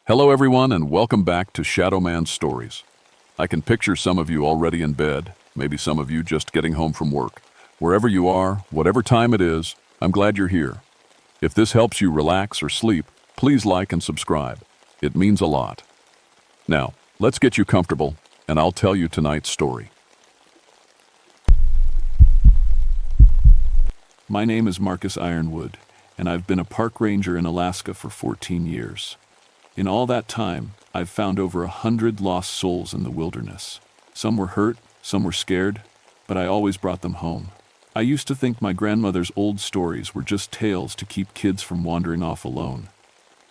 Hello everyone and welcome back to Shadow Man Stories. I can picture some of you already in bed, maybe some of you just getting home from work. Wherever you are, whatever time it is, I'm glad you're here. If this helps you relax or sleep, please like and subscribe. It means a lot. Now, let's get you comfortable, and I'll tell you tonight's story. My name is Marcus Ironwood, and I've been a park ranger in Alaska for 14 years. In all that time, I've found over 100 lost souls in the wilderness. Some were hurt, some were scared, but I always brought them home. I used to think my grandmother's old stories were just tales to keep kids from wandering off alone.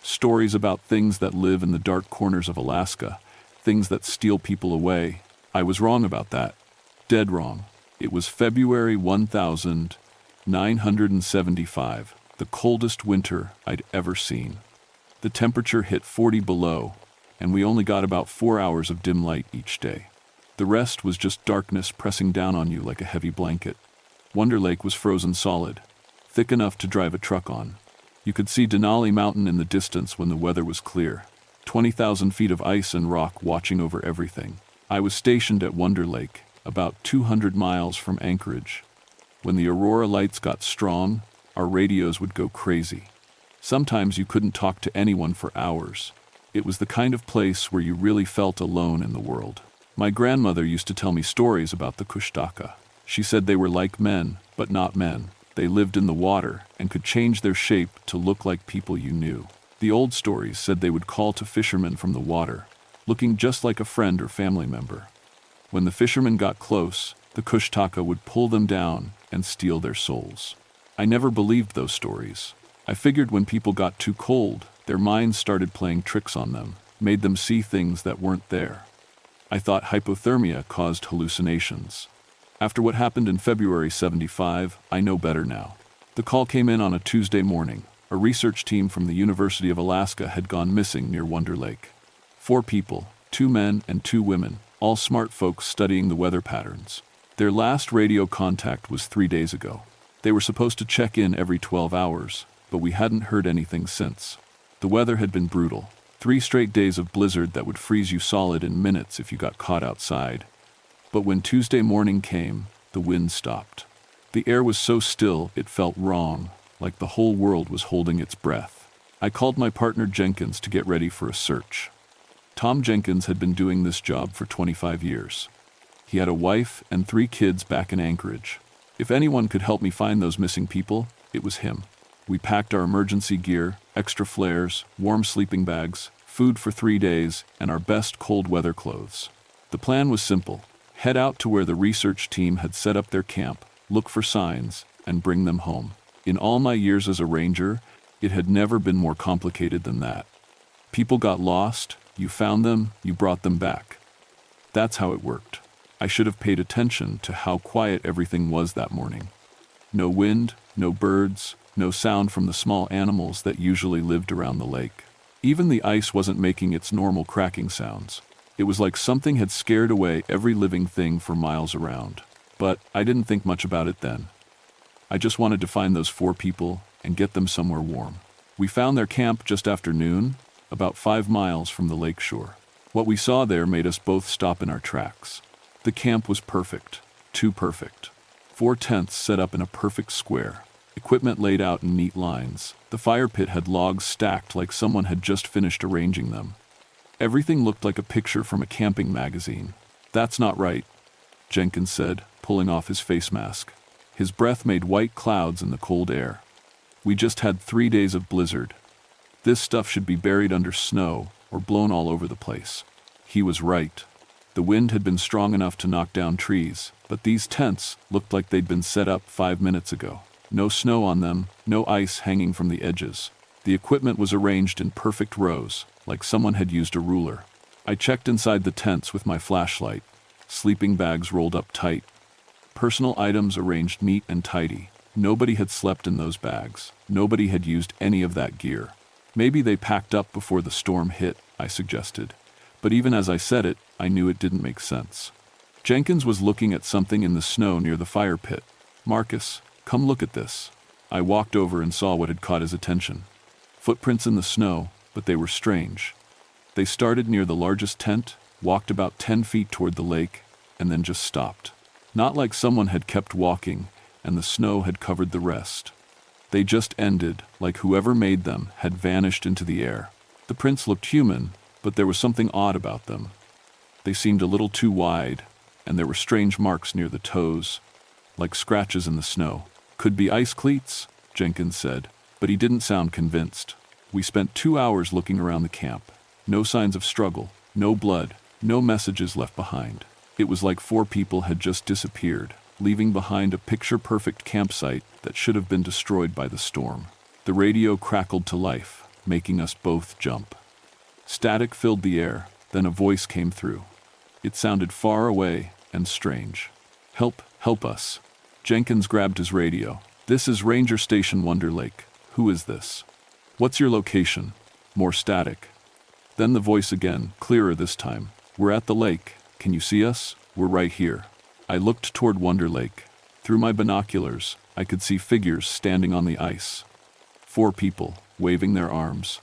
Stories about things that live in the dark corners of Alaska, things that steal people away. I was wrong about that. Dead wrong. It was February 1975, the coldest winter I'd ever seen. The temperature hit 40 below, and we only got about 4 hours of dim light each day. The rest was just darkness pressing down on you like a heavy blanket. Wonder Lake was frozen solid, thick enough to drive a truck on. You could see Denali Mountain in the distance when the weather was clear. 20,000 feet of ice and rock watching over everything. I was stationed at Wonder Lake, about 200 miles from Anchorage. When the aurora lights got strong, our radios would go crazy. Sometimes you couldn't talk to anyone for hours. It was the kind of place where you really felt alone in the world. My grandmother used to tell me stories about the Kushtaka. She said they were like men, but not men. They lived in the water and could change their shape to look like people you knew. The old stories said they would call to fishermen from the water, looking just like a friend or family member. When the fishermen got close, the Kushtaka would pull them down and steal their souls. I never believed those stories. I figured when people got too cold, their minds started playing tricks on them, made them see things that weren't there. I thought hypothermia caused hallucinations. After what happened in February 75, I know better now. The call came in on a Tuesday morning. A research team from the University of Alaska had gone missing near Wonder Lake. 4 people, 2 men and 2 women, all smart folks studying the weather patterns. Their last radio contact was 3 days ago. They were supposed to check in every 12 hours. But we hadn't heard anything since. The weather had been brutal. 3 straight days of blizzard that would freeze you solid in minutes if you got caught outside. But when Tuesday morning came, the wind stopped. The air was so still it felt wrong, like the whole world was holding its breath. I called my partner Jenkins to get ready for a search. Tom Jenkins had been doing this job for 25 years. He had a wife and 3 kids back in Anchorage. If anyone could help me find those missing people, it was him. We packed our emergency gear, extra flares, warm sleeping bags, food for 3 days, and our best cold weather clothes. The plan was simple. Head out to where the research team had set up their camp, look for signs, and bring them home. In all my years as a ranger, it had never been more complicated than that. People got lost, you found them, you brought them back. That's how it worked. I should have paid attention to how quiet everything was that morning. No wind, no birds, no sound from the small animals that usually lived around the lake. Even the ice wasn't making its normal cracking sounds. It was like something had scared away every living thing for miles around. But I didn't think much about it then. I just wanted to find those 4 people and get them somewhere warm. We found their camp just after noon, about 5 miles from the lake shore. What we saw there made us both stop in our tracks. The camp was perfect, too perfect. 4 tents set up in a perfect square. Equipment laid out in neat lines. The fire pit had logs stacked like someone had just finished arranging them. Everything looked like a picture from a camping magazine. "That's not right," Jenkins said, pulling off his face mask. His breath made white clouds in the cold air. "We just had 3 days of blizzard. This stuff should be buried under snow or blown all over the place." He was right. The wind had been strong enough to knock down trees, but these tents looked like they'd been set up 5 minutes ago. No snow on them, no ice hanging from the edges. The equipment was arranged in perfect rows, like someone had used a ruler. I checked inside the tents with my flashlight. Sleeping bags rolled up tight. Personal items arranged neat and tidy. Nobody had slept in those bags. Nobody had used any of that gear. Maybe they packed up before the storm hit, I suggested. But even as I said it, I knew it didn't make sense. Jenkins was looking at something in the snow near the fire pit. "Marcus, come look at this." I walked over and saw what had caught his attention. Footprints in the snow, but they were strange. They started near the largest tent, walked about 10 feet toward the lake, and then just stopped. Not like someone had kept walking, and the snow had covered the rest. They just ended, like whoever made them had vanished into the air. The prints looked human, but there was something odd about them. They seemed a little too wide, and there were strange marks near the toes, like scratches in the snow. Could be ice cleats, Jenkins said, but he didn't sound convinced. We spent 2 hours looking around the camp. No signs of struggle, no blood, no messages left behind. It was like 4 people had just disappeared, leaving behind a picture-perfect campsite that should have been destroyed by the storm. The radio crackled to life, making us both jump. Static filled the air, then a voice came through. It sounded far away and strange. Help us. Jenkins grabbed his radio. This is Ranger Station Wonder Lake. Who is this? What's your location? More static. Then the voice again, clearer this time. We're at the lake. Can you see us? We're right here. I looked toward Wonder Lake. Through my binoculars, I could see figures standing on the ice. 4 people, waving their arms.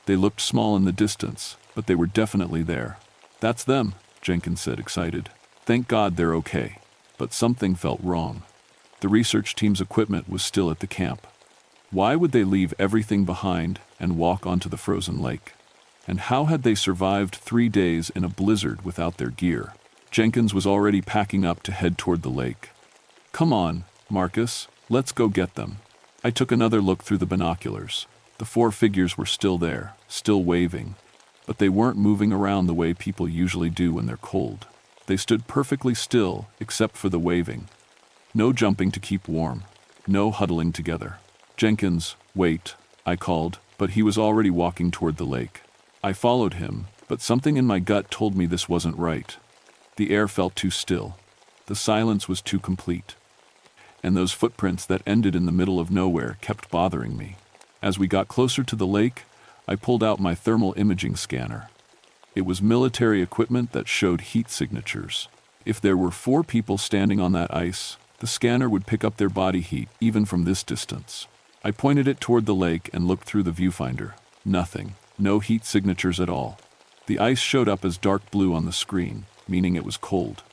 They looked small in the distance, but they were definitely there. That's them, Jenkins said, excited. Thank God they're okay. But something felt wrong. The research team's equipment was still at the camp. Why would they leave everything behind and walk onto the frozen lake? And how had they survived 3 days in a blizzard without their gear? Jenkins was already packing up to head toward the lake. Come on, Marcus, let's go get them. I took another look through the binoculars. The 4 figures were still there, still waving, but they weren't moving around the way people usually do when they're cold. They stood perfectly still, except for the waving. No jumping to keep warm. No huddling together. Jenkins, wait, I called, but he was already walking toward the lake. I followed him, but something in my gut told me this wasn't right. The air felt too still. The silence was too complete. And those footprints that ended in the middle of nowhere kept bothering me. As we got closer to the lake, I pulled out my thermal imaging scanner. It was military equipment that showed heat signatures. If there were 4 people standing on that ice, the scanner would pick up their body heat even from this distance. I pointed it toward the lake and looked through the viewfinder. Nothing. No heat signatures at all. The ice showed up as dark blue on the screen, meaning it was cold.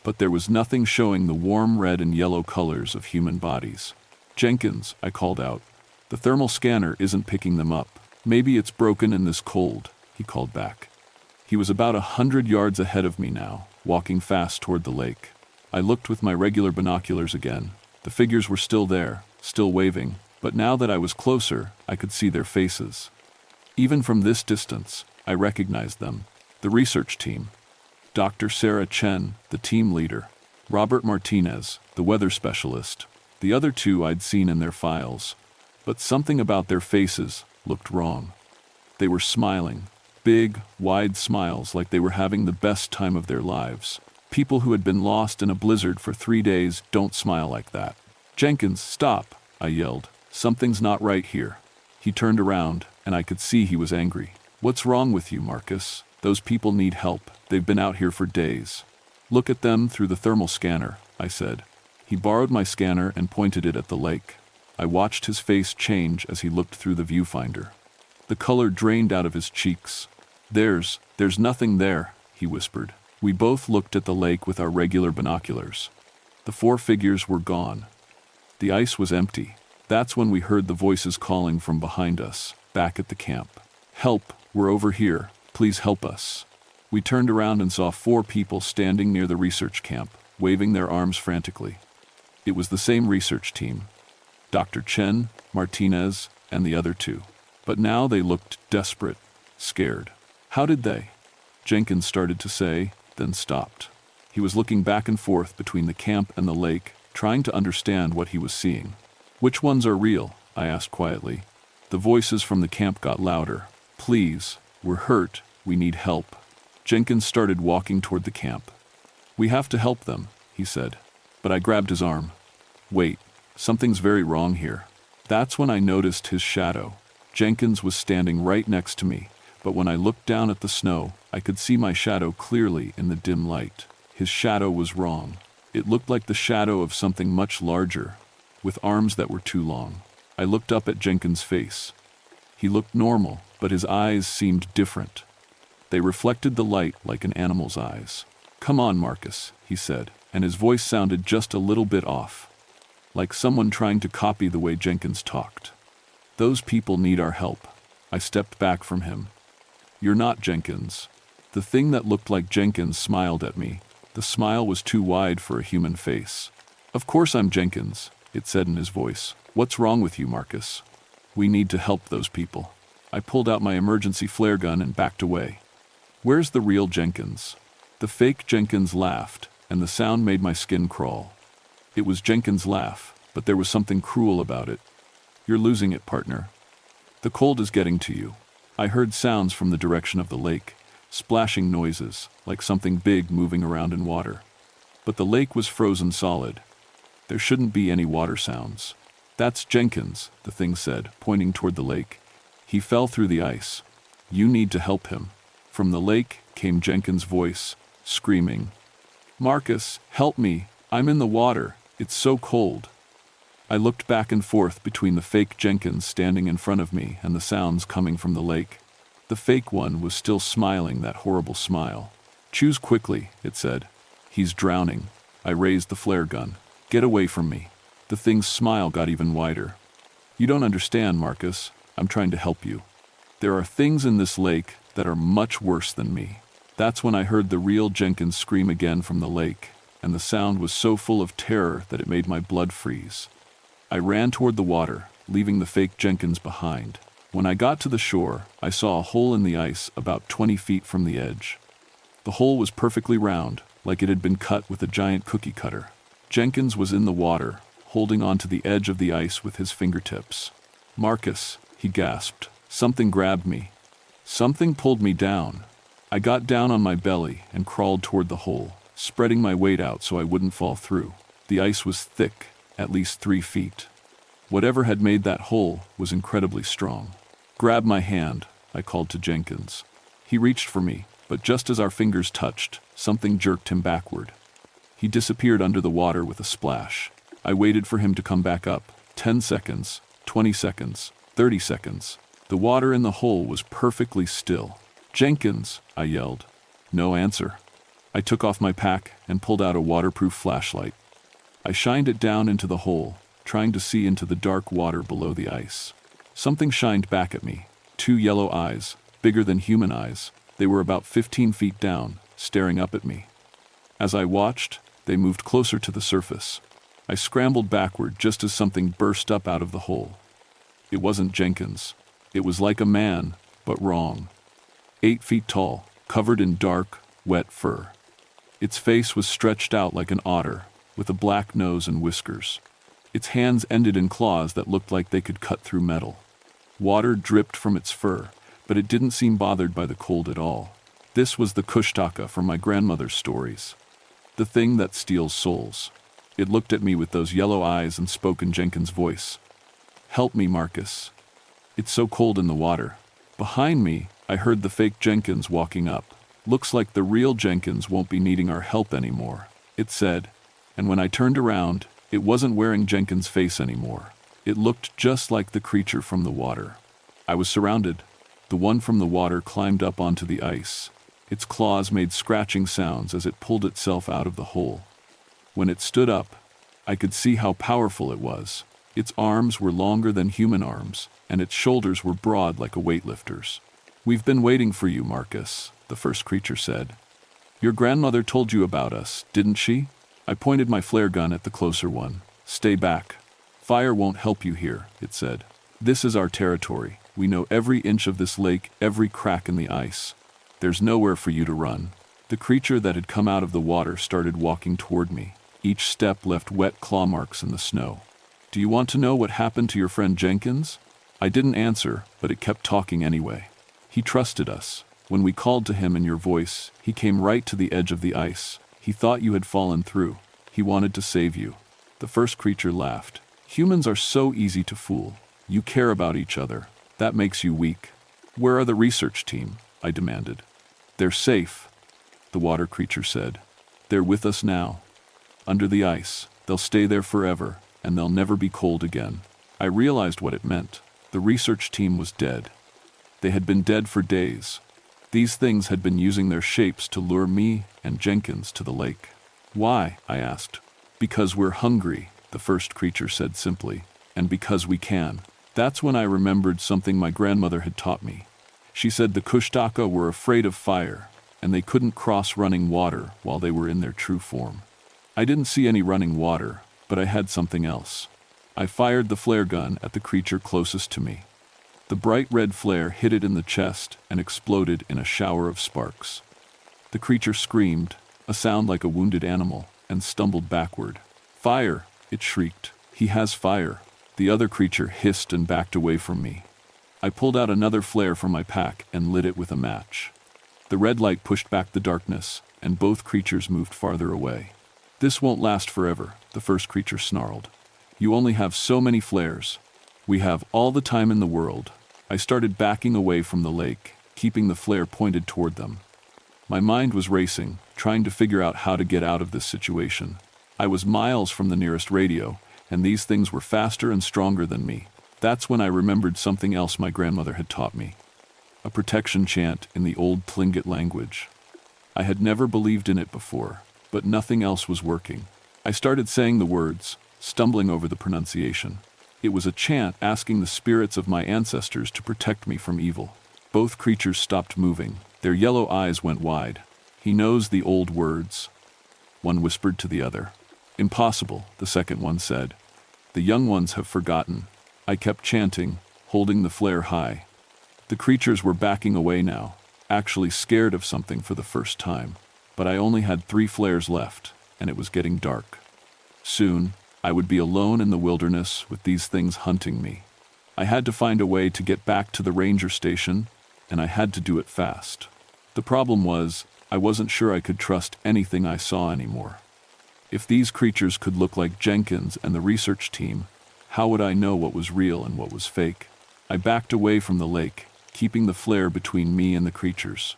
But there was nothing showing the warm red and yellow colors of human bodies. Jenkins, I called out. The thermal scanner isn't picking them up. Maybe it's broken in this cold, he called back. He was about 100 yards ahead of me now, walking fast toward the lake. I looked with my regular binoculars again. The figures were still there, still waving, but now that I was closer, I could see their faces. Even from this distance, I recognized them. The research team. Dr. Sarah Chen, the team leader. Robert Martinez, the weather specialist. The other 2 I'd seen in their files. But something about their faces looked wrong. They were smiling. Big, wide smiles like they were having the best time of their lives. People who had been lost in a blizzard for 3 days don't smile like that. Jenkins, stop, I yelled. Something's not right here. He turned around, and I could see he was angry. What's wrong with you, Marcus? Those people need help. They've been out here for days. Look at them through the thermal scanner, I said. He borrowed my scanner and pointed it at the lake. I watched his face change as he looked through the viewfinder. The color drained out of his cheeks. There's nothing there, he whispered. We both looked at the lake with our regular binoculars. The 4 figures were gone. The ice was empty. That's when we heard the voices calling from behind us, back at the camp. Help, we're over here. Please help us. We turned around and saw 4 people standing near the research camp, waving their arms frantically. It was the same research team. Dr. Chen, Martinez, and the other 2. But now they looked desperate, scared. How did they? Jenkins started to say, then stopped. He was looking back and forth between the camp and the lake, trying to understand what he was seeing. Which ones are real? I asked quietly. The voices from the camp got louder. Please, we're hurt, we need help. Jenkins started walking toward the camp. We have to help them, he said. But I grabbed his arm. Wait, something's very wrong here. That's when I noticed his shadow. Jenkins was standing right next to me, but when I looked down at the snow, I could see my shadow clearly in the dim light. His shadow was wrong. It looked like the shadow of something much larger, with arms that were too long. I looked up at Jenkins' face. He looked normal, but his eyes seemed different. They reflected the light like an animal's eyes. "Come on, Marcus," he said, and his voice sounded just a little bit off, like someone trying to copy the way Jenkins talked. "Those people need our help." I stepped back from him. "You're not Jenkins." The thing that looked like Jenkins smiled at me. The smile was too wide for a human face. "Of course I'm Jenkins," it said in his voice. "What's wrong with you, Marcus?" "We need to help those people." I pulled out my emergency flare gun and backed away. "Where's the real Jenkins?" The fake Jenkins laughed, and the sound made my skin crawl. It was Jenkins' laugh, but there was something cruel about it. "You're losing it, partner. The cold is getting to you." I heard sounds from the direction of the lake, splashing noises, like something big moving around in water. But the lake was frozen solid. There shouldn't be any water sounds. "That's Jenkins," the thing said, pointing toward the lake. "He fell through the ice. You need to help him." From the lake came Jenkins' voice, screaming, "Marcus, help me. I'm in the water. It's so cold." I looked back and forth between the fake Jenkins standing in front of me and the sounds coming from the lake. The fake one was still smiling that horrible smile. "Choose quickly," it said. "He's drowning." I raised the flare gun. "Get away from me." The thing's smile got even wider. "You don't understand, Marcus. I'm trying to help you. There are things in this lake that are much worse than me." That's when I heard the real Jenkins scream again from the lake, and the sound was so full of terror that it made my blood freeze. I ran toward the water, leaving the fake Jenkins behind. When I got to the shore, I saw a hole in the ice about 20 feet from the edge. The hole was perfectly round, like it had been cut with a giant cookie cutter. Jenkins was in the water, holding onto the edge of the ice with his fingertips. "Marcus," he gasped. "Something grabbed me. Something pulled me down." I got down on my belly and crawled toward the hole, spreading my weight out so I wouldn't fall through. The ice was thick, at least 3 feet. Whatever had made that hole was incredibly strong. "Grab my hand," I called to Jenkins. He reached for me, but just as our fingers touched, something jerked him backward. He disappeared under the water with a splash. I waited for him to come back up. 10 seconds, 20 seconds, 30 seconds. The water in the hole was perfectly still. "Jenkins," I yelled. No answer. I took off my pack and pulled out a waterproof flashlight. I shined it down into the hole, trying to see into the dark water below the ice. Something shined back at me. 2 yellow eyes, bigger than human eyes. They were about 15 feet down, staring up at me. As I watched, they moved closer to the surface. I scrambled backward just as something burst up out of the hole. It wasn't Jenkins. It was like a man, but wrong. 8 feet tall, covered in dark, wet fur. Its face was stretched out like an otter, with a black nose and whiskers. Its hands ended in claws that looked like they could cut through metal. Water dripped from its fur, but it didn't seem bothered by the cold at all. This was the Kushtaka from my grandmother's stories. The thing that steals souls. It looked at me with those yellow eyes and spoke in Jenkins' voice. "Help me, Marcus. It's so cold in the water." Behind me, I heard the fake Jenkins walking up. "Looks like the real Jenkins won't be needing our help anymore," it said. And when I turned around, it wasn't wearing Jenkins' face anymore. It looked just like the creature from the water. I was surrounded. The one from the water climbed up onto the ice. Its claws made scratching sounds as it pulled itself out of the hole. When it stood up, I could see how powerful it was. Its arms were longer than human arms, and its shoulders were broad like a weightlifter's. "We've been waiting for you, Marcus," the first creature said. "Your grandmother told you about us, didn't she?" I pointed my flare gun at the closer one. "Stay back. Fire won't help you here," it said. "This is our territory. We know every inch of this lake, every crack in the ice. There's nowhere for you to run." The creature that had come out of the water started walking toward me. Each step left wet claw marks in the snow. "Do you want to know what happened to your friend Jenkins?" I didn't answer, but it kept talking anyway. "He trusted us. When we called to him in your voice, he came right to the edge of the ice. He thought you had fallen through. He wanted to save you." The first creature laughed. "Humans are so easy to fool. You care about each other. That makes you weak." "Where are the research team?" I demanded. "They're safe," the water creature said. "They're with us now. Under the ice. They'll stay there forever, and they'll never be cold again." I realized what it meant. The research team was dead. They had been dead for days. These things had been using their shapes to lure me and Jenkins to the lake. Why? I asked. Because we're hungry, the first creature said simply, and because we can. That's when I remembered something my grandmother had taught me. She said the Kushtaka were afraid of fire, and they couldn't cross running water while they were in their true form. I didn't see any running water, but I had something else. I fired the flare gun at the creature closest to me. The bright red flare hit it in the chest and exploded in a shower of sparks. The creature screamed, a sound like a wounded animal, and stumbled backward. "Fire!" it shrieked. "He has fire!" The other creature hissed and backed away from me. I pulled out another flare from my pack and lit it with a match. The red light pushed back the darkness, and both creatures moved farther away. "This won't last forever," the first creature snarled. "You only have so many flares." "We have all the time in the world." I started backing away from the lake, keeping the flare pointed toward them. My mind was racing, trying to figure out how to get out of this situation. I was miles from the nearest radio, and these things were faster and stronger than me. That's when I remembered something else my grandmother had taught me. A protection chant in the old Tlingit language. I had never believed in it before, but nothing else was working. I started saying the words, stumbling over the pronunciation. It was a chant asking the spirits of my ancestors to protect me from evil. Both creatures stopped moving. Their yellow eyes went wide. "He knows the old words," one whispered to the other. "Impossible," the second one said. "The young ones have forgotten." I kept chanting, holding the flare high. The creatures were backing away now, actually scared of something for the first time. But I only had 3 flares left, and it was getting dark. Soon, I would be alone in the wilderness with these things hunting me. I had to find a way to get back to the ranger station, and I had to do it fast. The problem was, I wasn't sure I could trust anything I saw anymore. If these creatures could look like Jenkins and the research team, how would I know what was real and what was fake? I backed away from the lake, keeping the flare between me and the creatures.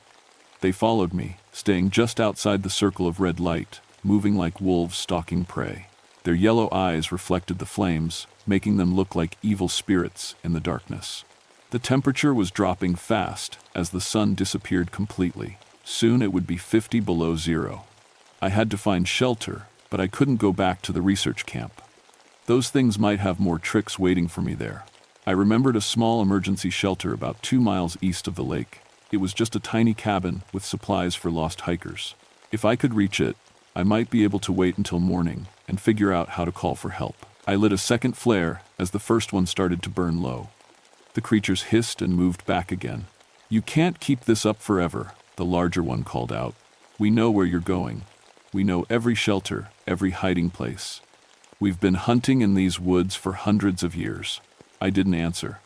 They followed me, staying just outside the circle of red light, moving like wolves stalking prey. Their yellow eyes reflected the flames, making them look like evil spirits in the darkness. The temperature was dropping fast as the sun disappeared completely. Soon it would be 50 below zero. I had to find shelter, but I couldn't go back to the research camp. Those things might have more tricks waiting for me there. I remembered a small emergency shelter about 2 miles east of the lake. It was just a tiny cabin with supplies for lost hikers. If I could reach it, I might be able to wait until morning and figure out how to call for help. I lit a second flare as the first one started to burn low. The creatures hissed and moved back again. "You can't keep this up forever," the larger one called out. "We know where you're going. We know every shelter, every hiding place. We've been hunting in these woods for hundreds of years." I didn't answer.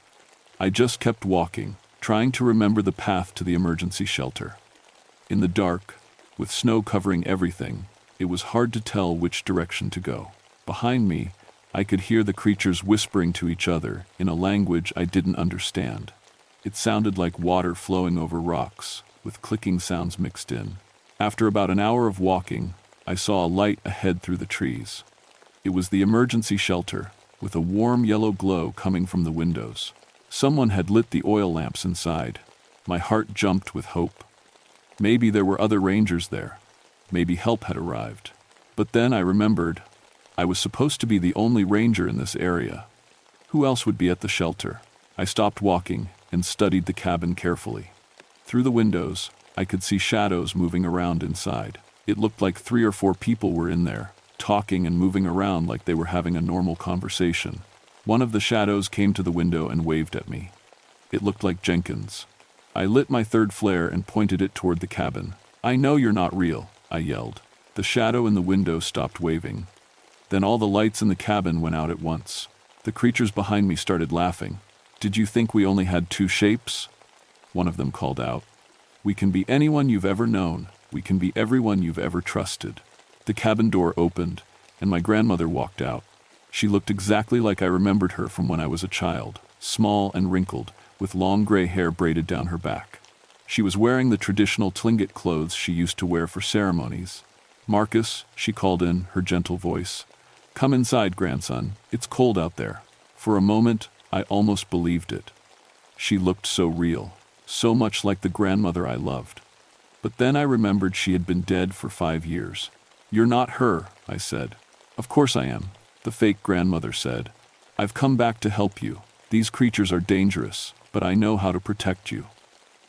I just kept walking, trying to remember the path to the emergency shelter. In the dark, with snow covering everything, it was hard to tell which direction to go. Behind me, I could hear the creatures whispering to each other in a language I didn't understand. It sounded like water flowing over rocks, with clicking sounds mixed in. After about an hour of walking, I saw a light ahead through the trees. It was the emergency shelter, with a warm yellow glow coming from the windows. Someone had lit the oil lamps inside. My heart jumped with hope. Maybe there were other rangers there. Maybe help had arrived. But then I remembered, I was supposed to be the only ranger in this area. Who else would be at the shelter? I stopped walking and studied the cabin carefully. Through the windows, I could see shadows moving around inside. It looked like 3 or 4 people were in there, talking and moving around like they were having a normal conversation. One of the shadows came to the window and waved at me. It looked like Jenkins. I lit my third flare and pointed it toward the cabin. "I know you're not real," I yelled. The shadow in the window stopped waving. Then all the lights in the cabin went out at once. The creatures behind me started laughing. "Did you think we only had 2 shapes?" One of them called out. "We can be anyone you've ever known. We can be everyone you've ever trusted." The cabin door opened, and my grandmother walked out. She looked exactly like I remembered her from when I was a child, small and wrinkled, with long gray hair braided down her back. She was wearing the traditional Tlingit clothes she used to wear for ceremonies. "Marcus," she called in, her gentle voice. "Come inside, grandson. It's cold out there." For a moment, I almost believed it. She looked so real, so much like the grandmother I loved. But then I remembered she had been dead for 5 years. "You're not her," I said. "Of course I am," the fake grandmother said. "I've come back to help you. These creatures are dangerous, but I know how to protect you.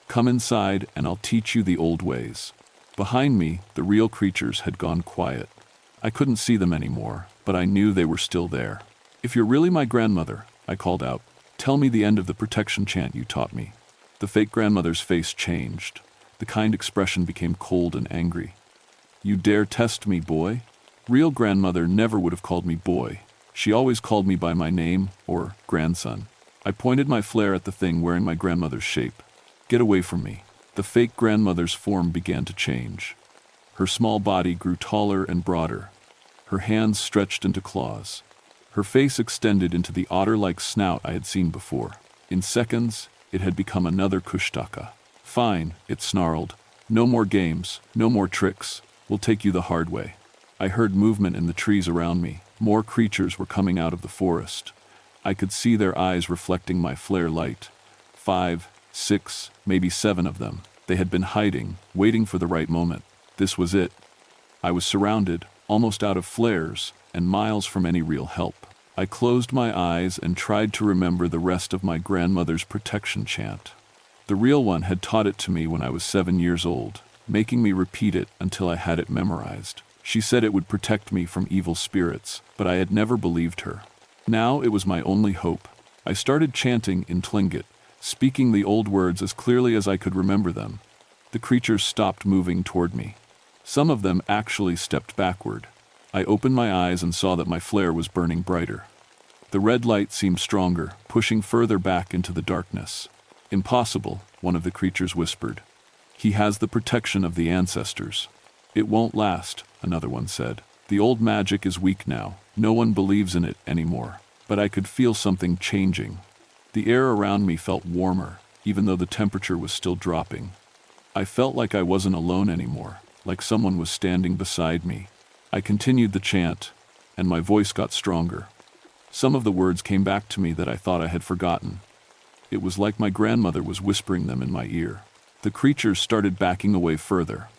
Come inside and I'll teach you the old ways." Behind me, the real creatures had gone quiet. I couldn't see them anymore, but I knew they were still there. "If you're really my grandmother," I called out, "tell me the end of the protection chant you taught me." The fake grandmother's face changed. The kind expression became cold and angry. "You dare test me, boy?" Real grandmother never would have called me boy. She always called me by my name or grandson. I pointed my flare at the thing wearing my grandmother's shape. "Get away from me." The fake grandmother's form began to change. Her small body grew taller and broader. Her hands stretched into claws. Her face extended into the otter-like snout I had seen before. In seconds, it had become another Kushtaka. "Fine," it snarled. "No more games, no more tricks. We'll take you the hard way." I heard movement in the trees around me. More creatures were coming out of the forest. I could see their eyes reflecting my flare light. 5, 6, maybe 7 of them. They had been hiding, waiting for the right moment. This was it. I was surrounded, almost out of flares, and miles from any real help. I closed my eyes and tried to remember the rest of my grandmother's protection chant. The real one had taught it to me when I was 7 years old, making me repeat it until I had it memorized. She said it would protect me from evil spirits, but I had never believed her. Now it was my only hope. I started chanting in Tlingit, speaking the old words as clearly as I could remember them. The creatures stopped moving toward me. Some of them actually stepped backward. I opened my eyes and saw that my flare was burning brighter. The red light seemed stronger, pushing further back into the darkness. "Impossible," one of the creatures whispered. "He has the protection of the ancestors." "It won't last," another one said. "The old magic is weak now. No one believes in it anymore." But I could feel something changing. The air around me felt warmer, even though the temperature was still dropping. I felt like I wasn't alone anymore, like someone was standing beside me. I continued the chant, and my voice got stronger. Some of the words came back to me that I thought I had forgotten. It was like my grandmother was whispering them in my ear. The creatures started backing away further.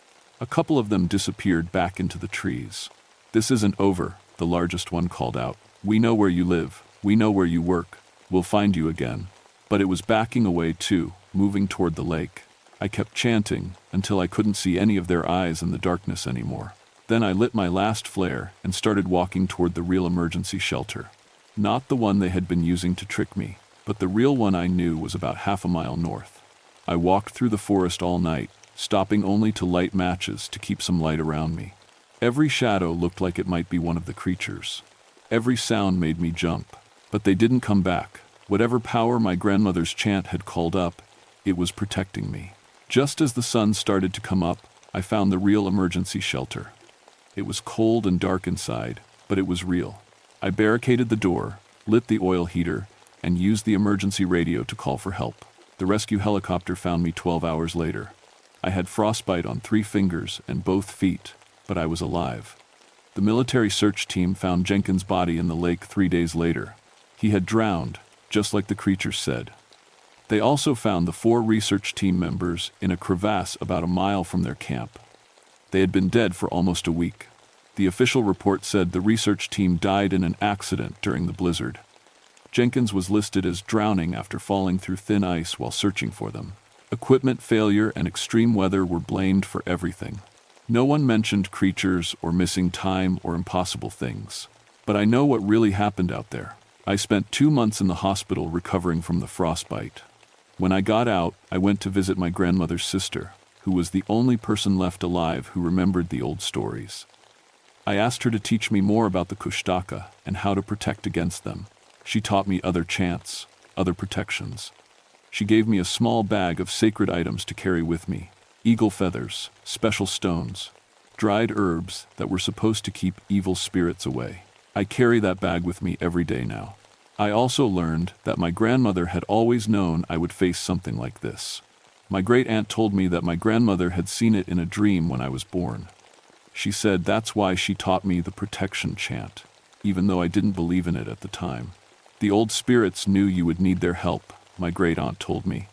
A couple of them disappeared back into the trees. "This isn't over," the largest one called out. "We know where you live. We know where you work. We'll find you again." But it was backing away too, moving toward the lake. I kept chanting until I couldn't see any of their eyes in the darkness anymore. Then I lit my last flare and started walking toward the real emergency shelter. Not the one they had been using to trick me, but the real one I knew was about half a mile north. I walked through the forest all night, stopping only to light matches to keep some light around me. Every shadow looked like it might be one of the creatures. Every sound made me jump, but they didn't come back. Whatever power my grandmother's chant had called up, it was protecting me. Just as the sun started to come up, I found the real emergency shelter. It was cold and dark inside, but it was real. I barricaded the door, lit the oil heater, and used the emergency radio to call for help. The rescue helicopter found me 12 hours later. I had frostbite on 3 fingers and both feet, but I was alive. The military search team found Jenkins' body in the lake 3 days later. He had drowned, just like the creatures said. They also found the 4 research team members in a crevasse about a mile from their camp. They had been dead for almost a week. The official report said the research team died in an accident during the blizzard. Jenkins was listed as drowning after falling through thin ice while searching for them. Equipment failure and extreme weather were blamed for everything. No one mentioned creatures or missing time or impossible things. But I know what really happened out there. I spent 2 months in the hospital recovering from the frostbite. When I got out, I went to visit my grandmother's sister, who was the only person left alive who remembered the old stories. I asked her to teach me more about the Kushtaka and how to protect against them. She taught me other chants, other protections. She gave me a small bag of sacred items to carry with me: eagle feathers, special stones, dried herbs that were supposed to keep evil spirits away. I carry that bag with me every day now. I also learned that my grandmother had always known I would face something like this. My great-aunt told me that my grandmother had seen it in a dream when I was born. She said that's why she taught me the protection chant, even though I didn't believe in it at the time. The old spirits knew you would need their help, my great-aunt told me.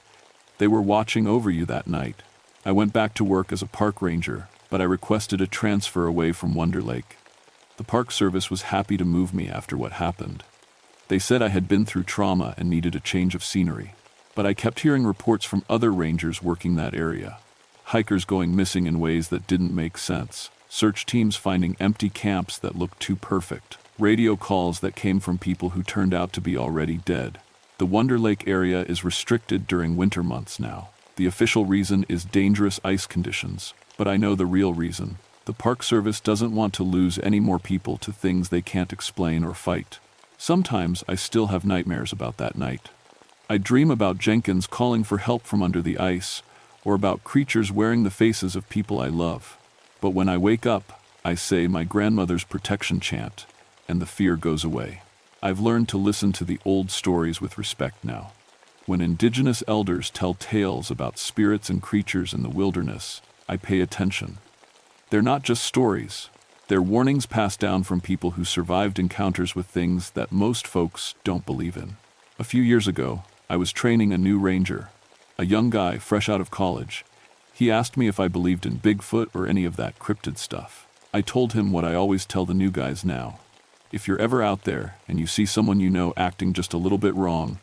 They were watching over you that night. I went back to work as a park ranger, but I requested a transfer away from Wonder Lake. The Park Service was happy to move me after what happened. They said I had been through trauma and needed a change of scenery. But I kept hearing reports from other rangers working that area. Hikers going missing in ways that didn't make sense. Search teams finding empty camps that looked too perfect. Radio calls that came from people who turned out to be already dead. The Wonder Lake area is restricted during winter months now. The official reason is dangerous ice conditions, but I know the real reason. The Park Service doesn't want to lose any more people to things they can't explain or fight. Sometimes I still have nightmares about that night. I dream about Jenkins calling for help from under the ice, or about creatures wearing the faces of people I love. But when I wake up, I say my grandmother's protection chant, and the fear goes away. I've learned to listen to the old stories with respect now. When indigenous elders tell tales about spirits and creatures in the wilderness, I pay attention. They're not just stories. They're warnings passed down from people who survived encounters with things that most folks don't believe in. A few years ago, I was training a new ranger, a young guy fresh out of college. He asked me if I believed in Bigfoot or any of that cryptid stuff. I told him what I always tell the new guys now. If you're ever out there and you see someone you know acting just a little bit wrong,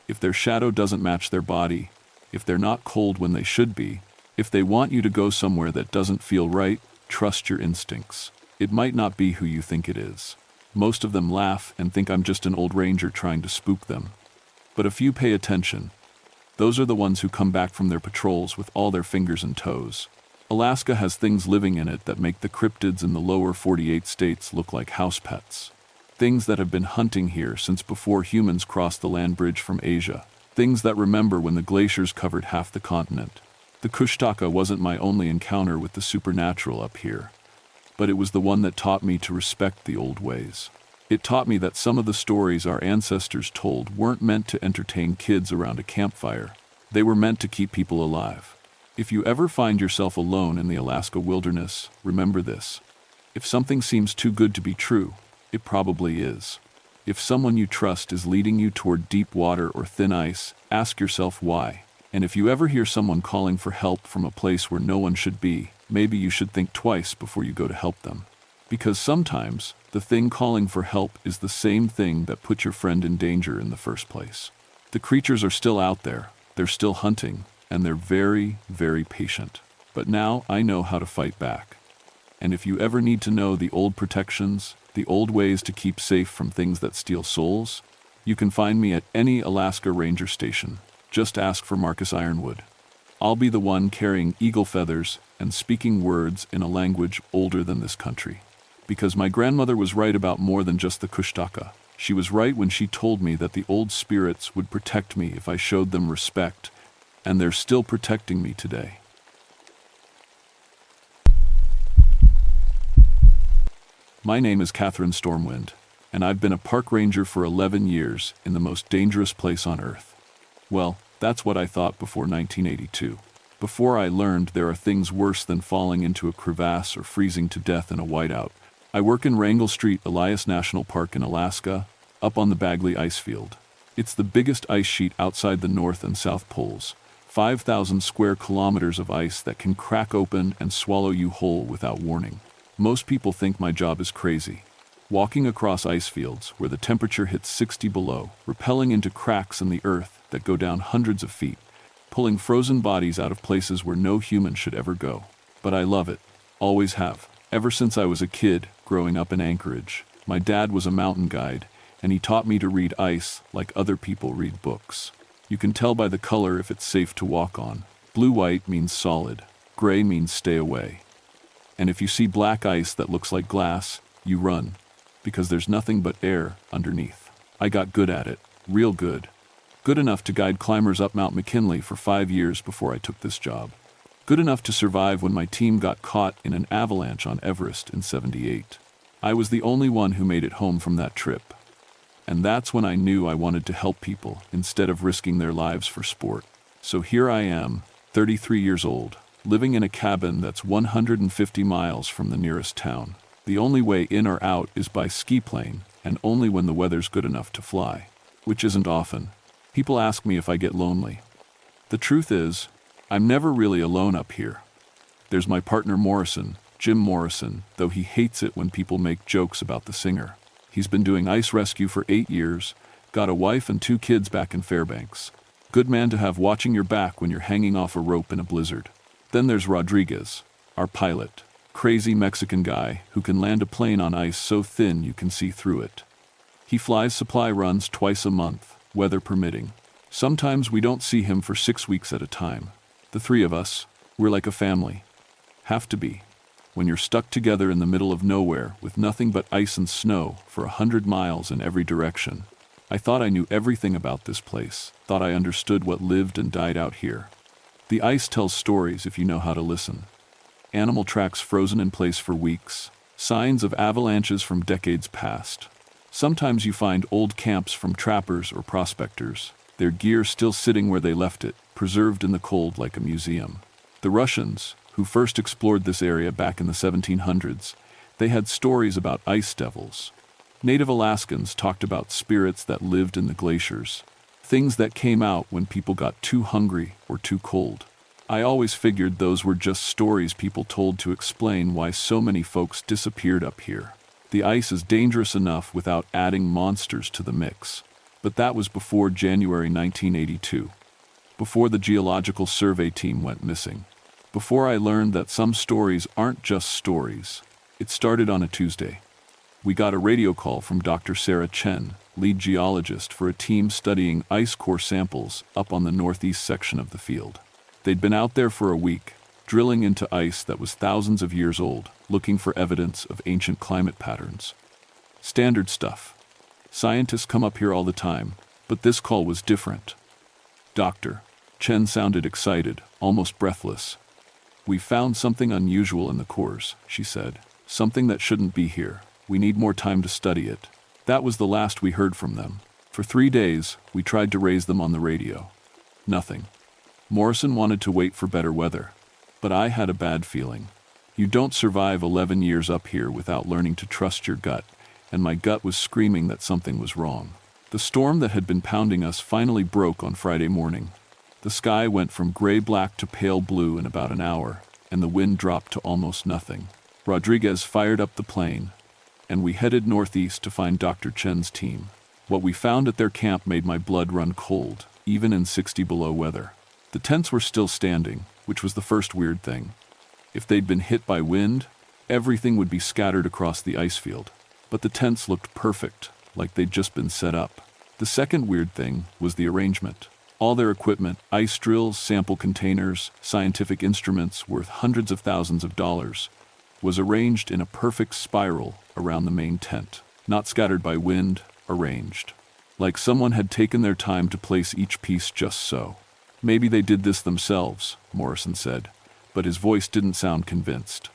if their shadow doesn't match their body, if they're not cold when they should be, if they want you to go somewhere that doesn't feel right, trust your instincts. It might not be who you think it is. Most of them laugh and think I'm just an old ranger trying to spook them. But a few pay attention. Those are the ones who come back from their patrols with all their fingers and toes. Alaska has things living in it that make the cryptids in the lower 48 states look like house pets. Things that have been hunting here since before humans crossed the land bridge from Asia. Things that remember when the glaciers covered half the continent. The Kushtaka wasn't my only encounter with the supernatural up here, but it was the one that taught me to respect the old ways. It taught me that some of the stories our ancestors told weren't meant to entertain kids around a campfire. They were meant to keep people alive. If you ever find yourself alone in the Alaska wilderness, remember this. If something seems too good to be true, it probably is. If someone you trust is leading you toward deep water or thin ice, ask yourself why. And if you ever hear someone calling for help from a place where no one should be, maybe you should think twice before you go to help them. Because sometimes, the thing calling for help is the same thing that put your friend in danger in the first place. The creatures are still out there, they're still hunting, and they're very, very patient. But now I know how to fight back. And if you ever need to know the old protections, the old ways to keep safe from things that steal souls, you can find me at any Alaska Ranger station. Just ask for Marcus Ironwood. I'll be the one carrying eagle feathers and speaking words in a language older than this country. Because my grandmother was right about more than just the Kushtaka. She was right when she told me that the old spirits would protect me if I showed them respect, and they're still protecting me today. My name is Catherine Stormwind, and I've been a park ranger for 11 years in the most dangerous place on Earth. Well, that's what I thought before 1982. Before I learned there are things worse than falling into a crevasse or freezing to death in a whiteout. I work in Wrangell Street, Elias National Park in Alaska, up on the Bagley ice field. It's the biggest ice sheet outside the North and South Poles. 5,000 square kilometers of ice that can crack open and swallow you whole without warning. Most people think my job is crazy. Walking across ice fields where the temperature hits 60 below, rappelling into cracks in the earth that go down hundreds of feet, pulling frozen bodies out of places where no human should ever go. But I love it. Always have. Ever since I was a kid, growing up in Anchorage. My dad was a mountain guide, and he taught me to read ice like other people read books. You can tell by the color if it's safe to walk on. Blue-white means solid. Gray means stay away. And if you see black ice that looks like glass, you run, because there's nothing but air underneath. I got good at it, real good. Good enough to guide climbers up Mount McKinley for 5 years before I took this job. Good enough to survive when my team got caught in an avalanche on Everest in '78. I was the only one who made it home from that trip. And that's when I knew I wanted to help people instead of risking their lives for sport. So here I am, 33 years old, living in a cabin that's 150 miles from the nearest town. The only way in or out is by ski plane, and only when the weather's good enough to fly, which isn't often. People ask me if I get lonely. The truth is, I'm never really alone up here. There's my partner Morrison, Jim Morrison, though he hates it when people make jokes about the singer. He's been doing ice rescue for 8 years, got a wife and 2 kids back in Fairbanks. Good man to have watching your back when you're hanging off a rope in a blizzard. Then there's Rodriguez, our pilot, crazy Mexican guy who can land a plane on ice so thin you can see through it. He flies supply runs twice a month, weather permitting. Sometimes we don't see him for 6 weeks at a time. The 3 of us, we're like a family. Have to be. When you're stuck together in the middle of nowhere with nothing but ice and snow for 100 miles in every direction. I thought I knew everything about this place, thought I understood what lived and died out here. The ice tells stories if you know how to listen. Animal tracks frozen in place for weeks, signs of avalanches from decades past. Sometimes you find old camps from trappers or prospectors, their gear still sitting where they left it, preserved in the cold like a museum. The Russians, who first explored this area back in the 1700s, they had stories about ice devils. Native Alaskans talked about spirits that lived in the glaciers, things that came out when people got too hungry or too cold. I always figured those were just stories people told to explain why so many folks disappeared up here. The ice is dangerous enough without adding monsters to the mix. But that was before January 1982. Before the Geological Survey team went missing. Before I learned that some stories aren't just stories. It started on a Tuesday. We got a radio call from Dr. Sarah Chen, lead geologist for a team studying ice core samples up on the northeast section of the field. They'd been out there for a week, drilling into ice that was thousands of years old, looking for evidence of ancient climate patterns. Standard stuff. Scientists come up here all the time, but this call was different. Doctor. Chen sounded excited, almost breathless. We found something unusual in the cores, she said. Something that shouldn't be here. We need more time to study it. That was the last we heard from them. For 3 days, we tried to raise them on the radio. Nothing. Morrison wanted to wait for better weather. But I had a bad feeling. You don't survive 11 years up here without learning to trust your gut, and my gut was screaming that something was wrong. The storm that had been pounding us finally broke on Friday morning. The sky went from gray-black to pale blue in about an hour, and the wind dropped to almost nothing. Rodriguez fired up the plane, and we headed northeast to find Dr. Chen's team. What we found at their camp made my blood run cold, even in 60 below weather. The tents were still standing, which was the first weird thing. If they'd been hit by wind, everything would be scattered across the ice field. But the tents looked perfect, like they'd just been set up. The second weird thing was the arrangement. All their equipment, ice drills, sample containers, scientific instruments worth hundreds of thousands of dollars, was arranged in a perfect spiral around the main tent. Not scattered by wind, arranged. Like someone had taken their time to place each piece just so. Maybe they did this themselves, Morrison said, but his voice didn't sound convinced.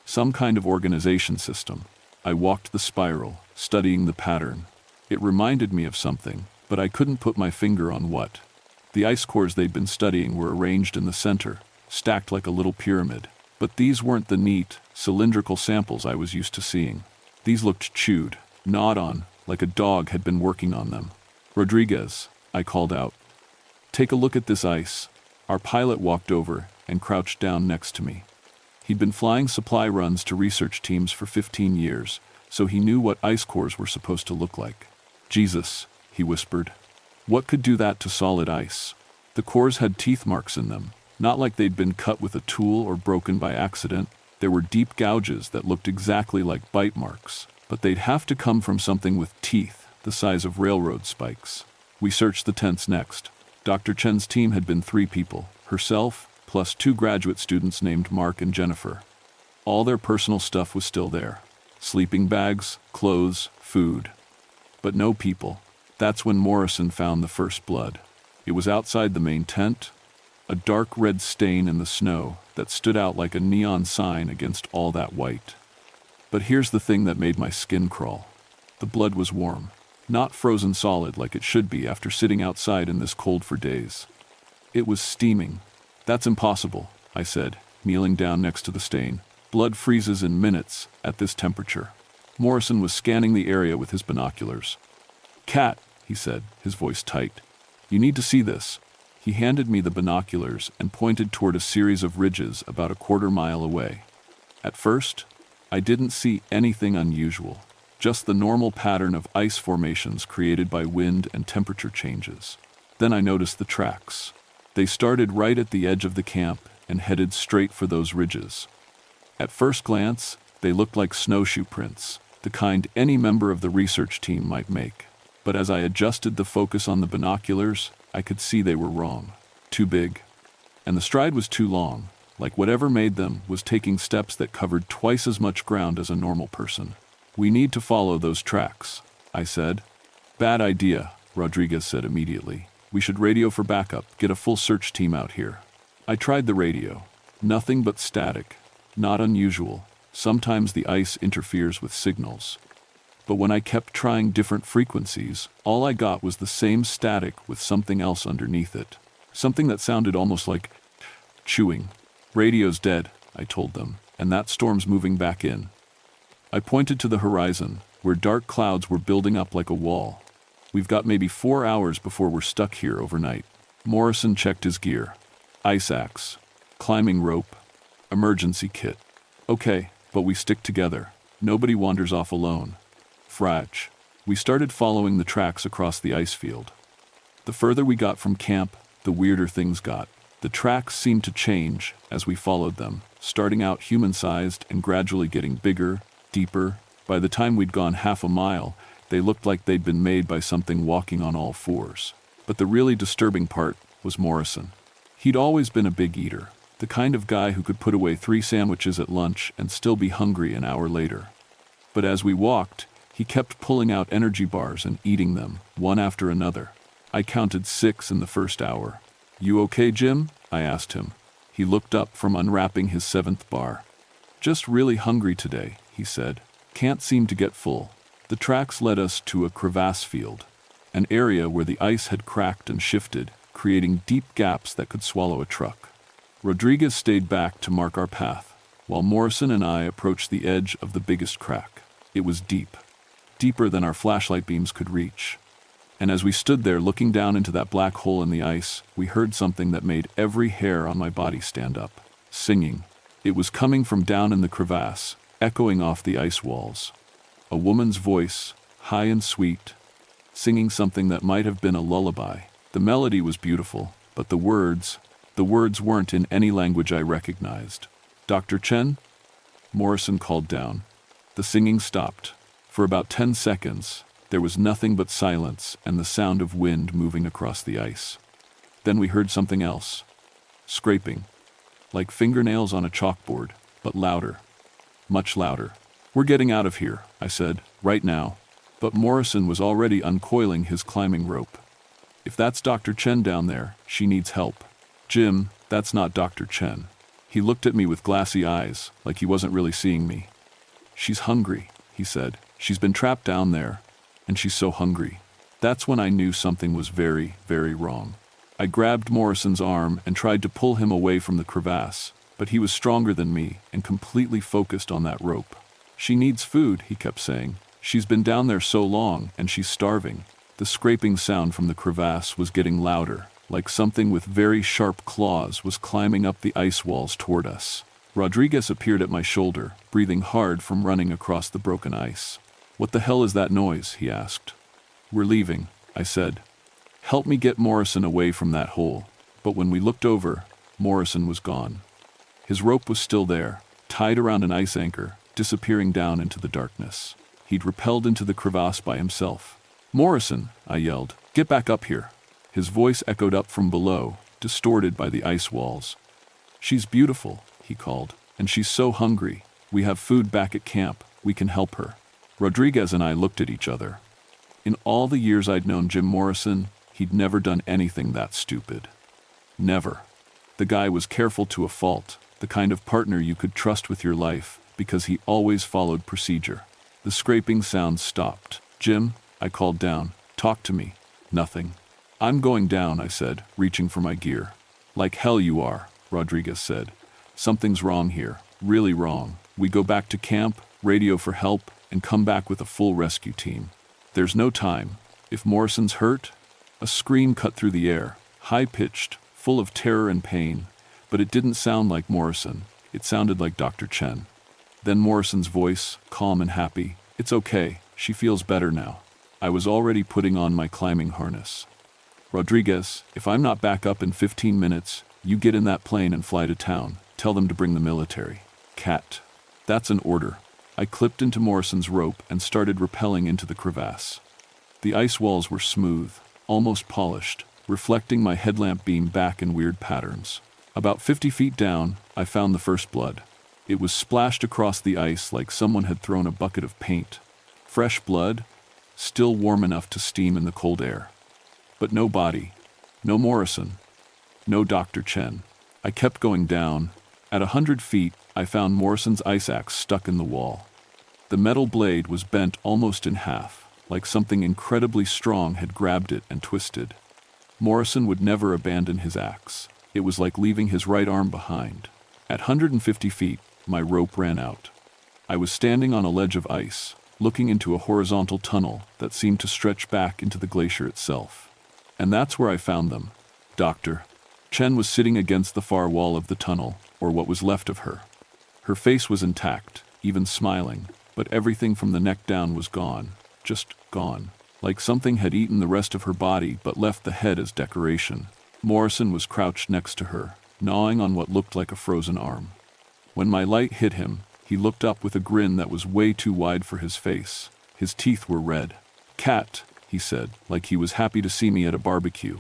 Some kind of organization system. I walked the spiral, studying the pattern. It reminded me of something, but I couldn't put my finger on what. The ice cores they'd been studying were arranged in the center, stacked like a little pyramid. But these weren't the neat, cylindrical samples I was used to seeing. These looked chewed, gnawed on, like a dog had been working on them. Rodriguez, I called out. Take a look at this ice. Our pilot walked over and crouched down next to me. He'd been flying supply runs to research teams for 15 years, so he knew what ice cores were supposed to look like. Jesus, he whispered. What could do that to solid ice? The cores had teeth marks in them, not like they'd been cut with a tool or broken by accident. There were deep gouges that looked exactly like bite marks, but they'd have to come from something with teeth the size of railroad spikes. We searched the tents next. Dr. Chen's team had been 3 people, herself, plus 2 graduate students named Mark and Jennifer. All their personal stuff was still there. Sleeping bags, clothes, food. But no people. That's when Morrison found the first blood. It was outside the main tent, a dark red stain in the snow that stood out like a neon sign against all that white. But here's the thing that made my skin crawl. The blood was warm, not frozen solid like it should be after sitting outside in this cold for days. It was steaming. That's impossible, I said, kneeling down next to the stain. Blood freezes in minutes at this temperature. Morrison was scanning the area with his binoculars. Cat, he said, his voice tight. You need to see this. He handed me the binoculars and pointed toward a series of ridges about a quarter-mile away. At first, I didn't see anything unusual, just the normal pattern of ice formations created by wind and temperature changes. Then I noticed the tracks. They started right at the edge of the camp and headed straight for those ridges. At first glance, they looked like snowshoe prints, the kind any member of the research team might make. But as I adjusted the focus on the binoculars, I could see they were wrong. Too big. And the stride was too long, like whatever made them was taking steps that covered twice as much ground as a normal person. "We need to follow those tracks," I said. "Bad idea," Rodriguez said immediately. "We should radio for backup, get a full search team out here." I tried the radio. Nothing but static. Not unusual. Sometimes the ice interferes with signals. But when I kept trying different frequencies, all I got was the same static with something else underneath it. Something that sounded almost like chewing. "Radio's dead," I told them, "and that storm's moving back in." I pointed to the horizon, where dark clouds were building up like a wall. "We've got maybe 4 hours before we're stuck here overnight." Morrison checked his gear. Ice axe, climbing rope, emergency kit. "Okay, but we stick together. Nobody wanders off alone." Frage. We started following the tracks across the ice field. The further we got from camp, the weirder things got. The tracks seemed to change as we followed them, starting out human-sized and gradually getting bigger, deeper. By the time we'd gone half a mile, they looked like they'd been made by something walking on all fours. But the really disturbing part was Morrison. He'd always been a big eater, the kind of guy who could put away 3 sandwiches at lunch and still be hungry an hour later. But as we walked, he kept pulling out energy bars and eating them, one after another. I counted 6 in the first hour. "You okay, Jim?" I asked him. He looked up from unwrapping his 7th bar. "Just really hungry today," he said. "Can't seem to get full." The tracks led us to a crevasse field, an area where the ice had cracked and shifted, creating deep gaps that could swallow a truck. Rodriguez stayed back to mark our path, while Morrison and I approached the edge of the biggest crack. It was deep, deeper than our flashlight beams could reach. And as we stood there looking down into that black hole in the ice, we heard something that made every hair on my body stand up. Singing. It was coming from down in the crevasse, echoing off the ice walls. A woman's voice, high and sweet, singing something that might have been a lullaby. The melody was beautiful, but the words weren't in any language I recognized. "Dr. Chen?" Morrison called down. The singing stopped. For about 10 seconds, there was nothing but silence and the sound of wind moving across the ice. Then we heard something else. Scraping. Like fingernails on a chalkboard, but louder. Much louder. "We're getting out of here," I said, "right now." But Morrison was already uncoiling his climbing rope. "If that's Dr. Chen down there, she needs help." "Jim, that's not Dr. Chen." He looked at me with glassy eyes, like he wasn't really seeing me. "She's hungry," he said. "She's been trapped down there, and she's so hungry." That's when I knew something was very, very wrong. I grabbed Morrison's arm and tried to pull him away from the crevasse, but he was stronger than me and completely focused on that rope. "She needs food," he kept saying. "She's been down there so long, and she's starving." The scraping sound from the crevasse was getting louder, like something with very sharp claws was climbing up the ice walls toward us. Rodriguez appeared at my shoulder, breathing hard from running across the broken ice. "What the hell is that noise?" he asked. "We're leaving," I said. "Help me get Morrison away from that hole." But when we looked over, Morrison was gone. His rope was still there, tied around an ice anchor, disappearing down into the darkness. He'd rappelled into the crevasse by himself. "Morrison," I yelled, "get back up here." His voice echoed up from below, distorted by the ice walls. "She's beautiful," he called, "and she's so hungry. We have food back at camp. We can help her." Rodriguez and I looked at each other. In all the years I'd known Jim Morrison, he'd never done anything that stupid. Never. The guy was careful to a fault, the kind of partner you could trust with your life, because he always followed procedure. The scraping sound stopped. "Jim," I called down, "talk to me." Nothing. "I'm going down," I said, reaching for my gear. "Like hell you are," Rodriguez said. "Something's wrong here, really wrong. We go back to camp, radio for help, and come back with a full rescue team. There's no time. If Morrison's hurt..." A scream cut through the air, high-pitched, full of terror and pain, but it didn't sound like Morrison. It sounded like Dr. Chen. Then Morrison's voice, calm and happy. "It's okay, she feels better now." I was already putting on my climbing harness. "Rodriguez, if I'm not back up in 15 minutes, you get in that plane and fly to town. Tell them to bring the military." "Cat." "That's an order." I clipped into Morrison's rope and started rappelling into the crevasse. The ice walls were smooth, almost polished, reflecting my headlamp beam back in weird patterns. About 50 feet down, I found the first blood. It was splashed across the ice like someone had thrown a bucket of paint. Fresh blood, still warm enough to steam in the cold air. But no body, no Morrison, no Dr. Chen. I kept going down. At 100 feet, I found Morrison's ice axe stuck in the wall. The metal blade was bent almost in half, like something incredibly strong had grabbed it and twisted. Morrison would never abandon his axe. It was like leaving his right arm behind. At 150 feet, my rope ran out. I was standing on a ledge of ice, looking into a horizontal tunnel that seemed to stretch back into the glacier itself. And that's where I found them. Dr. Chen was sitting against the far wall of the tunnel, or what was left of her. Her face was intact, even smiling, but everything from the neck down was gone, just gone. Like something had eaten the rest of her body but left the head as decoration. Morrison was crouched next to her, gnawing on what looked like a frozen arm. When my light hit him, he looked up with a grin that was way too wide for his face. His teeth were red. "Cat," he said, like he was happy to see me at a barbecue.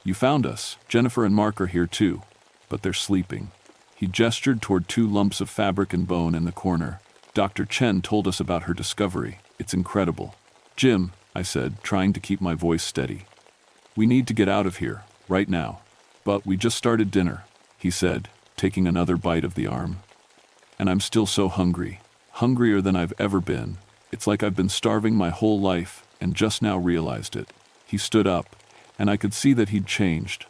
"You found us. Jennifer and Mark are here too, but they're sleeping." He gestured toward 2 lumps of fabric and bone in the corner. "Dr. Chen told us about her discovery. It's incredible." "Jim," I said, trying to keep my voice steady. "We need to get out of here, right now." "But we just started dinner," he said, taking another bite of the arm. "And I'm still so hungry. Hungrier than I've ever been. It's like I've been starving my whole life and just now realized it." He stood up, and I could see that he'd changed.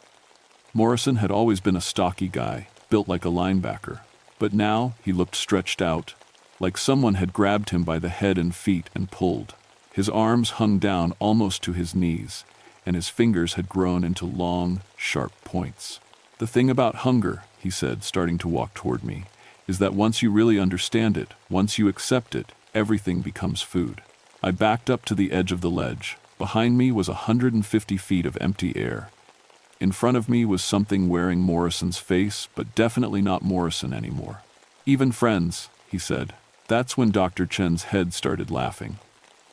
Morrison had always been a stocky guy, built like a linebacker, but now he looked stretched out, like someone had grabbed him by the head and feet and pulled. His arms hung down almost to his knees, and his fingers had grown into long, sharp points. "The thing about hunger," he said, starting to walk toward me, "is that once you really understand it, once you accept it, everything becomes food." I backed up to the edge of the ledge. Behind me was 150 feet of empty air. In front of me was something wearing Morrison's face, but definitely not Morrison anymore. "Even friends," he said. That's when Dr. Chen's head started laughing.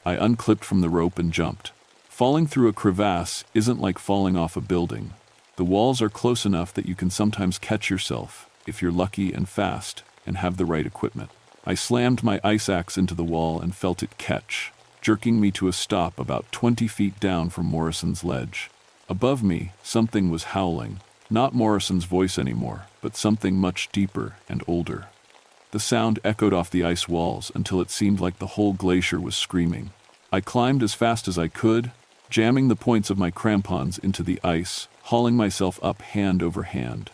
I unclipped from the rope and jumped. Falling through a crevasse isn't like falling off a building. The walls are close enough that you can sometimes catch yourself, if you're lucky and fast and have the right equipment. I slammed my ice axe into the wall and felt it catch, jerking me to a stop about 20 feet down from Morrison's ledge. Above me, something was howling. Not Morrison's voice anymore, but something much deeper and older. The sound echoed off the ice walls until it seemed like the whole glacier was screaming. I climbed as fast as I could, jamming the points of my crampons into the ice, hauling myself up hand over hand.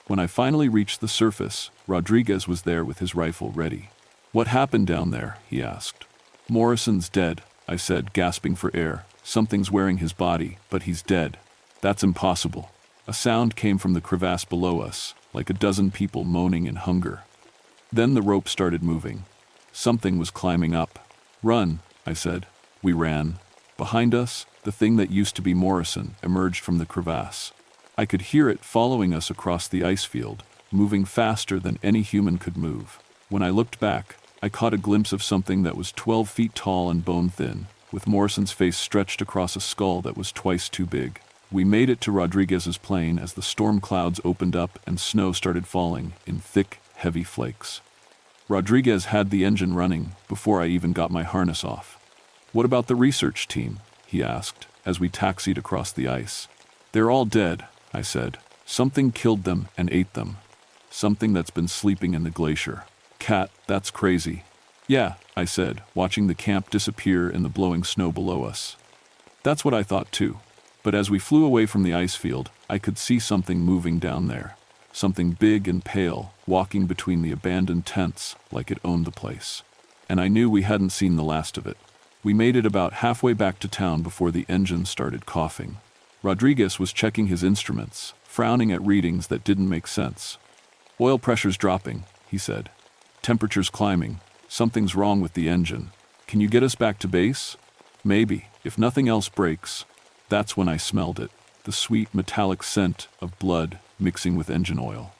When I finally reached the surface, Rodriguez was there with his rifle ready. "What happened down there?" he asked. "Morrison's dead," I said, gasping for air. "Something's wearing his body, but he's dead." "That's impossible." A sound came from the crevasse below us, like a dozen people moaning in hunger. Then the rope started moving. Something was climbing up. "Run," I said. We ran. Behind us, the thing that used to be Morrison emerged from the crevasse. I could hear it following us across the ice field, moving faster than any human could move. When I looked back, I caught a glimpse of something that was 12 feet tall and bone-thin, with Morrison's face stretched across a skull that was twice too big. We made it to Rodriguez's plane as the storm clouds opened up and snow started falling in thick, heavy flakes. Rodriguez had the engine running before I even got my harness off. "What about the research team?" he asked as we taxied across the ice. "They're all dead," I said. "Something killed them and ate them. Something that's been sleeping in the glacier." "Cat, that's crazy." "Yeah," I said, watching the camp disappear in the blowing snow below us. "That's what I thought too." But as we flew away from the ice field, I could see something moving down there. Something big and pale, walking between the abandoned tents like it owned the place. And I knew we hadn't seen the last of it. We made it about halfway back to town before the engine started coughing. Rodriguez was checking his instruments, frowning at readings that didn't make sense. "Oil pressure's dropping," he said. "Temperature's climbing. Something's wrong with the engine. Can you get us back to base?" "Maybe, if nothing else breaks." That's when I smelled it, the sweet metallic scent of blood mixing with engine oil.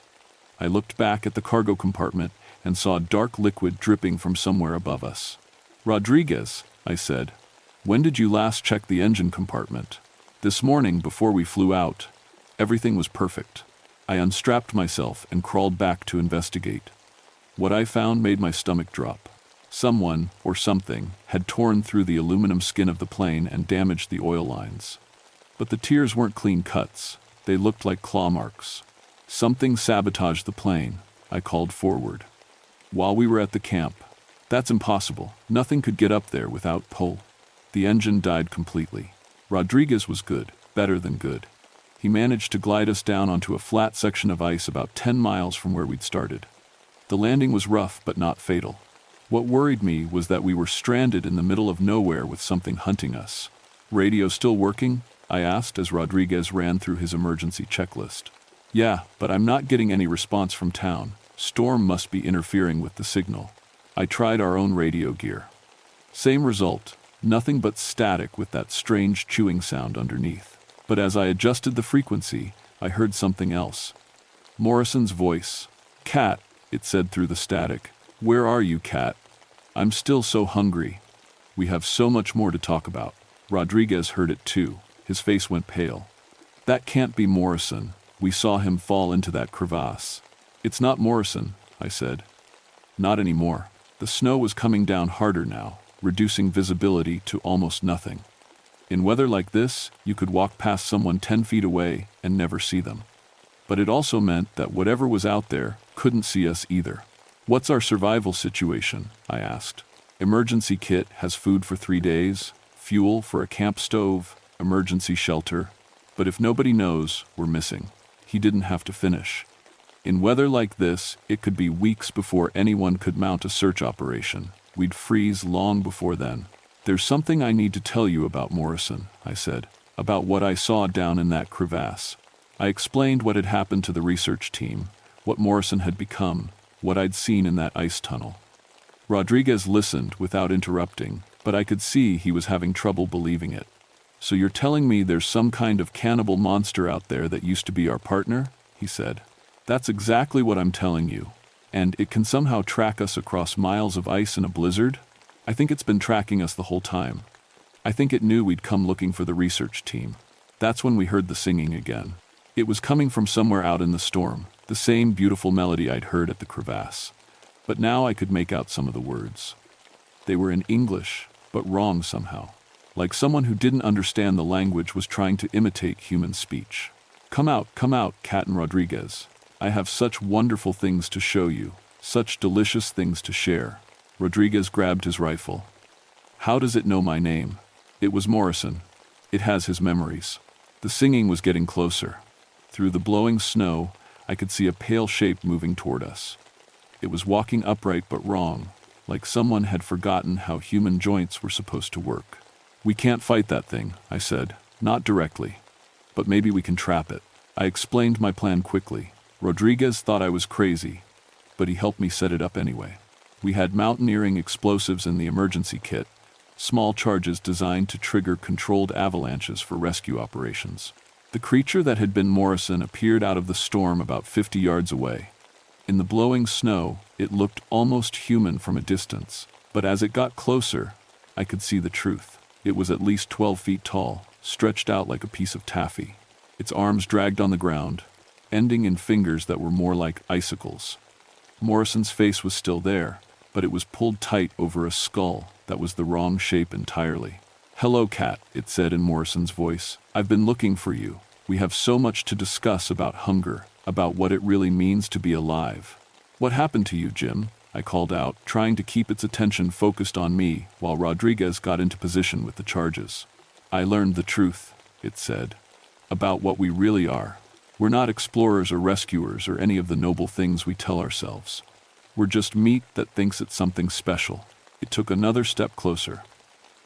I looked back at the cargo compartment and saw dark liquid dripping from somewhere above us. "Rodriguez," I said, "when did you last check the engine compartment?" "This morning before we flew out. Everything was perfect." I unstrapped myself and crawled back to investigate. What I found made my stomach drop. Someone, or something, had torn through the aluminum skin of the plane and damaged the oil lines. But the tears weren't clean cuts. They looked like claw marks. "Something sabotaged the plane," I called forward. "While we were at the camp." "That's impossible. Nothing could get up there without pull." The engine died completely. Rodriguez was good, better than good. He managed to glide us down onto a flat section of ice about 10 miles from where we'd started. The landing was rough but not fatal. What worried me was that we were stranded in the middle of nowhere with something hunting us. "Radio still working?" I asked as Rodriguez ran through his emergency checklist. "Yeah, but I'm not getting any response from town. Storm must be interfering with the signal." I tried our own radio gear. Same result, nothing but static with that strange chewing sound underneath. But as I adjusted the frequency, I heard something else. Morrison's voice. "Cat," it said through the static. "Where are you, Cat? I'm still so hungry. We have so much more to talk about." Rodriguez heard it too. His face went pale. "That can't be Morrison. We saw him fall into that crevasse." "It's not Morrison," I said. "Not anymore." The snow was coming down harder now, reducing visibility to almost nothing. In weather like this, you could walk past someone 10 feet away and never see them. But it also meant that whatever was out there couldn't see us either. "What's our survival situation?" I asked. "Emergency kit has food for 3 days, fuel for a camp stove, emergency shelter. But if nobody knows, we're missing." He didn't have to finish. "In weather like this, it could be weeks before anyone could mount a search operation. We'd freeze long before then." "There's something I need to tell you about Morrison," I said, "about what I saw down in that crevasse." I explained what had happened to the research team, what Morrison had become, what I'd seen in that ice tunnel. Rodriguez listened without interrupting, but I could see he was having trouble believing it. "So you're telling me there's some kind of cannibal monster out there that used to be our partner?" he said. "That's exactly what I'm telling you. And it can somehow track us across miles of ice in a blizzard? I think it's been tracking us the whole time. I think it knew we'd come looking for the research team." That's when we heard the singing again. It was coming from somewhere out in the storm, the same beautiful melody I'd heard at the crevasse. But now I could make out some of the words. They were in English, but wrong somehow. Like someone who didn't understand the language was trying to imitate human speech. Come out, Cat and Rodriguez. I have such wonderful things to show you, such delicious things to share." Rodriguez grabbed his rifle. "How does it know my name?" "It was Morrison. It has his memories." The singing was getting closer. Through the blowing snow, I could see a pale shape moving toward us. It was walking upright but wrong, like someone had forgotten how human joints were supposed to work. "We can't fight that thing," I said. "Not directly. But maybe we can trap it." I explained my plan quickly. Rodriguez thought I was crazy, but he helped me set it up anyway. We had mountaineering explosives in the emergency kit, small charges designed to trigger controlled avalanches for rescue operations. The creature that had been Morrison appeared out of the storm about 50 yards away. In the blowing snow, it looked almost human from a distance, but as it got closer, I could see the truth. It was at least 12 feet tall, stretched out like a piece of taffy. Its arms dragged on the ground, ending in fingers that were more like icicles. Morrison's face was still there, but it was pulled tight over a skull that was the wrong shape entirely. "Hello, Cat," it said in Morrison's voice. "I've been looking for you. We have so much to discuss about hunger, about what it really means to be alive." "What happened to you, Jim?" I called out, trying to keep its attention focused on me while Rodriguez got into position with the charges. "I learned the truth," it said, "about what we really are. We're not explorers or rescuers or any of the noble things we tell ourselves. We're just meat that thinks it's something special." It took another step closer.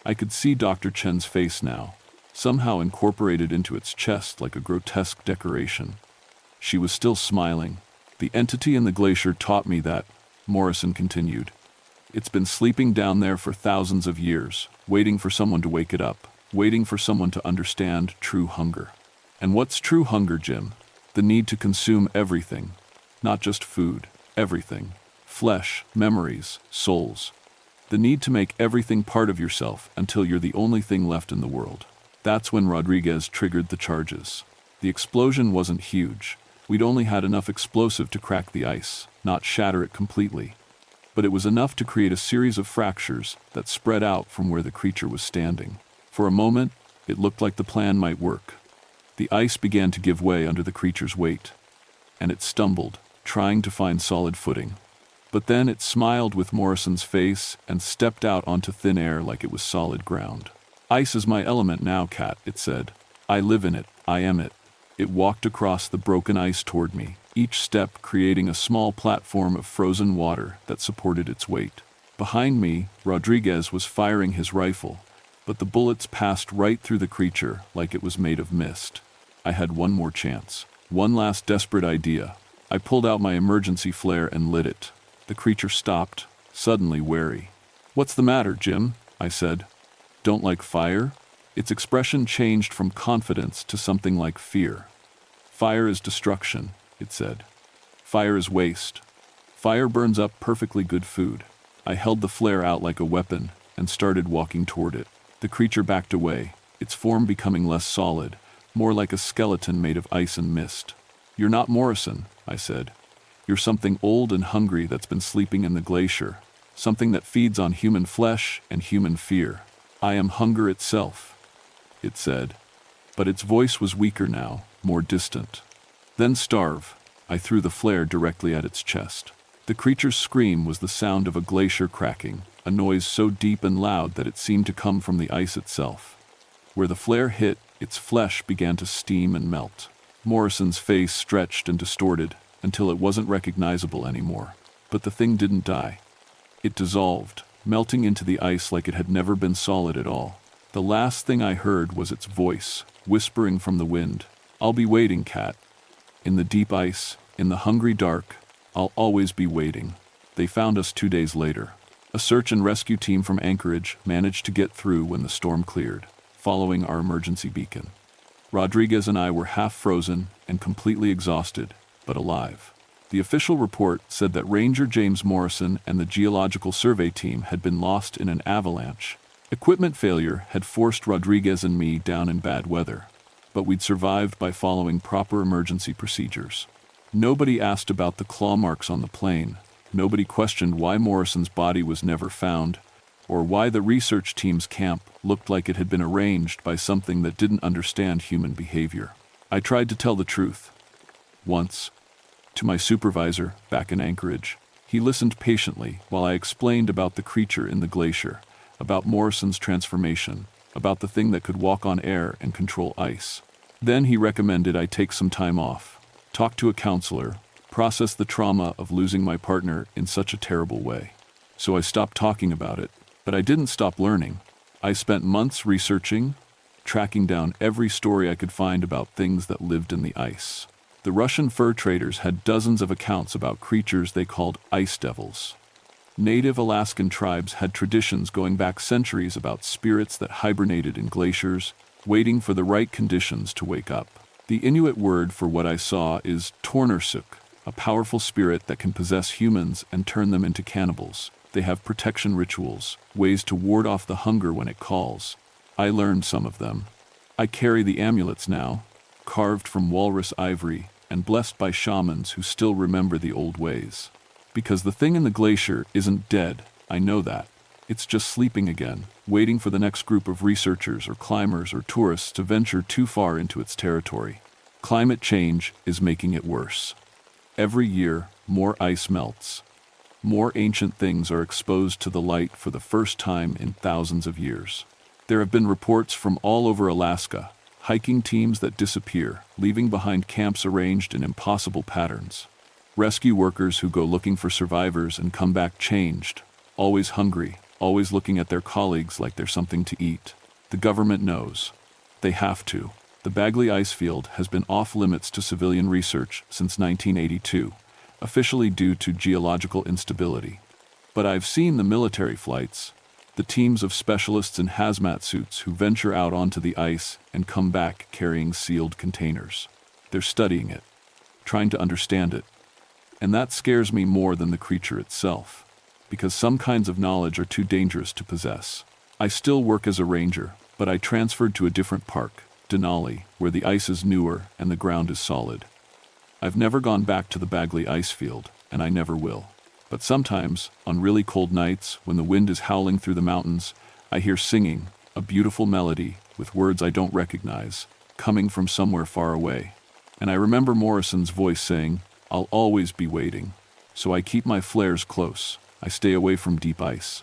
I could see Dr. Chen's face now. somehow incorporated into its chest like a grotesque decoration. She was still smiling. The entity in the glacier taught me that, Morrison continued. It's been sleeping down there for thousands of years, waiting for someone to wake it up, waiting for someone to understand true hunger. And what's true hunger, Jim? The need to consume everything, not just food, everything. Flesh, memories, souls. The need to make everything part of yourself until you're the only thing left in the world. That's when Rodriguez triggered the charges. The explosion wasn't huge. We'd only had enough explosive to crack the ice, not shatter it completely. But it was enough to create a series of fractures that spread out from where the creature was standing. For a moment, it looked like the plan might work. The ice began to give way under the creature's weight, and it stumbled, trying to find solid footing. But then it smiled with Morrison's face and stepped out onto thin air like it was solid ground. Ice is my element now, Cat, it said. I live in it, I am it. It walked across the broken ice toward me, each step creating a small platform of frozen water that supported its weight. Behind me, Rodriguez was firing his rifle, but the bullets passed right through the creature like it was made of mist. I had one more chance, one last desperate idea. I pulled out my emergency flare and lit it. The creature stopped, suddenly wary. "What's the matter, Jim?" I said. "Don't like fire?" Its expression changed from confidence to something like fear. "Fire is destruction," it said. "Fire is waste. Fire burns up perfectly good food." I held the flare out like a weapon and started walking toward it. The creature backed away, its form becoming less solid, more like a skeleton made of ice and mist. "You're not Morrison," I said. "You're something old and hungry that's been sleeping in the glacier, something that feeds on human flesh and human fear. I am hunger itself," it said. But its voice was weaker now, more distant. "Then starve." I threw the flare directly at its chest. The creature's scream was the sound of a glacier cracking, a noise so deep and loud that it seemed to come from the ice itself. Where the flare hit, its flesh began to steam and melt. Morrison's face stretched and distorted until it wasn't recognizable anymore. But the thing didn't die. It dissolved, melting into the ice like it had never been solid at all. The last thing I heard was its voice, whispering from the wind. "I'll be waiting, Cat. In the deep ice, in the hungry dark, I'll always be waiting." They found us 2 days later. A search and rescue team from Anchorage managed to get through when the storm cleared, following our emergency beacon. Rodriguez and I were half frozen and completely exhausted, but alive. The official report said that Ranger James Morrison and the Geological Survey team had been lost in an avalanche. Equipment failure had forced Rodriguez and me down in bad weather, but we'd survived by following proper emergency procedures. Nobody asked about the claw marks on the plane. Nobody questioned why Morrison's body was never found, or why the research team's camp looked like it had been arranged by something that didn't understand human behavior. I tried to tell the truth. Once, to my supervisor back in Anchorage. He listened patiently while I explained about the creature in the glacier, about Morrison's transformation, about the thing that could walk on air and control ice. Then he recommended I take some time off, talk to a counselor, process the trauma of losing my partner in such a terrible way. So I stopped talking about it, but I didn't stop learning. I spent months researching, tracking down every story I could find about things that lived in the ice. The Russian fur traders had dozens of accounts about creatures they called ice devils. Native Alaskan tribes had traditions going back centuries about spirits that hibernated in glaciers, waiting for the right conditions to wake up. The Inuit word for what I saw is tornersuk, a powerful spirit that can possess humans and turn them into cannibals. They have protection rituals, ways to ward off the hunger when it calls. I learned some of them. I carry the amulets now, carved from walrus ivory and blessed by shamans who still remember the old ways. Because the thing in the glacier isn't dead, I know that. It's just sleeping again, waiting for the next group of researchers or climbers or tourists to venture too far into its territory. Climate change is making it worse. Every year, more ice melts. More ancient things are exposed to the light for the first time in thousands of years. There have been reports from all over Alaska, hiking teams that disappear, leaving behind camps arranged in impossible patterns. Rescue workers who go looking for survivors and come back changed, always hungry, always looking at their colleagues like there's something to eat. The government knows. They have to. The Bagley ice field has been off-limits to civilian research since 1982, officially due to geological instability. But I've seen the military flights, the teams of specialists in hazmat suits who venture out onto the ice and come back carrying sealed containers. They're studying it, trying to understand it. And that scares me more than the creature itself, because some kinds of knowledge are too dangerous to possess. I still work as a ranger, but I transferred to a different park, Denali, where the ice is newer and the ground is solid. I've never gone back to the Bagley ice field, and I never will. But sometimes, on really cold nights, when the wind is howling through the mountains, I hear singing, a beautiful melody, with words I don't recognize, coming from somewhere far away. And I remember Morrison's voice saying, "I'll always be waiting." So I keep my flares close. I stay away from deep ice.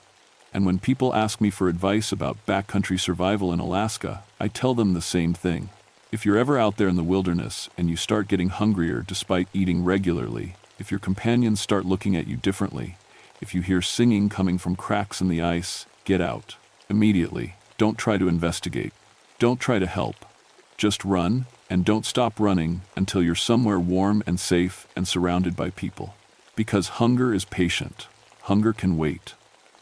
And when people ask me for advice about backcountry survival in Alaska, I tell them the same thing. If you're ever out there in the wilderness and you start getting hungrier despite eating regularly, if your companions start looking at you differently, if you hear singing coming from cracks in the ice, get out. Immediately. Don't try to investigate. Don't try to help. Just run, and don't stop running until you're somewhere warm and safe and surrounded by people. Because hunger is patient. Hunger can wait.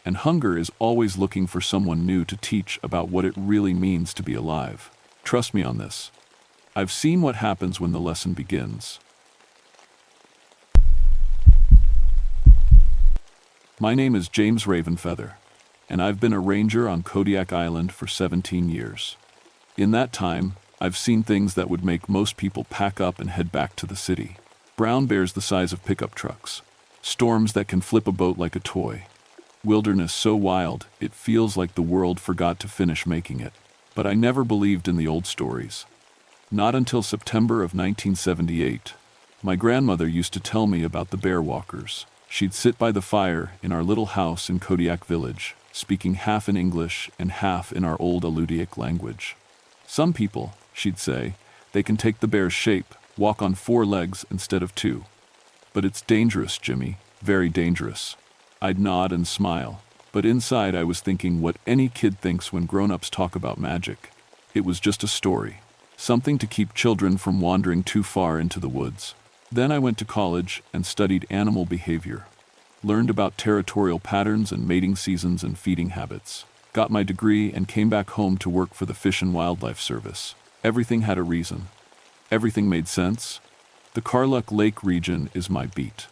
And hunger is always looking for someone new to teach about what it really means to be alive. Trust me on this. I've seen what happens when the lesson begins. My name is James Ravenfeather, and I've been a ranger on Kodiak Island for 17 years. In that time, I've seen things that would make most people pack up and head back to the city. Brown bears the size of pickup trucks. Storms that can flip a boat like a toy. Wilderness so wild, it feels like the world forgot to finish making it. But I never believed in the old stories. Not until September of 1978. My grandmother used to tell me about the bear walkers. She'd sit by the fire in our little house in Kodiak Village, speaking half in English and half in our old Alutiiq language. Some people, she'd say, they can take the bear's shape, walk on 4 legs instead of 2. But it's dangerous, Jimmy, very dangerous. I'd nod and smile, but inside I was thinking what any kid thinks when grown-ups talk about magic. It was just a story, something to keep children from wandering too far into the woods. Then I went to college and studied animal behavior, learned about territorial patterns and mating seasons and feeding habits, got my degree and came back home to work for the Fish and Wildlife Service. Everything had a reason. Everything made sense. The Karluk Lake region is my beat.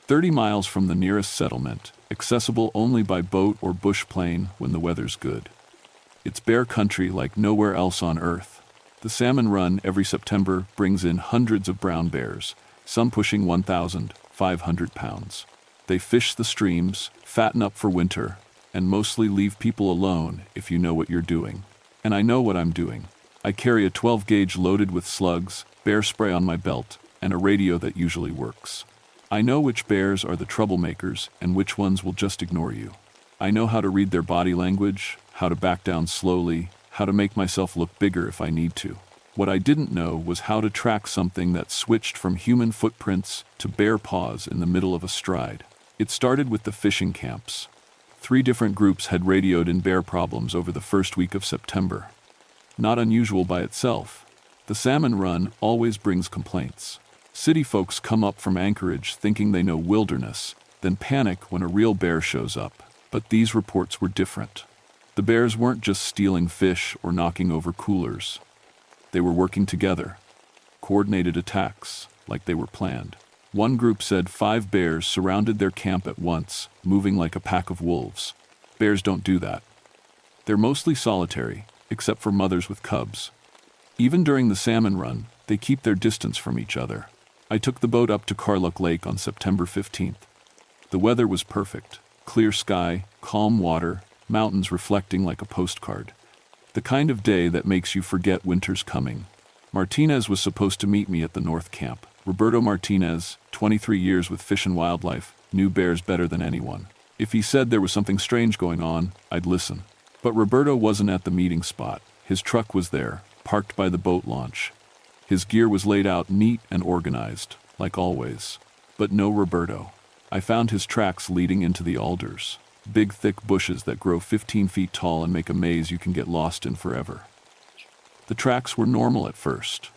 30 miles from the nearest settlement, accessible only by boat or bush plane when the weather's good. It's bear country like nowhere else on Earth. The salmon run every September brings in hundreds of brown bears, some pushing 1,500 pounds. They fish the streams, fatten up for winter, and mostly leave people alone if you know what you're doing. And I know what I'm doing. I carry a 12-gauge loaded with slugs, bear spray on my belt, and a radio that usually works. I know which bears are the troublemakers and which ones will just ignore you. I know how to read their body language, how to back down slowly, how to make myself look bigger if I need to. What I didn't know was how to track something that switched from human footprints to bear paws in the middle of a stride. It started with the fishing camps. 3 different groups had radioed in bear problems over the first week of September. Not unusual by itself. The salmon run always brings complaints. City folks come up from Anchorage thinking they know wilderness, then panic when a real bear shows up. But these reports were different. The bears weren't just stealing fish or knocking over coolers. They were working together. Coordinated attacks, like they were planned. One group said 5 bears surrounded their camp at once, moving like a pack of wolves. Bears don't do that. They're mostly solitary, except for mothers with cubs. Even during the salmon run, they keep their distance from each other. I took the boat up to Karluk Lake on September 15th. The weather was perfect. Clear sky, calm water, mountains reflecting like a postcard. The kind of day that makes you forget winter's coming. Martinez was supposed to meet me at the North Camp. Roberto Martinez, 23 years with Fish and Wildlife, knew bears better than anyone. If he said there was something strange going on, I'd listen. But Roberto wasn't at the meeting spot. His truck was there, parked by the boat launch. His gear was laid out neat and organized, like always. But no Roberto. I found his tracks leading into the alders. Big, thick bushes that grow 15 feet tall and make a maze you can get lost in forever. The tracks were normal at first.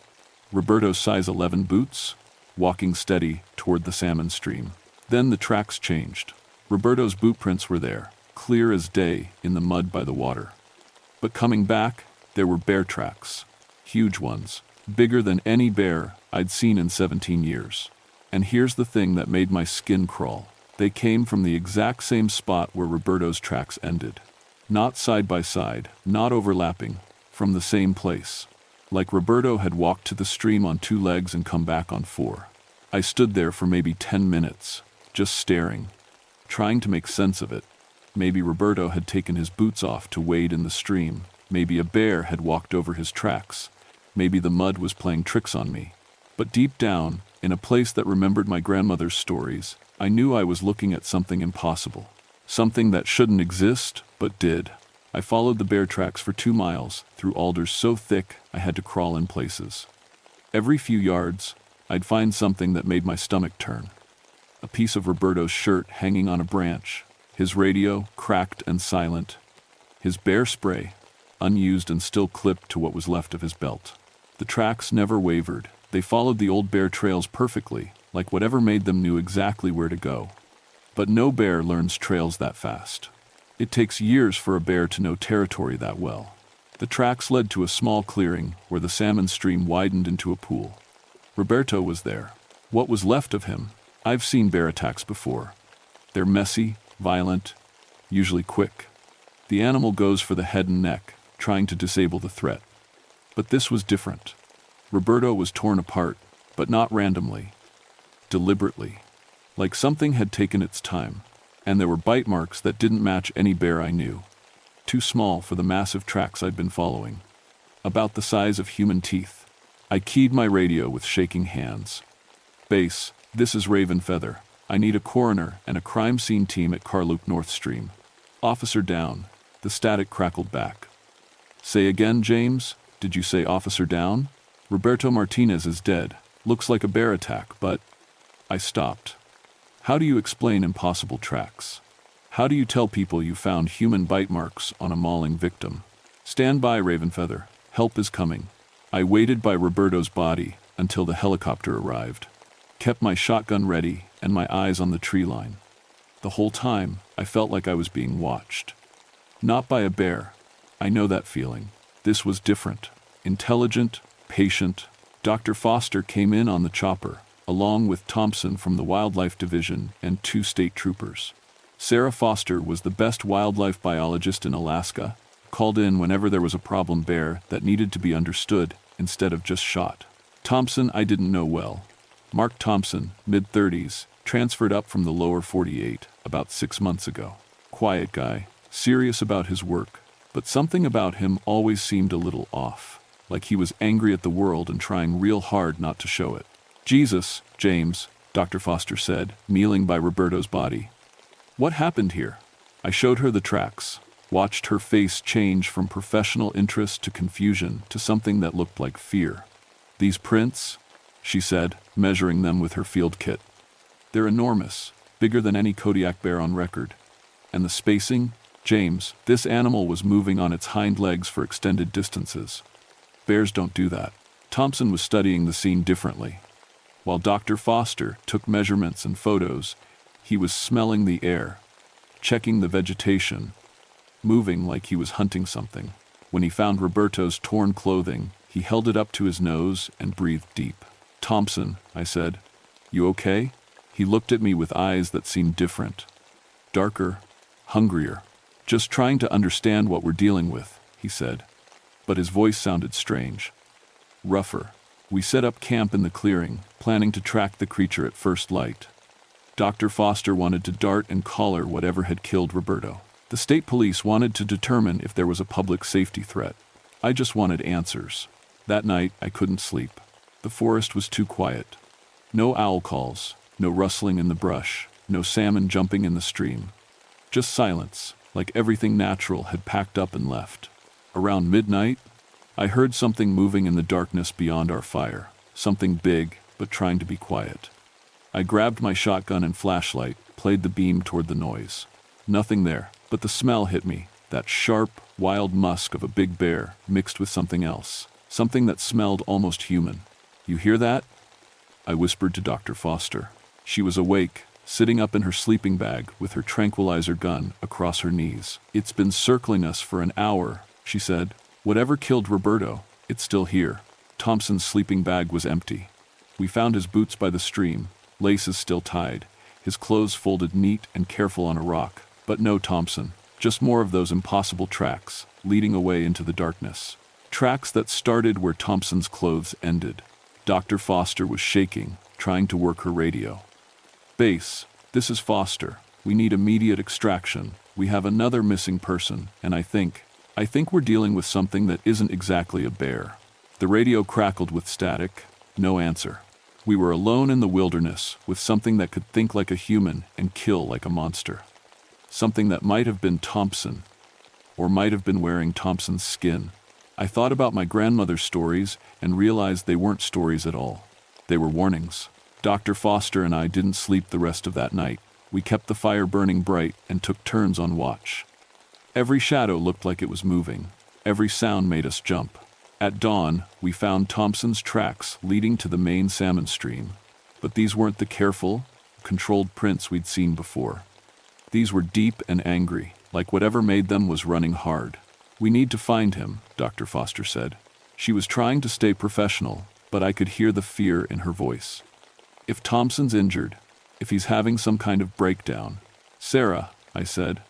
Roberto's size 11 boots, walking steady toward the salmon stream. Then the tracks changed. Roberto's boot prints were there, clear as day in the mud by the water. But coming back, there were bear tracks. Huge ones, bigger than any bear I'd seen in 17 years. And here's the thing that made my skin crawl. They came from the exact same spot where Roberto's tracks ended. Not side by side, not overlapping, from the same place. Like Roberto had walked to the stream on 2 legs and come back on 4. I stood there for maybe 10 minutes, just staring, trying to make sense of it. Maybe Roberto had taken his boots off to wade in the stream. Maybe a bear had walked over his tracks. Maybe the mud was playing tricks on me. But deep down, in a place that remembered my grandmother's stories, I knew I was looking at something impossible. Something that shouldn't exist, but did. I followed the bear tracks for 2 miles, through alders so thick I had to crawl in places. Every few yards, I'd find something that made my stomach turn. A piece of Roberto's shirt hanging on a branch, his radio cracked and silent, his bear spray, unused and still clipped to what was left of his belt. The tracks never wavered. They followed the old bear trails perfectly, like whatever made them knew exactly where to go. But no bear learns trails that fast. It takes years for a bear to know territory that well. The tracks led to a small clearing where the salmon stream widened into a pool. Roberto was there. What was left of him? I've seen bear attacks before. They're messy, violent, usually quick. The animal goes for the head and neck, trying to disable the threat. But this was different. Roberto was torn apart, but not randomly. Deliberately. Like something had taken its time. And there were bite marks that didn't match any bear I knew. Too small for the massive tracks I'd been following. About the size of human teeth. I keyed my radio with shaking hands. Base, this is Raven Feather. I need a coroner and a crime scene team at Carluke North Stream. Officer down. The static crackled back. Say again, James? Did you say officer down? Roberto Martinez is dead. Looks like a bear attack, but... I stopped. How do you explain impossible tracks? How do you tell people you found human bite marks on a mauling victim? Stand by, Ravenfeather. Help is coming. I waited by Roberto's body until the helicopter arrived. Kept my shotgun ready and my eyes on the tree line. The whole time, I felt like I was being watched. Not by a bear. I know that feeling. This was different. Intelligent, patient. Dr. Foster came in on the chopper, along with Thompson from the Wildlife Division and 2 state troopers. Sarah Foster was the best wildlife biologist in Alaska, called in whenever there was a problem bear that needed to be understood instead of just shot. Thompson I didn't know well. Mark Thompson, mid-30s, transferred up from the lower 48 about 6 months ago. Quiet guy, serious about his work, but something about him always seemed a little off, like he was angry at the world and trying real hard not to show it. Jesus, James, Dr. Foster said, kneeling by Roberto's body. What happened here? I showed her the tracks, watched her face change from professional interest to confusion to something that looked like fear. These prints, she said, measuring them with her field kit. They're enormous, bigger than any Kodiak bear on record. And the spacing? James, this animal was moving on its hind legs for extended distances. Bears don't do that. Thompson was studying the scene differently. While Dr. Foster took measurements and photos, he was smelling the air, checking the vegetation, moving like he was hunting something. When he found Roberto's torn clothing, he held it up to his nose and breathed deep. Thompson, I said, you okay? He looked at me with eyes that seemed different. Darker, hungrier. Just trying to understand what we're dealing with, he said. But his voice sounded strange. Rougher. We set up camp in the clearing, planning to track the creature at first light. Dr. Foster wanted to dart and collar whatever had killed Roberto. The state police wanted to determine if there was a public safety threat. I just wanted answers. That night, I couldn't sleep. The forest was too quiet. No owl calls, no rustling in the brush, no salmon jumping in the stream. Just silence, like everything natural had packed up and left. Around midnight, I heard something moving in the darkness beyond our fire, something big, but trying to be quiet. I grabbed my shotgun and flashlight, played the beam toward the noise. Nothing there, but the smell hit me, that sharp, wild musk of a big bear mixed with something else. something that smelled almost human. "You hear that?" I whispered to Dr. Foster. She was awake, sitting up in her sleeping bag with her tranquilizer gun across her knees. "It's been circling us for an hour," she said. "Whatever killed Roberto, it's still here." Thompson's sleeping bag was empty. We found his boots by the stream, laces still tied, his clothes folded neat and careful on a rock. But no Thompson, just more of those impossible tracks, leading away into the darkness. Tracks that started where Thompson's clothes ended. Dr. Foster was shaking, trying to work her radio. "Base, this is Foster. We need immediate extraction. We have another missing person, and I think we're dealing with something that isn't exactly a bear." The radio crackled with static. No answer. We were alone in the wilderness with something that could think like a human and kill like a monster. Something that might have been Thompson, or might have been wearing Thompson's skin. I thought about my grandmother's stories and realized they weren't stories at all. They were warnings. Dr. Foster and I didn't sleep the rest of that night. We kept the fire burning bright and took turns on watch. Every shadow looked like it was moving. Every sound made us jump. At dawn, we found Thompson's tracks leading to the main salmon stream. But these weren't the careful, controlled prints we'd seen before. These were deep and angry, like whatever made them was running hard. "We need to find him," Dr. Foster said. She was trying to stay professional, but I could hear the fear in her voice. "If Thompson's injured, if he's having some kind of breakdown." "Sarah," I said,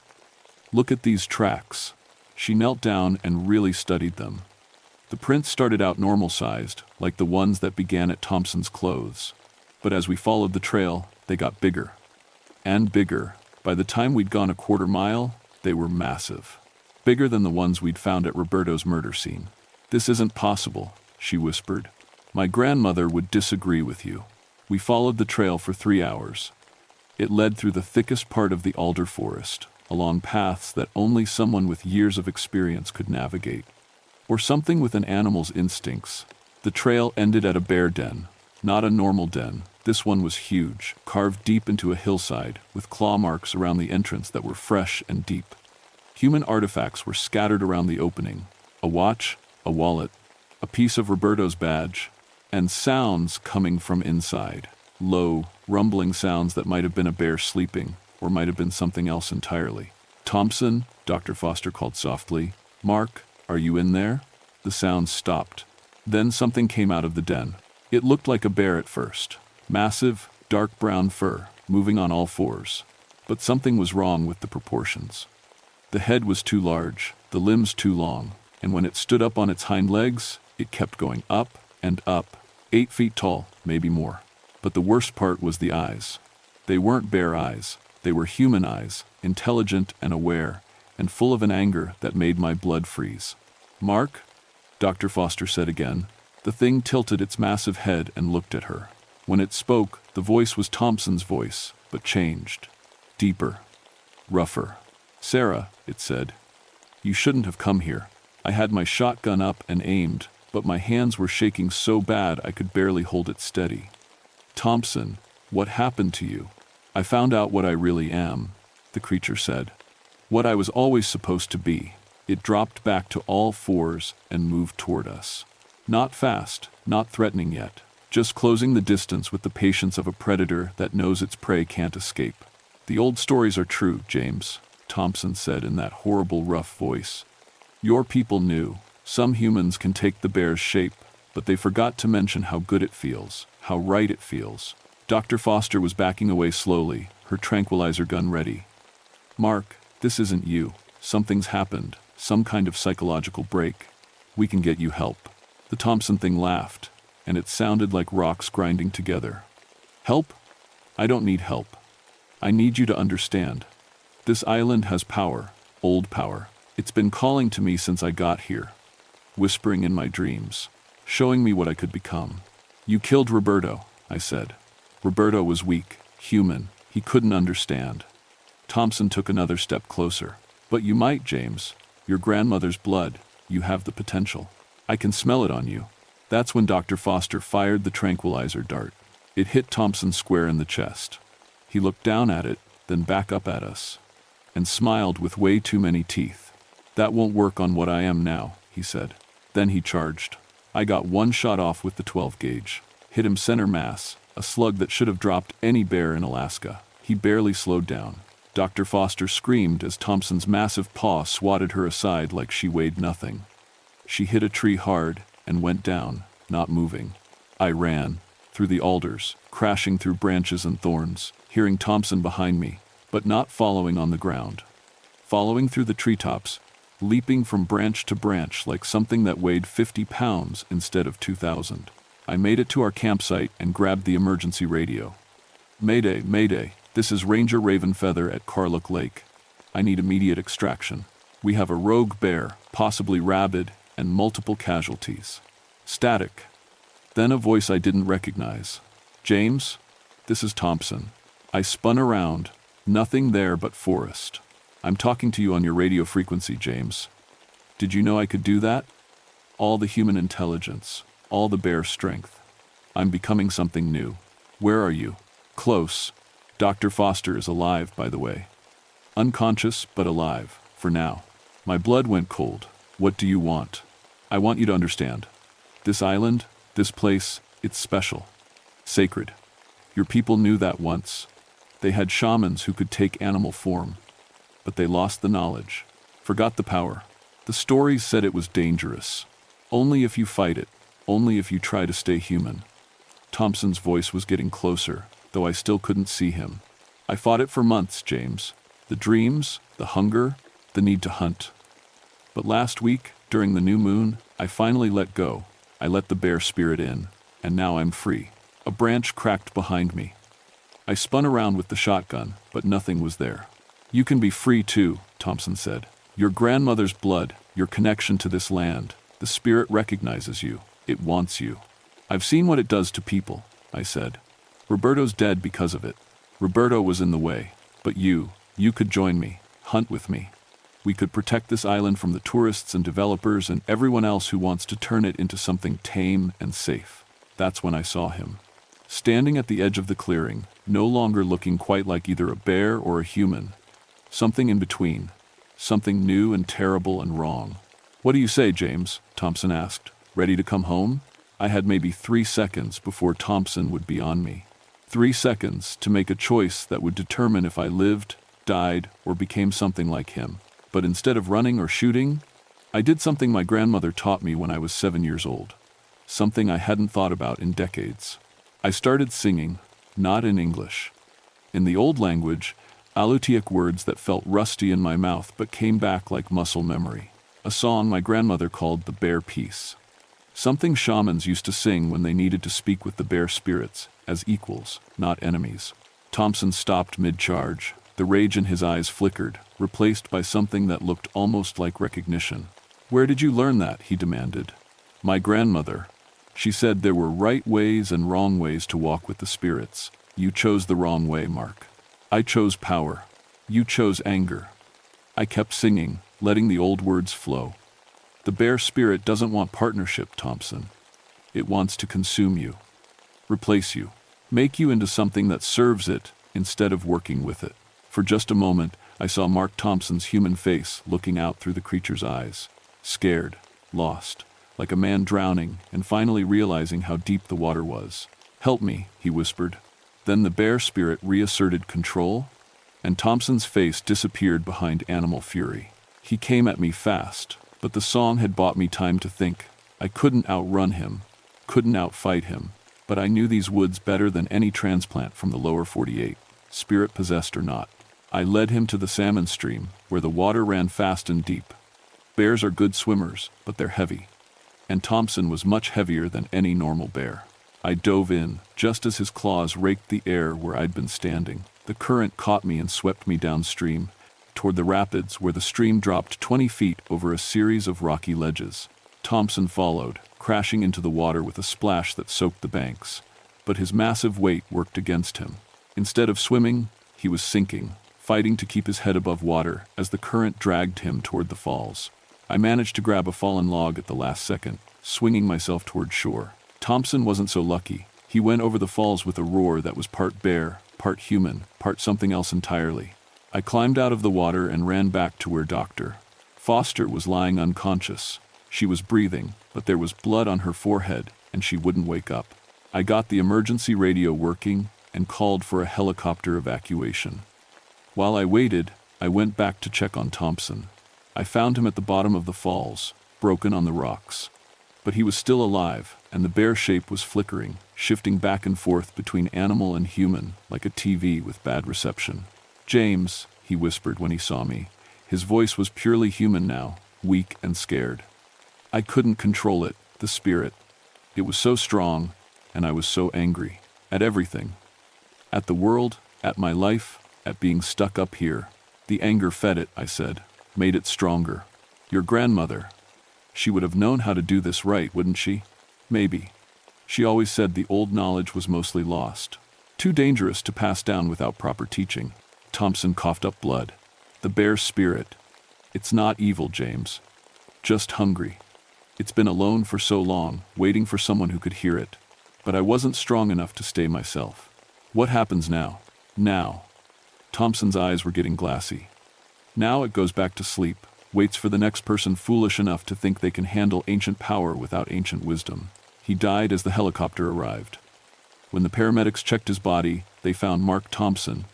"look at these tracks." She knelt down and really studied them. The prints started out normal-sized, like the ones that began at Thompson's clothes. But as we followed the trail, they got bigger. And bigger. By the time we'd gone a quarter mile, they were massive. Bigger than the ones we'd found at Roberto's murder scene. "This isn't possible," she whispered. "My grandmother would disagree with you." We followed the trail for 3 hours. It led through the thickest part of the alder forest, along paths that only someone with years of experience could navigate. Or something with an animal's instincts. The trail ended at a bear den. Not a normal den. This one was huge, carved deep into a hillside, with claw marks around the entrance that were fresh and deep. Human artifacts were scattered around the opening. A watch, a wallet, a piece of Roberto's badge, and sounds coming from inside. Low, rumbling sounds that might have been a bear sleeping, or might have been something else entirely. "Thompson," Dr. Foster called softly. "Mark, are you in there?" The sound stopped. Then something came out of the den. It looked like a bear at first. Massive, dark brown fur, moving on all fours. But something was wrong with the proportions. The head was too large, the limbs too long, and when it stood up on its hind legs, it kept going up and up, 8 feet tall, maybe more. But the worst part was the eyes. They weren't bear eyes. They were human eyes, intelligent and aware, and full of an anger that made my blood freeze. "Mark?" Dr. Foster said again. The thing tilted its massive head and looked at her. When it spoke, the voice was Thompson's voice, but changed. Deeper. Rougher. "Sarah," it said, "you shouldn't have come here. I had my shotgun up and aimed, but my hands were shaking so bad I could barely hold it steady. Thompson, what happened to you?" "I found out what I really am," the creature said. "What I was always supposed to be." It dropped back to all fours and moved toward us. Not fast, not threatening yet, just closing the distance with the patience of a predator that knows its prey can't escape. "The old stories are true, James," Thompson said in that horrible rough voice. "Your people knew. Some humans can take the bear's shape, but they forgot to mention how good it feels, how right it feels." Dr. Foster was backing away slowly, her tranquilizer gun ready. "Mark, this isn't you. Something's happened, some kind of psychological break. We can get you help." The Thompson thing laughed, and it sounded like rocks grinding together. "Help? I don't need help. I need you to understand. This island has power, old power. It's been calling to me since I got here, whispering in my dreams, showing me what I could become. You killed Roberto," I said. Roberto was weak, human. He couldn't understand. Thompson took another step closer. "But you might, James. Your grandmother's blood. You have the potential. I can smell it on you." That's when Dr. Foster fired the tranquilizer dart. It hit Thompson square in the chest. He looked down at it, then back up at us, and smiled with way too many teeth. "That won't work on what I am now," he said. Then he charged. I got one shot off with the 12 gauge. Hit him center mass, a slug that should have dropped any bear in Alaska. He barely slowed down. Dr. Foster screamed as Thompson's massive paw swatted her aside like she weighed nothing. She hit a tree hard and went down, not moving. I ran, through the alders, crashing through branches and thorns, hearing Thompson behind me, but not following on the ground. Following through the treetops, leaping from branch to branch like something that weighed 50 pounds instead of 2,000. I made it to our campsite and grabbed the emergency radio. Mayday, mayday, this is Ranger Ravenfeather at Carlook Lake. I need immediate extraction. We have a rogue bear, possibly rabid, and multiple casualties. Static. Then a voice I didn't recognize. James? This is Thompson. I spun around. Nothing there but forest. I'm talking to you on your radio frequency, James. Did you know I could do that? All the human intelligence, all the bear strength. I'm becoming something new. Where are you? Close. Dr. Foster is alive, by the way. Unconscious, but alive, for now. My blood went cold. What do you want? I want you to understand. This island, this place, it's special. Sacred. Your people knew that once. They had shamans who could take animal form. But they lost the knowledge, forgot the power. The stories said it was dangerous. Only if you fight it, only if you try to stay human. Thompson's voice was getting closer, though I still couldn't see him. I fought it for months, James. The dreams, the hunger, the need to hunt. But last week, during the new moon, I finally let go. I let the bear spirit in, and now I'm free. A branch cracked behind me. I spun around with the shotgun, but nothing was there. You can be free too, Thompson said. Your grandmother's blood, your connection to this land, the spirit recognizes you. It wants you. I've seen what it does to people, I said. Roberto's dead because of it. Roberto was in the way. But you could join me, hunt with me. We could protect this island from the tourists and developers and everyone else who wants to turn it into something tame and safe. That's when I saw him. Standing at the edge of the clearing, no longer looking quite like either a bear or a human. Something in between. Something new and terrible and wrong. What do you say, James? Thompson asked. Ready to come home? I had maybe 3 seconds before Thompson would be on me. 3 seconds to make a choice that would determine if I lived, died, or became something like him. But instead of running or shooting, I did something my grandmother taught me when I was 7 years old. Something I hadn't thought about in decades. I started singing, not in English. In the old language, Alutiiq words that felt rusty in my mouth but came back like muscle memory. A song my grandmother called the Bear Peace. Something shamans used to sing when they needed to speak with the bear spirits, as equals, not enemies. Thompson stopped mid-charge. The rage in his eyes flickered, replaced by something that looked almost like recognition. Where did you learn that? He demanded. My grandmother. She said there were right ways and wrong ways to walk with the spirits. You chose the wrong way, Mark. I chose power. You chose anger. I kept singing, letting the old words flow. The bear spirit doesn't want partnership, Thompson. It wants to consume you. Replace you. Make you into something that serves it instead of working with it. For just a moment, I saw Mark Thompson's human face looking out through the creature's eyes. Scared, lost, like a man drowning and finally realizing how deep the water was. Help me, he whispered. Then the bear spirit reasserted control, and Thompson's face disappeared behind animal fury. He came at me fast, but the song had bought me time to think. I couldn't outrun him, couldn't outfight him, but I knew these woods better than any transplant from the lower 48, spirit-possessed or not. I led him to the salmon stream, where the water ran fast and deep. Bears are good swimmers, but they're heavy. And Thompson was much heavier than any normal bear. I dove in, just as his claws raked the air where I'd been standing. The current caught me and swept me downstream, toward the rapids where the stream dropped 20 feet over a series of rocky ledges. Thompson followed, crashing into the water with a splash that soaked the banks. But his massive weight worked against him. Instead of swimming, he was sinking, fighting to keep his head above water as the current dragged him toward the falls. I managed to grab a fallen log at the last second, swinging myself toward shore. Thompson wasn't so lucky. He went over the falls with a roar that was part bear, part human, part something else entirely. I climbed out of the water and ran back to where Dr. Foster was lying unconscious. She was breathing, but there was blood on her forehead and she wouldn't wake up. I got the emergency radio working and called for a helicopter evacuation. While I waited, I went back to check on Thompson. I found him at the bottom of the falls, broken on the rocks. But he was still alive, and the bear shape was flickering, shifting back and forth between animal and human, like a TV with bad reception. "James," he whispered when he saw me. His voice was purely human now, weak and scared. I couldn't control it, the spirit. It was so strong, and I was so angry. At everything. At the world, at my life, at being stuck up here. The anger fed it, I said, made it stronger. "Your grandmother. She would have known how to do this right, wouldn't she? Maybe. She always said the old knowledge was mostly lost. Too dangerous to pass down without proper teaching." Thompson coughed up blood. "The bear's spirit. It's not evil, James. Just hungry. It's been alone for so long, waiting for someone who could hear it. But I wasn't strong enough to stay myself. What happens now? Now." Thompson's eyes were getting glassy. "Now it goes back to sleep, waits for the next person foolish enough to think they can handle ancient power without ancient wisdom." He died as the helicopter arrived. When the paramedics checked his body, they found Mark Thompson,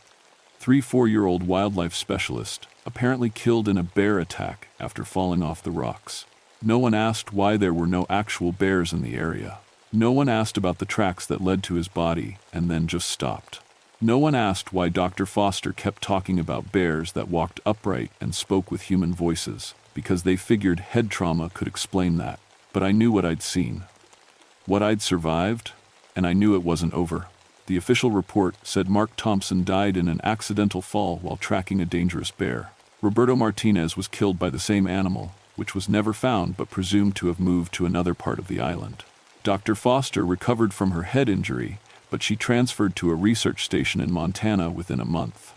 3-4-year-old wildlife specialist, apparently killed in a bear attack after falling off the rocks. No one asked why there were no actual bears in the area. No one asked about the tracks that led to his body and then just stopped. No one asked why Dr. Foster kept talking about bears that walked upright and spoke with human voices, because they figured head trauma could explain that. But I knew what I'd seen. What I'd survived, and I knew it wasn't over. The official report said Mark Thompson died in an accidental fall while tracking a dangerous bear. Roberto Martinez was killed by the same animal, which was never found but presumed to have moved to another part of the island. Dr. Foster recovered from her head injury, but she transferred to a research station in Montana within a month.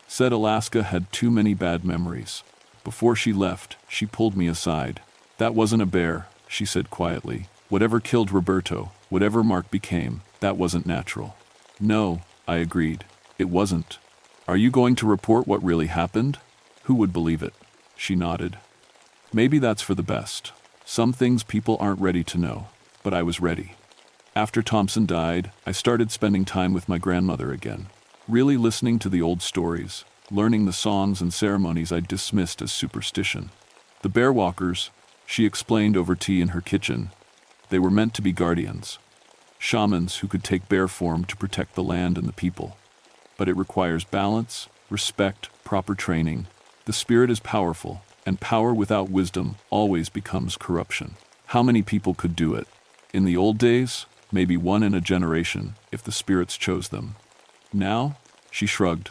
Said Alaska had too many bad memories. Before she left, she pulled me aside. "That wasn't a bear," she said quietly. "Whatever killed Roberto, whatever Mark became, that wasn't natural." "No," I agreed. "It wasn't." "Are you going to report what really happened?" "Who would believe it?" She nodded. "Maybe that's for the best. Some things people aren't ready to know, but I was ready." After Thompson died, I started spending time with my grandmother again, really listening to the old stories, learning the songs and ceremonies I'd dismissed as superstition. The bear walkers, she explained over tea in her kitchen, they were meant to be guardians, shamans who could take bear form to protect the land and the people. But it requires balance, respect, proper training. The spirit is powerful, and power without wisdom always becomes corruption. How many people could do it? In the old days, maybe one in a generation, if the spirits chose them. Now, she shrugged.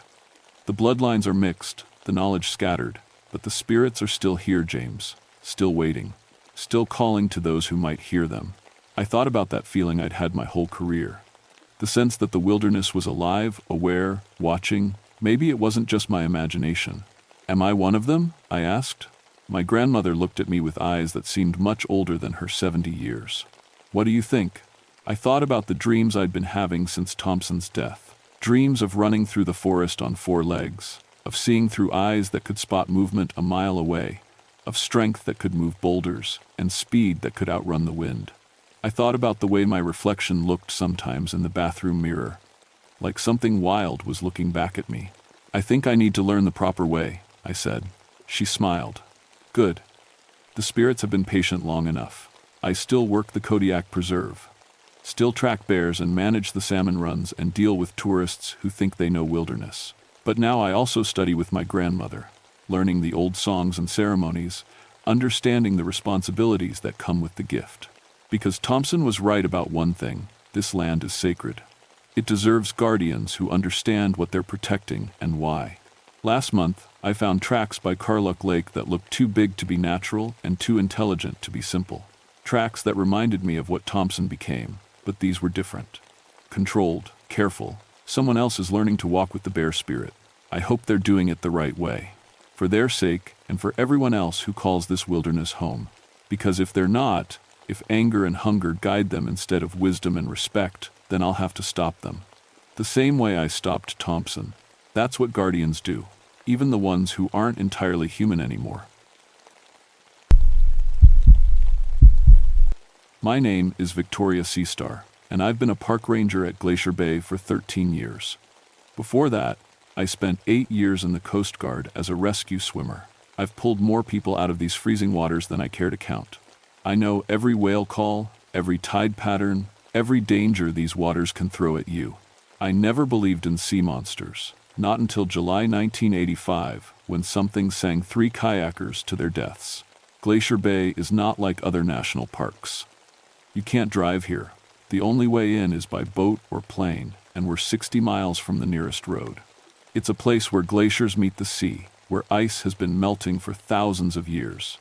The bloodlines are mixed, the knowledge scattered, but the spirits are still here, James, still waiting, still calling to those who might hear them. I thought about that feeling I'd had my whole career. The sense that the wilderness was alive, aware, watching. Maybe it wasn't just my imagination. "Am I one of them?" I asked. My grandmother looked at me with eyes that seemed much older than her 70 years. "What do you think?" I thought about the dreams I'd been having since Thompson's death. Dreams of running through the forest on 4 legs, of seeing through eyes that could spot movement a mile away, of strength that could move boulders, and speed that could outrun the wind. I thought about the way my reflection looked sometimes in the bathroom mirror, like something wild was looking back at me. "I think I need to learn the proper way," I said. She smiled. "Good. The spirits have been patient long enough. I still work the Kodiak Preserve. Still track bears and manage the salmon runs and deal with tourists who think they know wilderness. But now I also study with my grandmother, learning the old songs and ceremonies, understanding the responsibilities that come with the gift. Because Thompson was right about one thing, this land is sacred. It deserves guardians who understand what they're protecting and why. Last month, I found tracks by Carluck Lake that looked too big to be natural and too intelligent to be simple. Tracks that reminded me of what Thompson became. But these were different. Controlled, careful. Someone else is learning to walk with the bear spirit. I hope they're doing it the right way. For their sake, and for everyone else who calls this wilderness home. Because if they're not, if anger and hunger guide them instead of wisdom and respect, then I'll have to stop them. The same way I stopped Thompson. That's what guardians do. Even the ones who aren't entirely human anymore. My name is Victoria Seastar, and I've been a park ranger at Glacier Bay for 13 years. Before that, I spent 8 years in the Coast Guard as a rescue swimmer. I've pulled more people out of these freezing waters than I care to count. I know every whale call, every tide pattern, every danger these waters can throw at you. I never believed in sea monsters, not until July 1985, when something sang 3 kayakers to their deaths. Glacier Bay is not like other national parks. You can't drive here. The only way in is by boat or plane, and we're 60 miles from the nearest road. It's a place where glaciers meet the sea, where ice has been melting for thousands of years.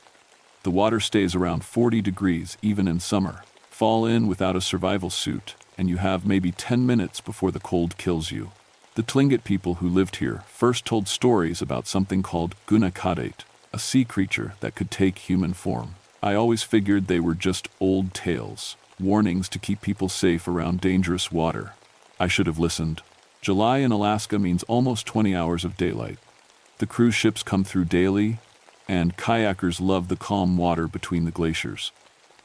The water stays around 40 degrees even in summer. Fall in without a survival suit, and you have maybe 10 minutes before the cold kills you. The Tlingit people who lived here first told stories about something called Gunakadet, a sea creature that could take human form. I always figured they were just old tales, warnings to keep people safe around dangerous water. I should have listened. July in Alaska means almost 20 hours of daylight. The cruise ships come through daily, and kayakers love the calm water between the glaciers.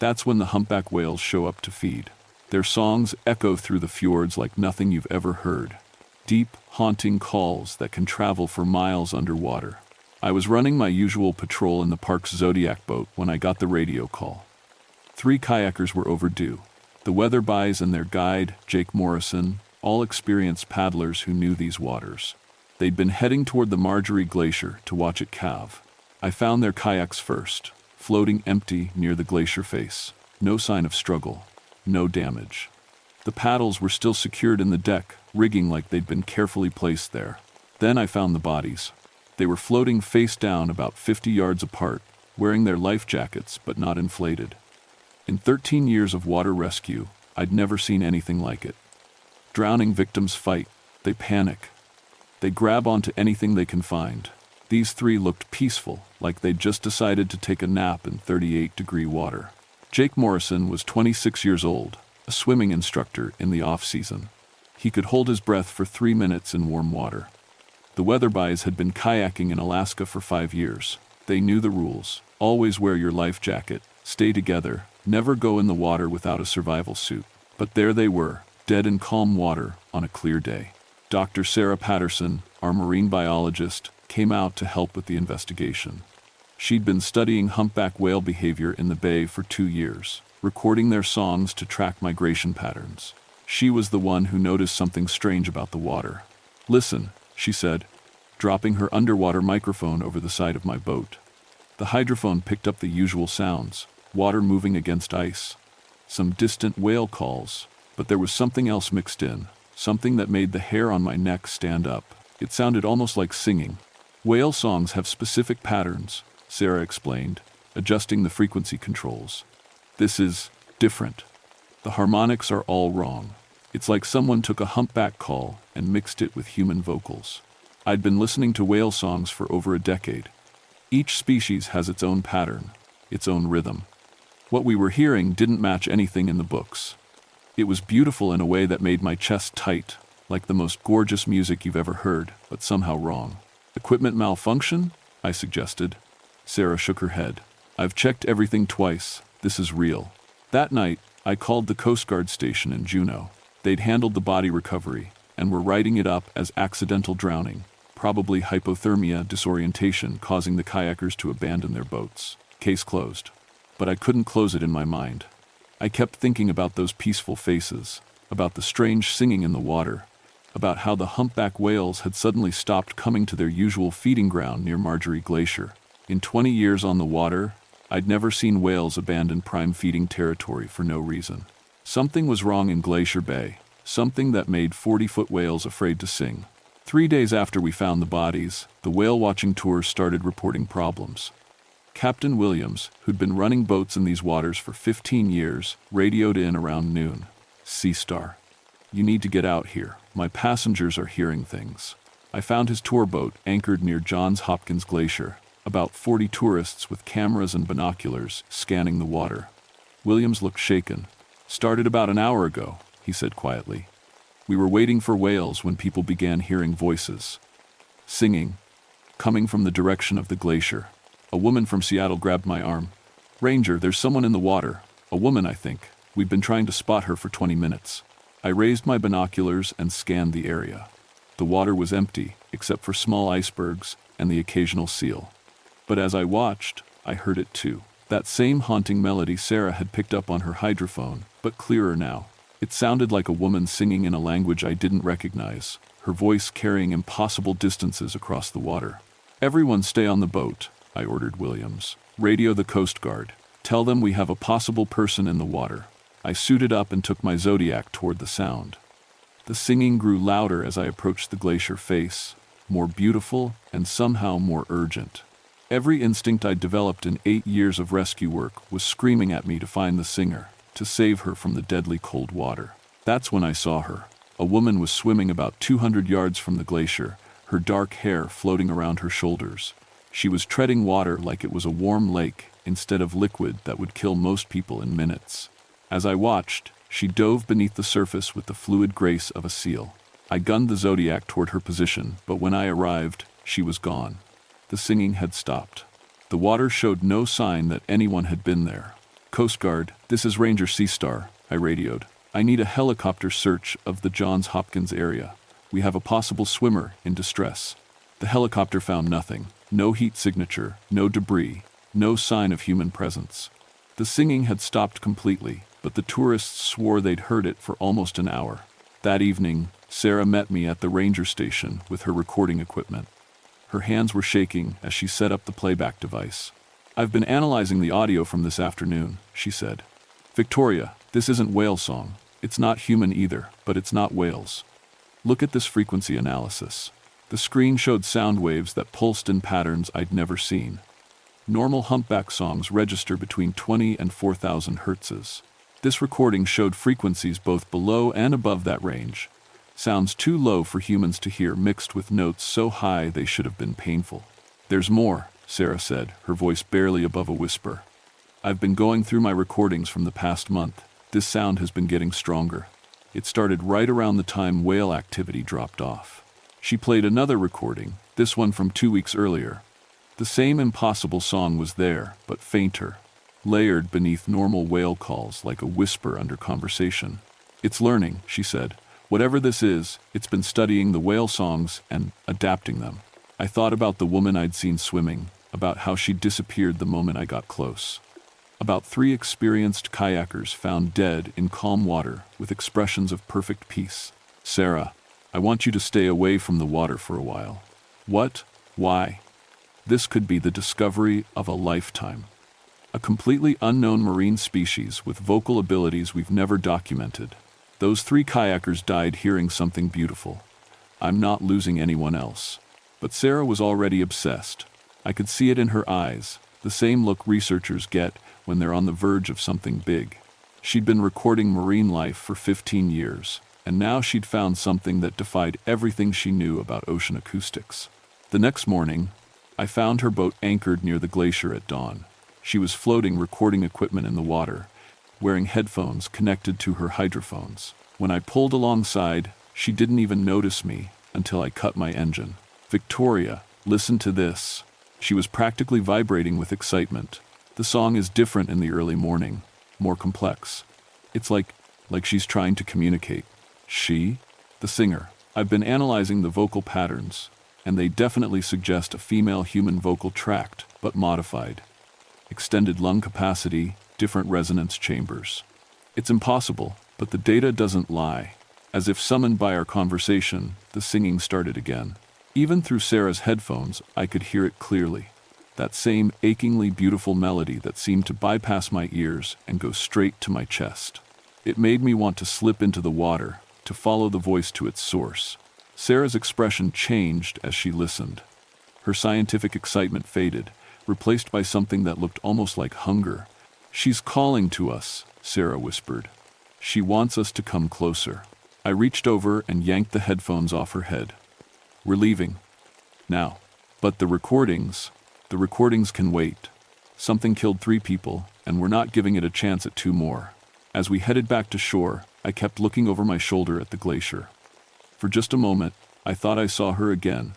That's when the humpback whales show up to feed. Their songs echo through the fjords like nothing you've ever heard. Deep, haunting calls that can travel for miles underwater. I was running my usual patrol in the park's Zodiac boat when I got the radio call. 3 kayakers were overdue. The Weatherbys and their guide, Jake Morrison, all experienced paddlers who knew these waters. They'd been heading toward the Marjorie Glacier to watch it calve. I found their kayaks first, floating empty near the glacier face. No sign of struggle, no damage. The paddles were still secured in the deck, rigging like they'd been carefully placed there. Then I found the bodies. They were floating face down about 50 yards apart, wearing their life jackets but not inflated. In 13 years of water rescue, I'd never seen anything like it. Drowning victims fight, they panic. They grab onto anything they can find. These 3 looked peaceful, like they'd just decided to take a nap in 38-degree water. Jake Morrison was 26 years old, a swimming instructor in the off-season. He could hold his breath for 3 minutes in warm water. The Weatherbys had been kayaking in Alaska for 5 years. They knew the rules. Always wear your life jacket, stay together, never go in the water without a survival suit. But there they were, dead in calm water on a clear day. Dr. Sarah Patterson, our marine biologist, came out to help with the investigation. She'd been studying humpback whale behavior in the bay for 2 years, recording their songs to track migration patterns. She was the one who noticed something strange about the water. "Listen," she said, dropping her underwater microphone over the side of my boat. The hydrophone picked up the usual sounds, water moving against ice, some distant whale calls, but there was something else mixed in, something that made the hair on my neck stand up. It sounded almost like singing. Whale songs have specific patterns, Sarah explained, adjusting the frequency controls. This is different. The harmonics are all wrong. It's like someone took a humpback call and mixed it with human vocals. I'd been listening to whale songs for over a decade. Each species has its own pattern, its own rhythm. What we were hearing didn't match anything in the books. It was beautiful in a way that made my chest tight, like the most gorgeous music you've ever heard, but somehow wrong. "Equipment malfunction?" I suggested. Sarah shook her head. "I've checked everything twice. This is real." That night, I called the Coast Guard station in Juneau. They'd handled the body recovery, and were writing it up as accidental drowning, probably hypothermia disorientation causing the kayakers to abandon their boats. Case closed. But I couldn't close it in my mind. I kept thinking about those peaceful faces, about the strange singing in the water, about how the humpback whales had suddenly stopped coming to their usual feeding ground near Marjorie Glacier. In 20 years on the water, I'd never seen whales abandon prime feeding territory for no reason. Something was wrong in Glacier Bay, something that made 40-foot whales afraid to sing. 3 days after we found the bodies, the whale-watching tours started reporting problems. Captain Williams, who'd been running boats in these waters for 15 years, radioed in around noon. "Seastar, you need to get out here. My passengers are hearing things." I found his tour boat anchored near Johns Hopkins Glacier, about 40 tourists with cameras and binoculars scanning the water. Williams looked shaken. "Started about an hour ago," he said quietly. "We were waiting for whales when people began hearing voices. Singing, coming from the direction of the glacier." A woman from Seattle grabbed my arm. "Ranger, there's someone in the water. A woman, I think. We've been trying to spot her for 20 minutes. I raised my binoculars and scanned the area. The water was empty, except for small icebergs and the occasional seal. But as I watched, I heard it too. That same haunting melody Sarah had picked up on her hydrophone, but clearer now. It sounded like a woman singing in a language I didn't recognize, her voice carrying impossible distances across the water. "Everyone stay on the boat," I ordered Williams. "Radio the Coast Guard. Tell them we have a possible person in the water." I suited up and took my Zodiac toward the sound. The singing grew louder as I approached the glacier face, more beautiful and somehow more urgent. Every instinct I'd developed in 8 years of rescue work was screaming at me to find the singer, to save her from the deadly cold water. That's when I saw her. A woman was swimming about 200 yards from the glacier, her dark hair floating around her shoulders. She was treading water like it was a warm lake instead of liquid that would kill most people in minutes. As I watched, she dove beneath the surface with the fluid grace of a seal. I gunned the Zodiac toward her position, but when I arrived, she was gone. The singing had stopped. The water showed no sign that anyone had been there. "Coast Guard, this is Ranger Seastar," I radioed. "I need a helicopter search of the Johns Hopkins area. We have a possible swimmer in distress." The helicopter found nothing. No heat signature, no debris, no sign of human presence. The singing had stopped completely, but the tourists swore they'd heard it for almost an hour. That evening, Sarah met me at the ranger station with her recording equipment. Her hands were shaking as she set up the playback device. "I've been analyzing the audio from this afternoon," she said. "Victoria, this isn't whale song. It's not human either, but it's not whales. Look at this frequency analysis." The screen showed sound waves that pulsed in patterns I'd never seen. Normal humpback songs register between 20 and 4,000 hertzes. This recording showed frequencies both below and above that range. Sounds too low for humans to hear mixed with notes so high they should have been painful. "There's more," Sarah said, her voice barely above a whisper. "I've been going through my recordings from the past month. This sound has been getting stronger. It started right around the time whale activity dropped off." She played another recording, this one from 2 weeks earlier. The same impossible song was there, but fainter, layered beneath normal whale calls like a whisper under conversation. "It's learning," she said. "Whatever this is, it's been studying the whale songs and adapting them." I thought about the woman I'd seen swimming, about how she disappeared the moment I got close. About 3 experienced kayakers found dead in calm water with expressions of perfect peace. "Sarah, I want you to stay away from the water for a while." "What? Why?" This could be the discovery of a lifetime. A completely unknown marine species with vocal abilities we've never documented. Those 3 kayakers died hearing something beautiful. I'm not losing anyone else. But Sarah was already obsessed. I could see it in her eyes, the same look researchers get when they're on the verge of something big. She'd been recording marine life for 15 years, and now she'd found something that defied everything she knew about ocean acoustics. The next morning, I found her boat anchored near the glacier at dawn. She was floating recording equipment in the water, wearing headphones connected to her hydrophones. When I pulled alongside, she didn't even notice me until I cut my engine. "Victoria, listen to this." She was practically vibrating with excitement. "The song is different in the early morning, more complex. It's like she's trying to communicate." "She?" "The singer. I've been analyzing the vocal patterns, and they definitely suggest a female human vocal tract, but modified. Extended lung capacity, different resonance chambers. It's impossible, but the data doesn't lie." As if summoned by our conversation, the singing started again. Even through Sarah's headphones, I could hear it clearly. That same achingly beautiful melody that seemed to bypass my ears and go straight to my chest. It made me want to slip into the water, to follow the voice to its source. Sarah's expression changed as she listened. Her scientific excitement faded, replaced by something that looked almost like hunger. "She's calling to us," Sarah whispered. "She wants us to come closer." I reached over and yanked the headphones off her head. "We're leaving. Now." "But the recordings can wait. Something killed 3 people, and we're not giving it a chance at 2 more." As we headed back to shore, I kept looking over my shoulder at the glacier. For just a moment, I thought I saw her again.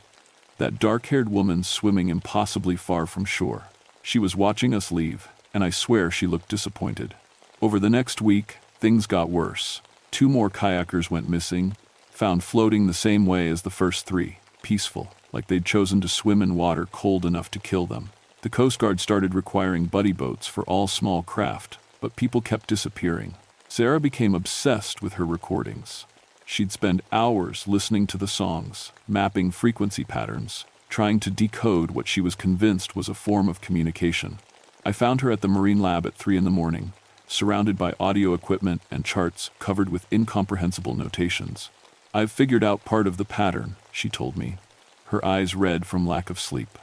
That dark-haired woman swimming impossibly far from shore. She was watching us leave, and I swear she looked disappointed. Over the next week, things got worse. 2 more kayakers went missing, found floating the same way as the first 3, peaceful, like they'd chosen to swim in water cold enough to kill them. The Coast Guard started requiring buddy boats for all small craft, but people kept disappearing. Sarah became obsessed with her recordings. She'd spend hours listening to the songs, mapping frequency patterns, trying to decode what she was convinced was a form of communication. I found her at the Marine Lab at 3 in the morning, surrounded by audio equipment and charts covered with incomprehensible notations. "I've figured out part of the pattern," she told me, her eyes red from lack of sleep.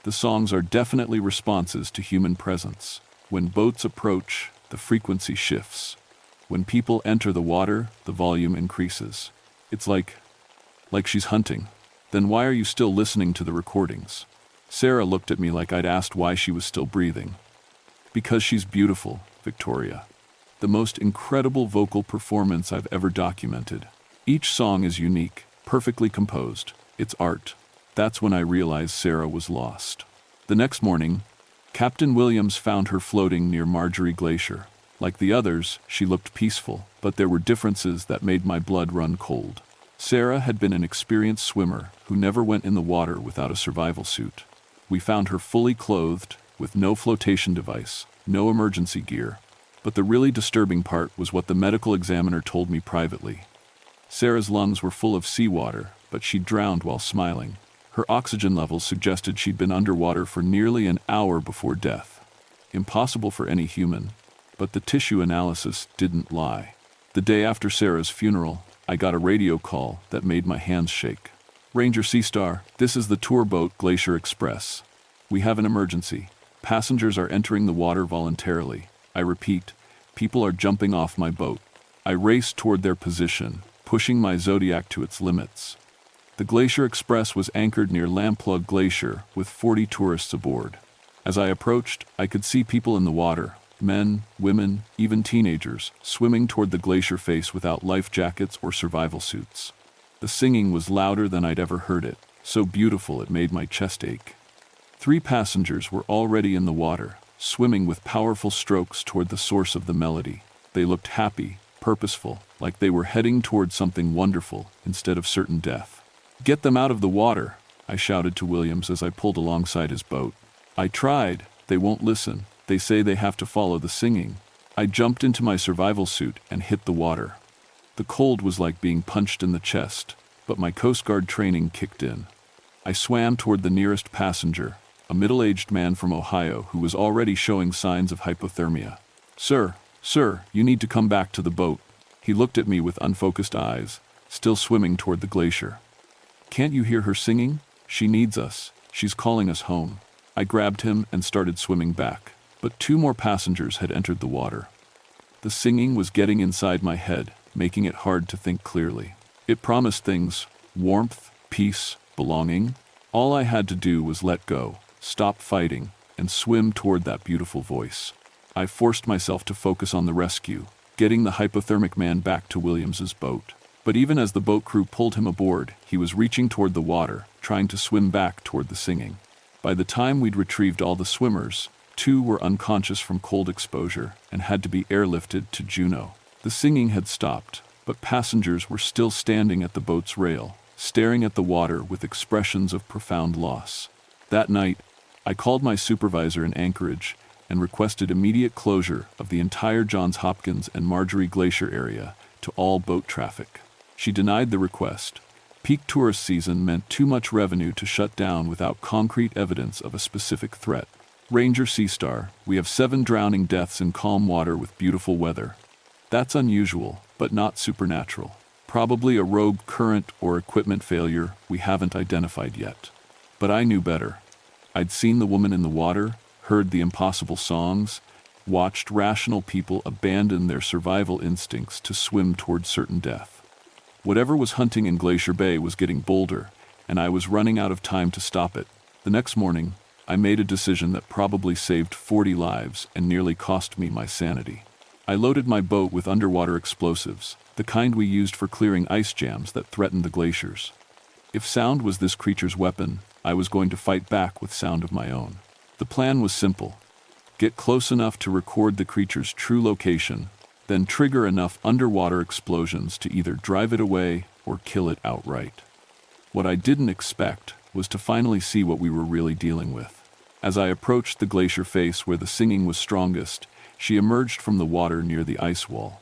"The songs are definitely responses to human presence. When boats approach, the frequency shifts. When people enter the water, the volume increases. It's like she's hunting. Then why are you still listening to the recordings?" Sarah looked at me like I'd asked why she was still breathing. "Because she's beautiful, Victoria. The most incredible vocal performance I've ever documented. Each song is unique, perfectly composed. It's art." That's when I realized Sarah was lost. The next morning, Captain Williams found her floating near Marjorie Glacier. Like the others, she looked peaceful, but there were differences that made my blood run cold. Sarah had been an experienced swimmer who never went in the water without a survival suit. We found her fully clothed, with no flotation device, no emergency gear. But the really disturbing part was what the medical examiner told me privately. Sarah's lungs were full of seawater, but she drowned while smiling. Her oxygen levels suggested she'd been underwater for nearly an hour before death. Impossible for any human, but the tissue analysis didn't lie. The day after Sarah's funeral, I got a radio call that made my hands shake. "Ranger Seastar, this is the tour boat Glacier Express. We have an emergency. Passengers are entering the water voluntarily. I repeat, people are jumping off my boat." I raced toward their position, pushing my Zodiac to its limits. The Glacier Express was anchored near Lamplug Glacier with 40 tourists aboard. As I approached, I could see people in the water, men, women, even teenagers, swimming toward the glacier face without life jackets or survival suits. The singing was louder than I'd ever heard it, so beautiful it made my chest ache. 3 passengers were already in the water, swimming with powerful strokes toward the source of the melody. They looked happy, purposeful, like they were heading toward something wonderful instead of certain death. "Get them out of the water," I shouted to Williams as I pulled alongside his boat. "I tried. They won't listen. They say they have to follow the singing." I jumped into my survival suit and hit the water. The cold was like being punched in the chest, but my Coast Guard training kicked in. I swam toward the nearest passenger, a middle-aged man from Ohio who was already showing signs of hypothermia. Sir, you need to come back to the boat." He looked at me with unfocused eyes, still swimming toward the glacier. "Can't you hear her singing? She needs us. She's calling us home." I grabbed him and started swimming back, but 2 more passengers had entered the water. The singing was getting inside my head, making it hard to think clearly. It promised things: warmth, peace, belonging. All I had to do was let go, stop fighting, and swim toward that beautiful voice. I forced myself to focus on the rescue, getting the hypothermic man back to Williams's boat. But even as the boat crew pulled him aboard, he was reaching toward the water, trying to swim back toward the singing. By the time we'd retrieved all the swimmers, 2 were unconscious from cold exposure and had to be airlifted to Juneau. The singing had stopped, but passengers were still standing at the boat's rail, staring at the water with expressions of profound loss. That night, I called my supervisor in Anchorage and requested immediate closure of the entire Johns Hopkins and Marjorie Glacier area to all boat traffic. She denied the request. Peak tourist season meant too much revenue to shut down without concrete evidence of a specific threat. "Ranger Seastar, we have 7 drowning deaths in calm water with beautiful weather. That's unusual, but not supernatural. Probably a rogue current or equipment failure we haven't identified yet." But I knew better. I'd seen the woman in the water, heard the impossible songs, watched rational people abandon their survival instincts to swim toward certain death. Whatever was hunting in Glacier Bay was getting bolder, and I was running out of time to stop it. The next morning, I made a decision that probably saved 40 lives and nearly cost me my sanity. I loaded my boat with underwater explosives, the kind we used for clearing ice jams that threatened the glaciers. If sound was this creature's weapon, I was going to fight back with sound of my own. The plan was simple: get close enough to record the creature's true location, then trigger enough underwater explosions to either drive it away or kill it outright. What I didn't expect was to finally see what we were really dealing with. As I approached the glacier face where the singing was strongest, she emerged from the water near the ice wall.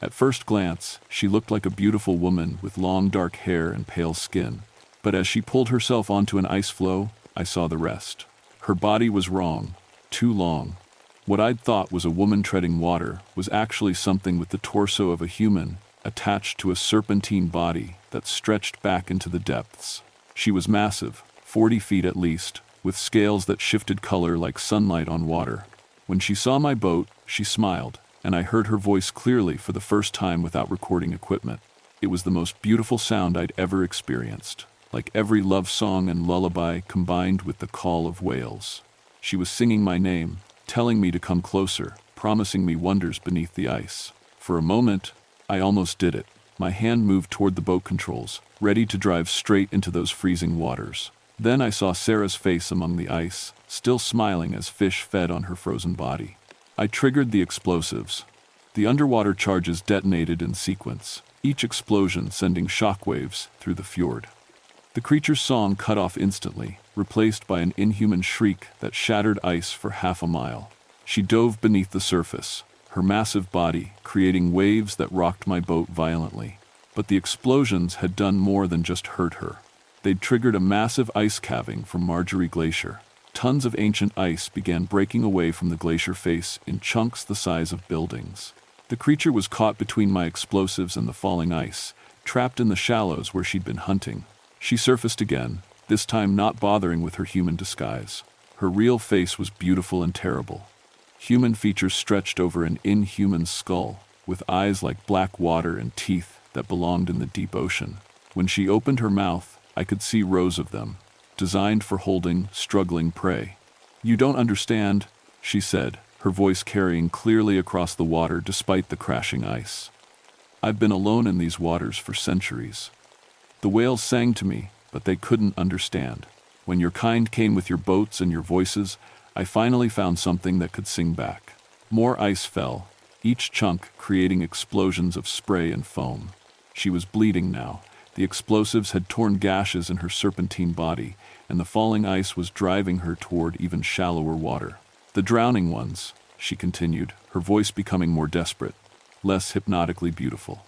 At first glance, she looked like a beautiful woman with long dark hair and pale skin. But as she pulled herself onto an ice floe, I saw the rest. Her body was wrong, too long. What I'd thought was a woman treading water was actually something with the torso of a human attached to a serpentine body that stretched back into the depths. She was massive, 40 feet at least, with scales that shifted color like sunlight on water. When she saw my boat, she smiled, and I heard her voice clearly for the first time without recording equipment. It was the most beautiful sound I'd ever experienced, like every love song and lullaby combined with the call of whales. She was singing my name, telling me to come closer, promising me wonders beneath the ice. For a moment, I almost did it. My hand moved toward the boat controls, ready to drive straight into those freezing waters. Then I saw Sarah's face among the ice, still smiling as fish fed on her frozen body. I triggered the explosives. The underwater charges detonated in sequence, each explosion sending shockwaves through the fjord. The creature's song cut off instantly, replaced by an inhuman shriek that shattered ice for half a mile. She dove beneath the surface, her massive body creating waves that rocked my boat violently. But the explosions had done more than just hurt her. They'd triggered a massive ice calving from Marjorie Glacier. Tons of ancient ice began breaking away from the glacier face in chunks the size of buildings. The creature was caught between my explosives and the falling ice, trapped in the shallows where she'd been hunting. She surfaced again, this time not bothering with her human disguise. Her real face was beautiful and terrible. Human features stretched over an inhuman skull, with eyes like black water and teeth that belonged in the deep ocean. When she opened her mouth, I could see rows of them, designed for holding struggling prey. "You don't understand," she said, her voice carrying clearly across the water despite the crashing ice. "I've been alone in these waters for centuries. The whales sang to me, but they couldn't understand. When your kind came with your boats and your voices, I finally found something that could sing back." More ice fell, each chunk creating explosions of spray and foam. She was bleeding now. The explosives had torn gashes in her serpentine body, and the falling ice was driving her toward even shallower water. "The drowning ones," she continued, her voice becoming more desperate, less hypnotically beautiful.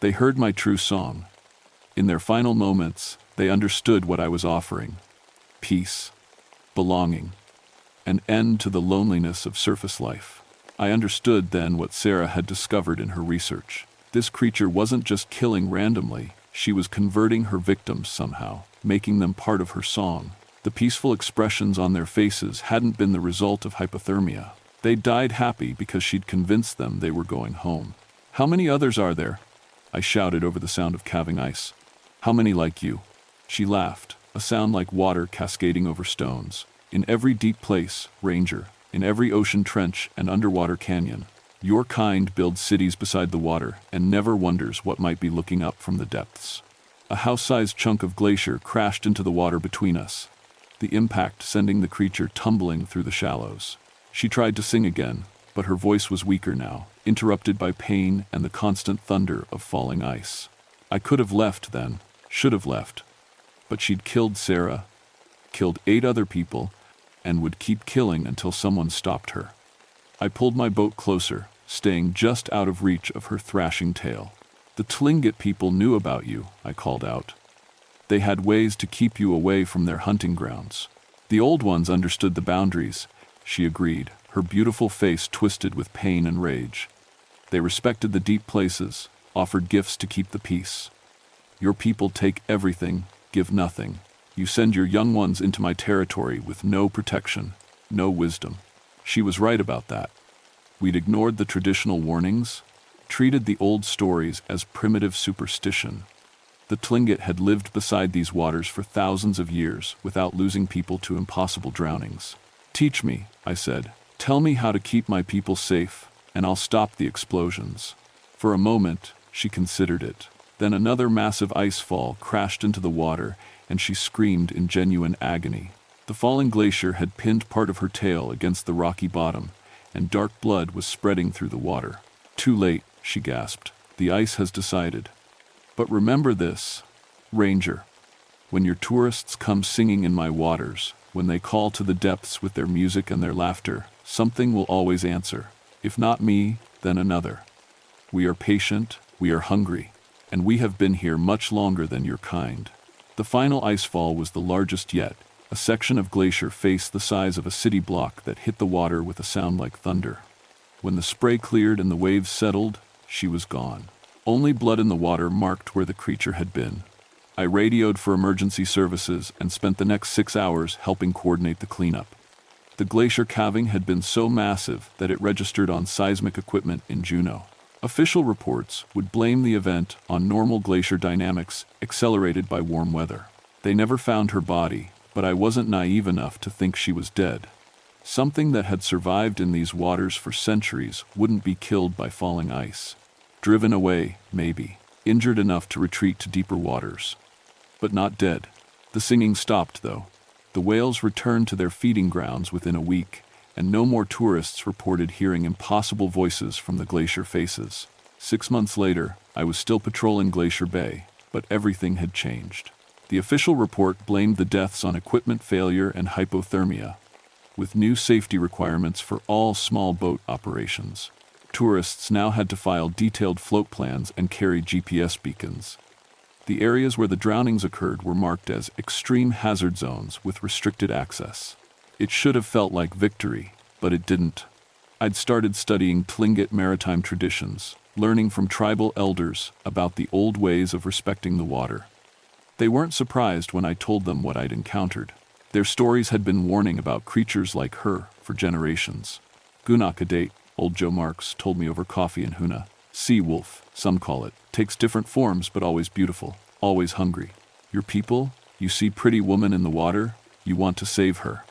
"They heard my true song. In their final moments, they understood what I was offering. Peace, belonging, an end to the loneliness of surface life." I understood then what Sarah had discovered in her research. This creature wasn't just killing randomly, she was converting her victims somehow, making them part of her song. The peaceful expressions on their faces hadn't been the result of hypothermia. They died happy because she'd convinced them they were going home. "How many others are there?" I shouted over the sound of calving ice. "How many like you?" She laughed, a sound like water cascading over stones. "In every deep place, Ranger, in every ocean trench and underwater canyon. Your kind builds cities beside the water and never wonders what might be looking up from the depths." A house-sized chunk of glacier crashed into the water between us, the impact sending the creature tumbling through the shallows. She tried to sing again, but her voice was weaker now, interrupted by pain and the constant thunder of falling ice. I could have left then, should have left. But she'd killed Sarah, killed 8 other people, and would keep killing until someone stopped her. I pulled my boat closer, staying just out of reach of her thrashing tail. "The Tlingit people knew about you," I called out. "They had ways to keep you away from their hunting grounds." "The old ones understood the boundaries," she agreed, her beautiful face twisted with pain and rage. "They respected the deep places, offered gifts to keep the peace. Your people take everything, give nothing. You send your young ones into my territory with no protection, no wisdom." She was right about that. We'd ignored the traditional warnings, treated the old stories as primitive superstition. The Tlingit had lived beside these waters for thousands of years without losing people to impossible drownings. "Teach me," I said. "Tell me how to keep my people safe, and I'll stop the explosions." For a moment, she considered it. Then another massive ice fall crashed into the water, and she screamed in genuine agony. The falling glacier had pinned part of her tail against the rocky bottom, and dark blood was spreading through the water. "Too late," she gasped. "The ice has decided." But remember this, Ranger. When your tourists come singing in my waters, when they call to the depths with their music and their laughter, something will always answer. If not me, then another. We are patient, we are hungry, and we have been here much longer than your kind. The final icefall was the largest yet, a section of glacier face the size of a city block that hit the water with a sound like thunder. When the spray cleared and the waves settled, she was gone. Only blood in the water marked where the creature had been. I radioed for emergency services and spent the next 6 hours helping coordinate the cleanup. The glacier calving had been so massive that it registered on seismic equipment in Juneau. Official reports would blame the event on normal glacier dynamics accelerated by warm weather. They never found her body, but I wasn't naive enough to think she was dead. Something that had survived in these waters for centuries wouldn't be killed by falling ice. Driven away, maybe. Injured enough to retreat to deeper waters. But not dead. The singing stopped, though. The whales returned to their feeding grounds within a week, and no more tourists reported hearing impossible voices from the glacier faces. 6 months later, I was still patrolling Glacier Bay, but everything had changed. The official report blamed the deaths on equipment failure and hypothermia, with new safety requirements for all small boat operations. Tourists now had to file detailed float plans and carry GPS beacons. The areas where the drownings occurred were marked as extreme hazard zones with restricted access. It should have felt like victory, but it didn't. I'd started studying Tlingit maritime traditions, learning from tribal elders about the old ways of respecting the water. They weren't surprised when I told them what I'd encountered. Their stories had been warning about creatures like her for generations. Gunakadate, old Joe Marks told me over coffee in Huna. Sea wolf, some call it, takes different forms but always beautiful, always hungry. Your people, you see pretty woman in the water, you want to save her.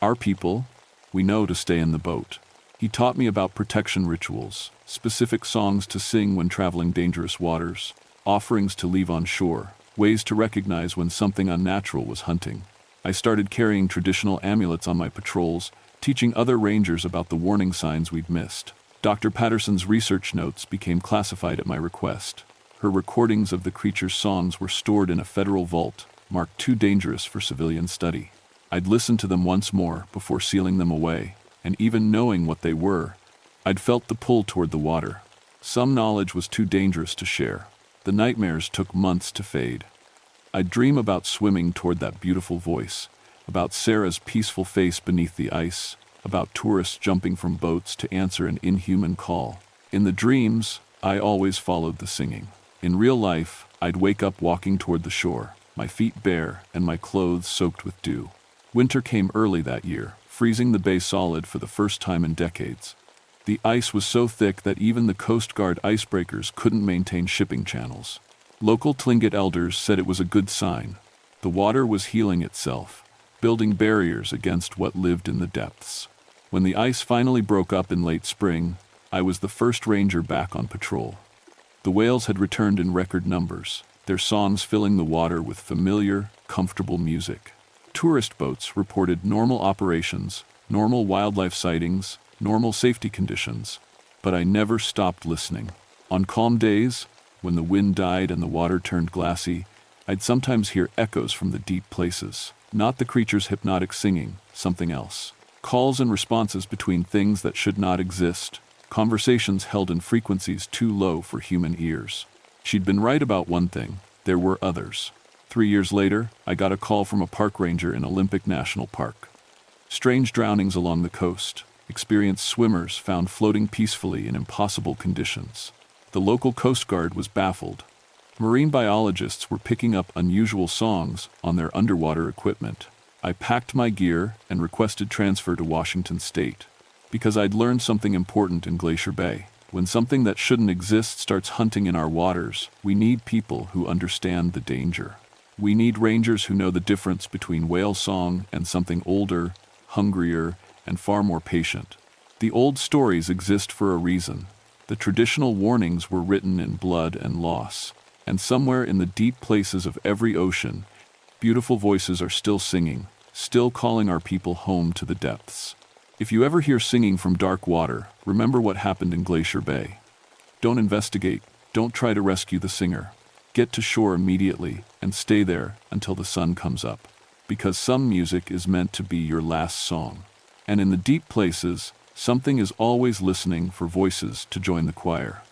Our people, we know to stay in the boat. He taught me about protection rituals, specific songs to sing when traveling dangerous waters, offerings to leave on shore, ways to recognize when something unnatural was hunting. I started carrying traditional amulets on my patrols, teaching other rangers about the warning signs we'd missed. Dr. Patterson's research notes became classified at my request. Her recordings of the creature's songs were stored in a federal vault, marked too dangerous for civilian study. I'd listen to them once more before sealing them away, and even knowing what they were, I'd felt the pull toward the water. Some knowledge was too dangerous to share. The nightmares took months to fade. I'd dream about swimming toward that beautiful voice, about Sarah's peaceful face beneath the ice, about tourists jumping from boats to answer an inhuman call. In the dreams, I always followed the singing. In real life, I'd wake up walking toward the shore, my feet bare and my clothes soaked with dew. Winter came early that year, freezing the bay solid for the first time in decades. The ice was so thick that even the Coast Guard icebreakers couldn't maintain shipping channels. Local Tlingit elders said it was a good sign. The water was healing itself, building barriers against what lived in the depths. When the ice finally broke up in late spring, I was the first ranger back on patrol. The whales had returned in record numbers, their songs filling the water with familiar, comfortable music. Tourist boats reported normal operations, normal wildlife sightings, normal safety conditions, but I never stopped listening. On calm days, when the wind died and the water turned glassy, I'd sometimes hear echoes from the deep places. Not the creature's hypnotic singing, something else. Calls and responses between things that should not exist, conversations held in frequencies too low for human ears. She'd been right about one thing, there were others. 3 years later, I got a call from a park ranger in Olympic National Park. Strange drownings along the coast, experienced swimmers found floating peacefully in impossible conditions. The local Coast Guard was baffled. Marine biologists were picking up unusual songs on their underwater equipment. I packed my gear and requested transfer to Washington State, because I'd learned something important in Glacier Bay. When something that shouldn't exist starts hunting in our waters, we need people who understand the danger. We need rangers who know the difference between whale song and something older, hungrier, and far more patient. The old stories exist for a reason. The traditional warnings were written in blood and loss, and somewhere in the deep places of every ocean, beautiful voices are still singing, still calling our people home to the depths. If you ever hear singing from dark water, remember what happened in Glacier Bay. Don't investigate, don't try to rescue the singer. Get to shore immediately and stay there until the sun comes up. Because some music is meant to be your last song. And in the deep places, something is always listening for voices to join the choir.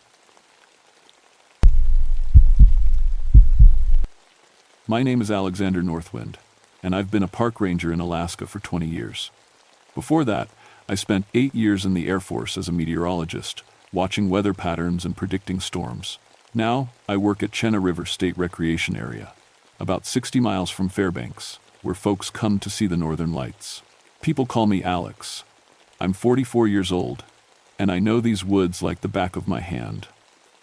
My name is Alexander Northwind, and I've been a park ranger in Alaska for 20 years. Before that, I spent 8 years in the Air Force as a meteorologist, watching weather patterns and predicting storms. Now, I work at Chena River State Recreation Area, about 60 miles from Fairbanks, where folks come to see the northern lights. People call me Alex. I'm 44 years old, and I know these woods like the back of my hand.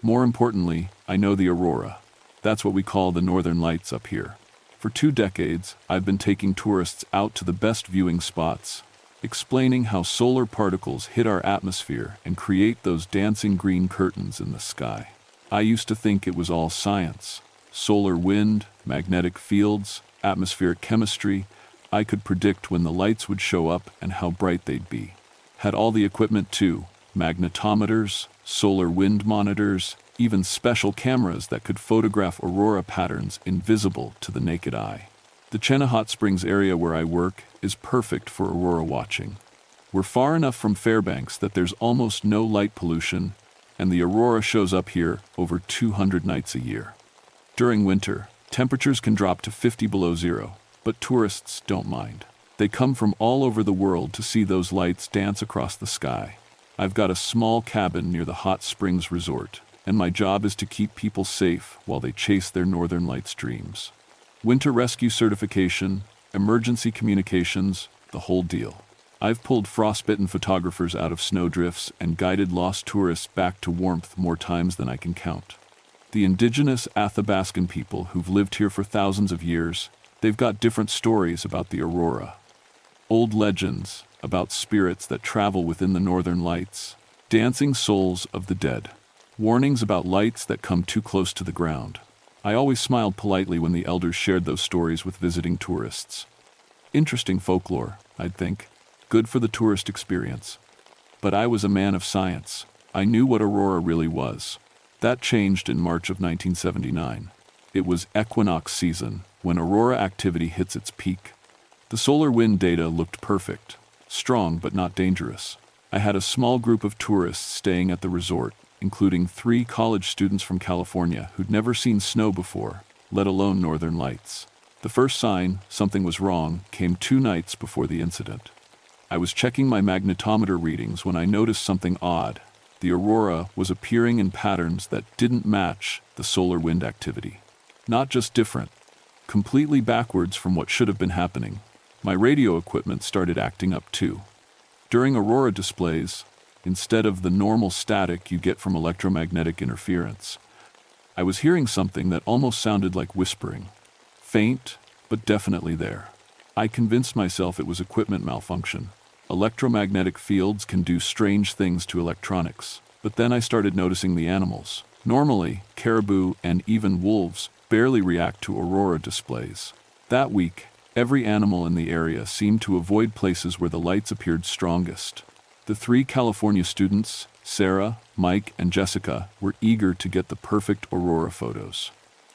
More importantly, I know the aurora. That's what we call the northern lights up here. For 2 decades, I've been taking tourists out to the best viewing spots, explaining how solar particles hit our atmosphere and create those dancing green curtains in the sky. I used to think it was all science. Solar wind, magnetic fields, atmospheric chemistry. I could predict when the lights would show up and how bright they'd be. Had all the equipment too, magnetometers, solar wind monitors, even special cameras that could photograph aurora patterns invisible to the naked eye. The Chena Hot Springs area where I work is perfect for aurora watching. We're far enough from Fairbanks that there's almost no light pollution, and the aurora shows up here over 200 nights a year. During winter, temperatures can drop to 50 below zero, but tourists don't mind. They come from all over the world to see those lights dance across the sky. I've got a small cabin near the Hot Springs Resort, and my job is to keep people safe while they chase their Northern Lights dreams. Winter rescue certification, emergency communications, the whole deal. I've pulled frostbitten photographers out of snowdrifts and guided lost tourists back to warmth more times than I can count. The indigenous Athabascan people who've lived here for thousands of years, they've got different stories about the aurora. Old legends about spirits that travel within the northern lights, dancing souls of the dead, warnings about lights that come too close to the ground. I always smiled politely when the elders shared those stories with visiting tourists. Interesting folklore, I'd think. Good for the tourist experience. But I was a man of science. I knew what aurora really was. That changed in March of 1979. It was equinox season, when aurora activity hits its peak. The solar wind data looked perfect, strong but not dangerous. I had a small group of tourists staying at the resort, including 3 college students from California who'd never seen snow before, let alone northern lights. The first sign something was wrong came 2 nights before the incident. I was checking my magnetometer readings when I noticed something odd. The aurora was appearing in patterns that didn't match the solar wind activity. Not just different, completely backwards from what should have been happening. My radio equipment started acting up too. During aurora displays, instead of the normal static you get from electromagnetic interference, I was hearing something that almost sounded like whispering. Faint, but definitely there. I convinced myself it was equipment malfunction. Electromagnetic fields can do strange things to electronics. But then I started noticing the animals. Normally, caribou and even wolves barely react to aurora displays. That week, every animal in the area seemed to avoid places where the lights appeared strongest. The 3 California students, Sarah, Mike, and Jessica, were eager to get the perfect aurora photos.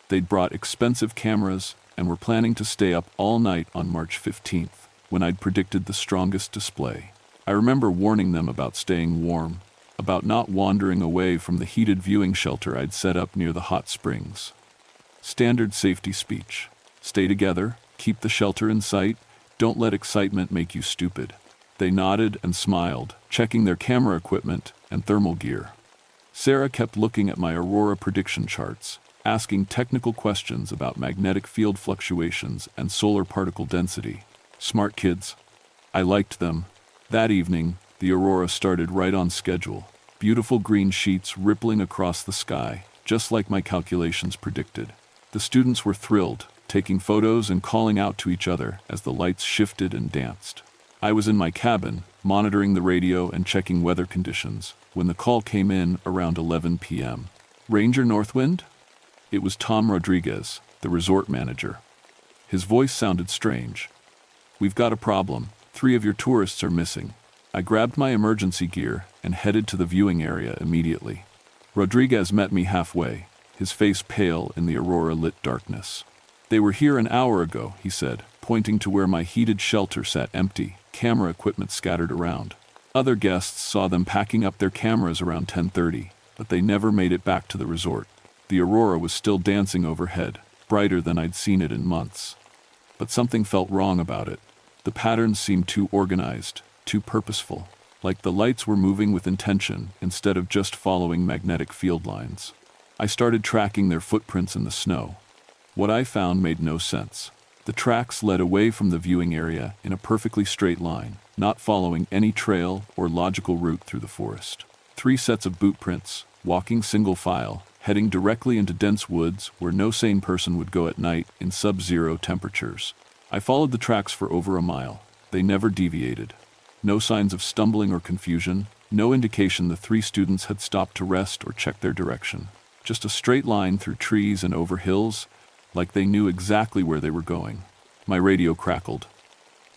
They'd brought expensive cameras and were planning to stay up all night on March 15th, when I'd predicted the strongest display. I remember warning them about staying warm, about not wandering away from the heated viewing shelter I'd set up near the hot springs. Standard safety speech. Stay together, keep the shelter in sight, don't let excitement make you stupid. They nodded and smiled, checking their camera equipment and thermal gear. Sarah kept looking at my aurora prediction charts, asking technical questions about magnetic field fluctuations and solar particle density. Smart kids. I liked them. That evening, the aurora started right on schedule. Beautiful green sheets rippling across the sky, just like my calculations predicted. The students were thrilled, taking photos and calling out to each other as the lights shifted and danced. I was in my cabin, monitoring the radio and checking weather conditions, when the call came in around 11 p.m. Ranger Northwind? It was Tom Rodriguez, the resort manager. His voice sounded strange. "We've got a problem. 3 of your tourists are missing." I grabbed my emergency gear and headed to the viewing area immediately. Rodriguez met me halfway, his face pale in the aurora-lit darkness. "They were here an hour ago," he said, pointing to where my heated shelter sat empty, camera equipment scattered around. Other guests saw them packing up their cameras around 10:30, but they never made it back to the resort. The aurora was still dancing overhead, brighter than I'd seen it in months. But something felt wrong about it. The patterns seemed too organized, too purposeful, like the lights were moving with intention instead of just following magnetic field lines. I started tracking their footprints in the snow. What I found made no sense. The tracks led away from the viewing area in a perfectly straight line, not following any trail or logical route through the forest. 3 sets of boot prints, walking single file, heading directly into dense woods where no sane person would go at night in sub-zero temperatures. I followed the tracks for over a mile. They never deviated. No signs of stumbling or confusion, no indication the 3 students had stopped to rest or check their direction. Just a straight line through trees and over hills, like they knew exactly where they were going. My radio crackled.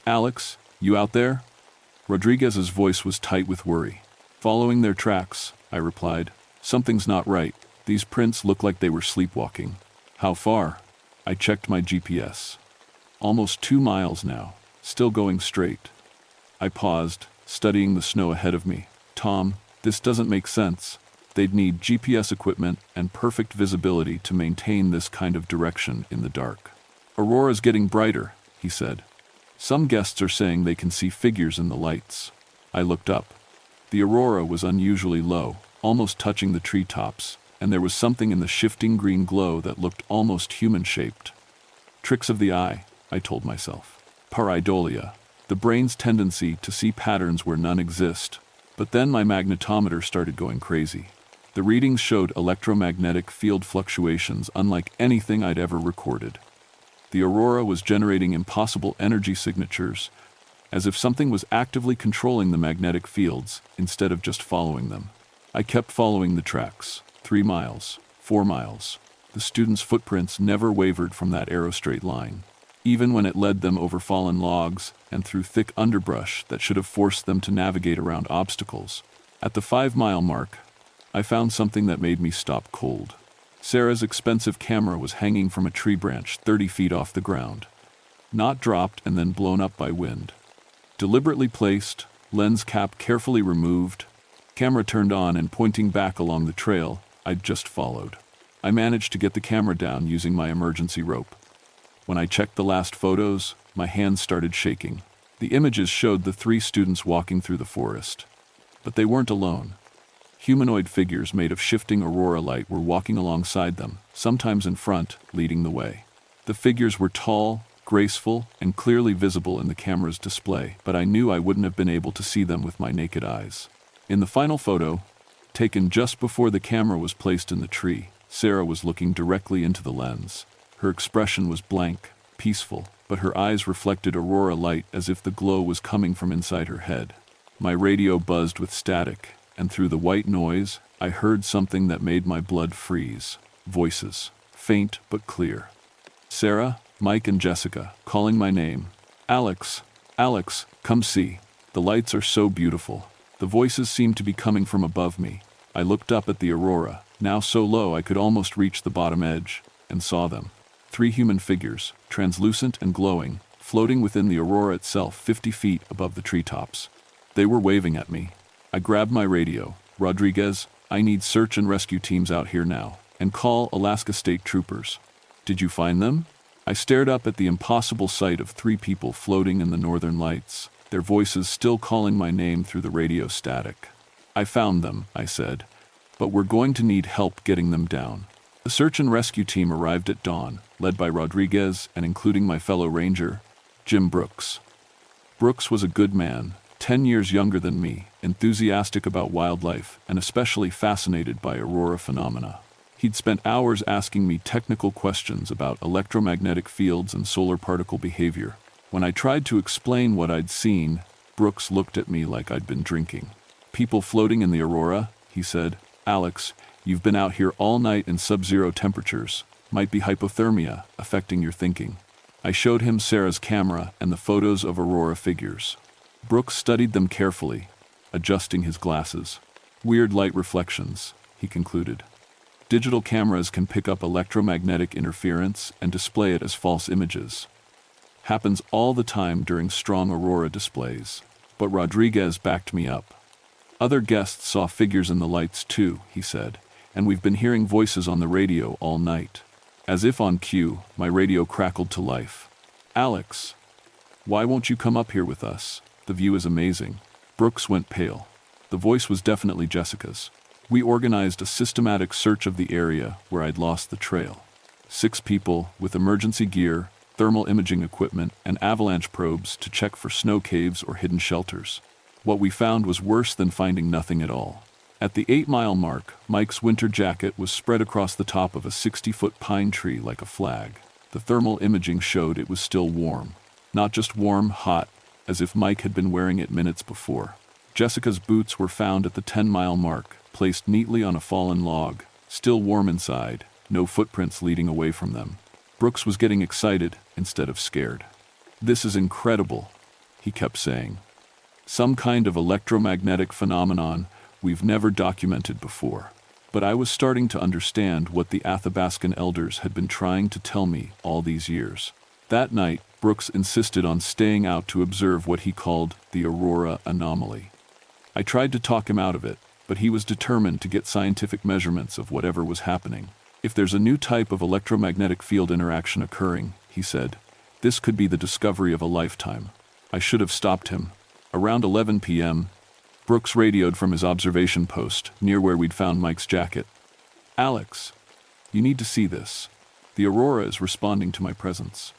"Alex, you out there?" Rodriguez's voice was tight with worry. "Following their tracks," I replied. "Something's not right. These prints look like they were sleepwalking." "How far?" I checked my GPS. "Almost 2 miles now, still going straight." I paused, studying the snow ahead of me. "Tom, this doesn't make sense. They'd need GPS equipment and perfect visibility to maintain this kind of direction in the dark." "Aurora's getting brighter," he said. "Some guests are saying they can see figures in the lights." I looked up. The aurora was unusually low, almost touching the treetops, and there was something in the shifting green glow that looked almost human-shaped. "Tricks of the eye," I told myself. "Pareidolia, the brain's tendency to see patterns where none exist." But then my magnetometer started going crazy. The readings showed electromagnetic field fluctuations unlike anything I'd ever recorded. The aurora was generating impossible energy signatures, as if something was actively controlling the magnetic fields instead of just following them. I kept following the tracks. 3 miles, 4 miles. The students' footprints never wavered from that arrow-straight line, even when it led them over fallen logs and through thick underbrush that should have forced them to navigate around obstacles. At the 5-mile mark, I found something that made me stop cold. Sarah's expensive camera was hanging from a tree branch 30 feet off the ground, not dropped and then blown up by wind. Deliberately placed, lens cap carefully removed, camera turned on and pointing back along the trail I'd just followed. I managed to get the camera down using my emergency rope. When I checked the last photos, my hands started shaking. The images showed the 3 students walking through the forest. But they weren't alone. Humanoid figures made of shifting aurora light were walking alongside them, sometimes in front, leading the way. The figures were tall, graceful, and clearly visible in the camera's display, but I knew I wouldn't have been able to see them with my naked eyes. In the final photo, taken just before the camera was placed in the tree, Sarah was looking directly into the lens. Her expression was blank, peaceful, but her eyes reflected aurora light as if the glow was coming from inside her head. My radio buzzed with static, and through the white noise, I heard something that made my blood freeze. Voices, faint but clear. Sarah, Mike, and Jessica, calling my name. "Alex, Alex, come see. The lights are so beautiful." The voices seemed to be coming from above me. I looked up at the aurora, now so low I could almost reach the bottom edge, and saw them. 3 human figures, translucent and glowing, floating within the aurora itself 50 feet above the treetops. They were waving at me. I grabbed my radio. "Rodriguez, I need search and rescue teams out here now, and call Alaska State Troopers." "Did you find them?" I stared up at the impossible sight of 3 people floating in the northern lights, their voices still calling my name through the radio static. "I found them," I said, "but we're going to need help getting them down." The search and rescue team arrived at dawn, led by Rodriguez and including my fellow ranger, Jim Brooks. Brooks was a good man, 10 years younger than me, enthusiastic about wildlife and especially fascinated by aurora phenomena. He'd spent hours asking me technical questions about electromagnetic fields and solar particle behavior. When I tried to explain what I'd seen, Brooks looked at me like I'd been drinking. "People floating in the aurora," he said. "Alex, you've been out here all night in sub-zero temperatures. Might be hypothermia affecting your thinking." I showed him Sarah's camera and the photos of aurora figures. Brooks studied them carefully, adjusting his glasses. Weird light reflections, he concluded. Digital cameras can pick up electromagnetic interference and display it as false images. Happens all the time during strong aurora displays. But Rodriguez backed me up. Other guests saw figures in the lights too, he said, and we've been hearing voices on the radio all night. As if on cue, my radio crackled to life. Alex, why won't you come up here with us? The view is amazing. Brooks went pale. The voice was definitely Jessica's. We organized a systematic search of the area where I'd lost the trail. 6 people with emergency gear, thermal imaging equipment, and avalanche probes to check for snow caves or hidden shelters. What we found was worse than finding nothing at all. At the 8-mile mark, Mike's winter jacket was spread across the top of a 60-foot pine tree like a flag. The thermal imaging showed it was still warm. Not just warm, hot, as if Mike had been wearing it minutes before. Jessica's boots were found at the 10-mile mark, placed neatly on a fallen log, still warm inside, no footprints leading away from them. Brooks was getting excited instead of scared. This is incredible, he kept saying. Some kind of electromagnetic phenomenon we've never documented before. But I was starting to understand what the Athabascan elders had been trying to tell me all these years. That night, Brooks insisted on staying out to observe what he called the aurora anomaly. I tried to talk him out of it, but he was determined to get scientific measurements of whatever was happening. If there's a new type of electromagnetic field interaction occurring, he said, this could be the discovery of a lifetime. I should have stopped him. Around 11 p.m., Brooks radioed from his observation post near where we'd found Mike's jacket. Alex, you need to see this. The aurora is responding to my presence.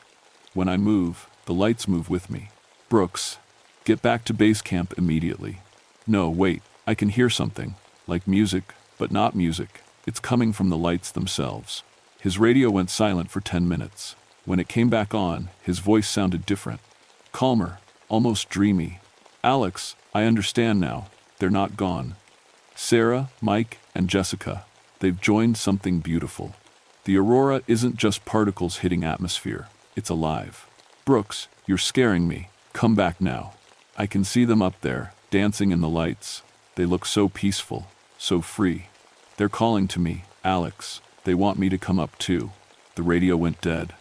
When I move, the lights move with me. Brooks, get back to base camp immediately. No, wait, I can hear something, like music, but not music. It's coming from the lights themselves. His radio went silent for 10 minutes. When it came back on, his voice sounded different. Calmer, almost dreamy. Alex, I understand now. They're not gone. Sarah, Mike, and Jessica, they've joined something beautiful. The aurora isn't just particles hitting atmosphere. It's alive. Brooks, you're scaring me. Come back now. I can see them up there, dancing in the lights. They look so peaceful, so free. They're calling to me, Alex. They want me to come up too. The radio went dead.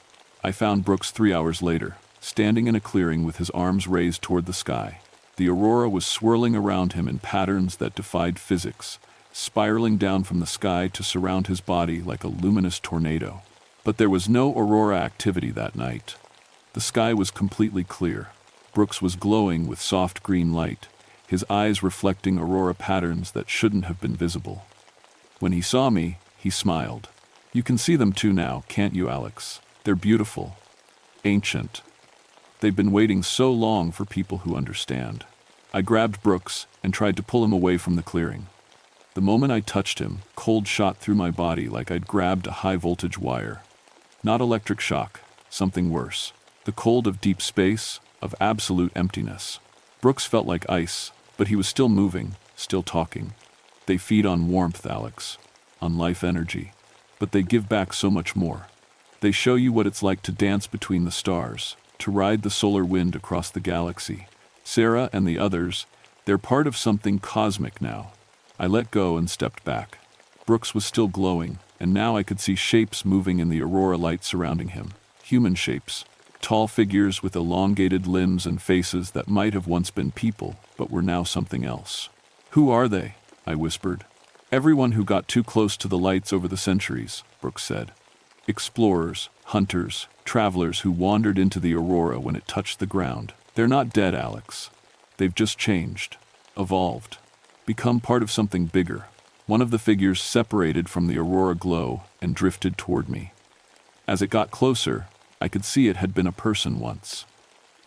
I found Brooks 3 hours later, standing in a clearing with his arms raised toward the sky. The aurora was swirling around him in patterns that defied physics, spiraling down from the sky to surround his body like a luminous tornado. But there was no aurora activity that night. The sky was completely clear. Brooks was glowing with soft green light, his eyes reflecting aurora patterns that shouldn't have been visible. When he saw me, he smiled. You can see them too now, can't you, Alex? They're beautiful. Ancient. They've been waiting so long for people who understand. I grabbed Brooks and tried to pull him away from the clearing. The moment I touched him, cold shot through my body like I'd grabbed a high-voltage wire. Not electric shock, something worse. The cold of deep space, of absolute emptiness. Brooks felt like ice, but he was still moving, still talking. They feed on warmth, Alex, on life energy, but they give back so much more. They show you what it's like to dance between the stars, to ride the solar wind across the galaxy. Sarah and the others, they're part of something cosmic now. I let go and stepped back. Brooks was still glowing, and now I could see shapes moving in the aurora light surrounding him. Human shapes. Tall figures with elongated limbs and faces that might have once been people, but were now something else. Who are they? I whispered. Everyone who got too close to the lights over the centuries, Brooks said. Explorers, hunters, travelers who wandered into the aurora when it touched the ground. They're not dead, Alex. They've just changed, evolved, become part of something bigger. One of the figures separated from the aurora glow and drifted toward me. As it got closer, I could see it had been a person once.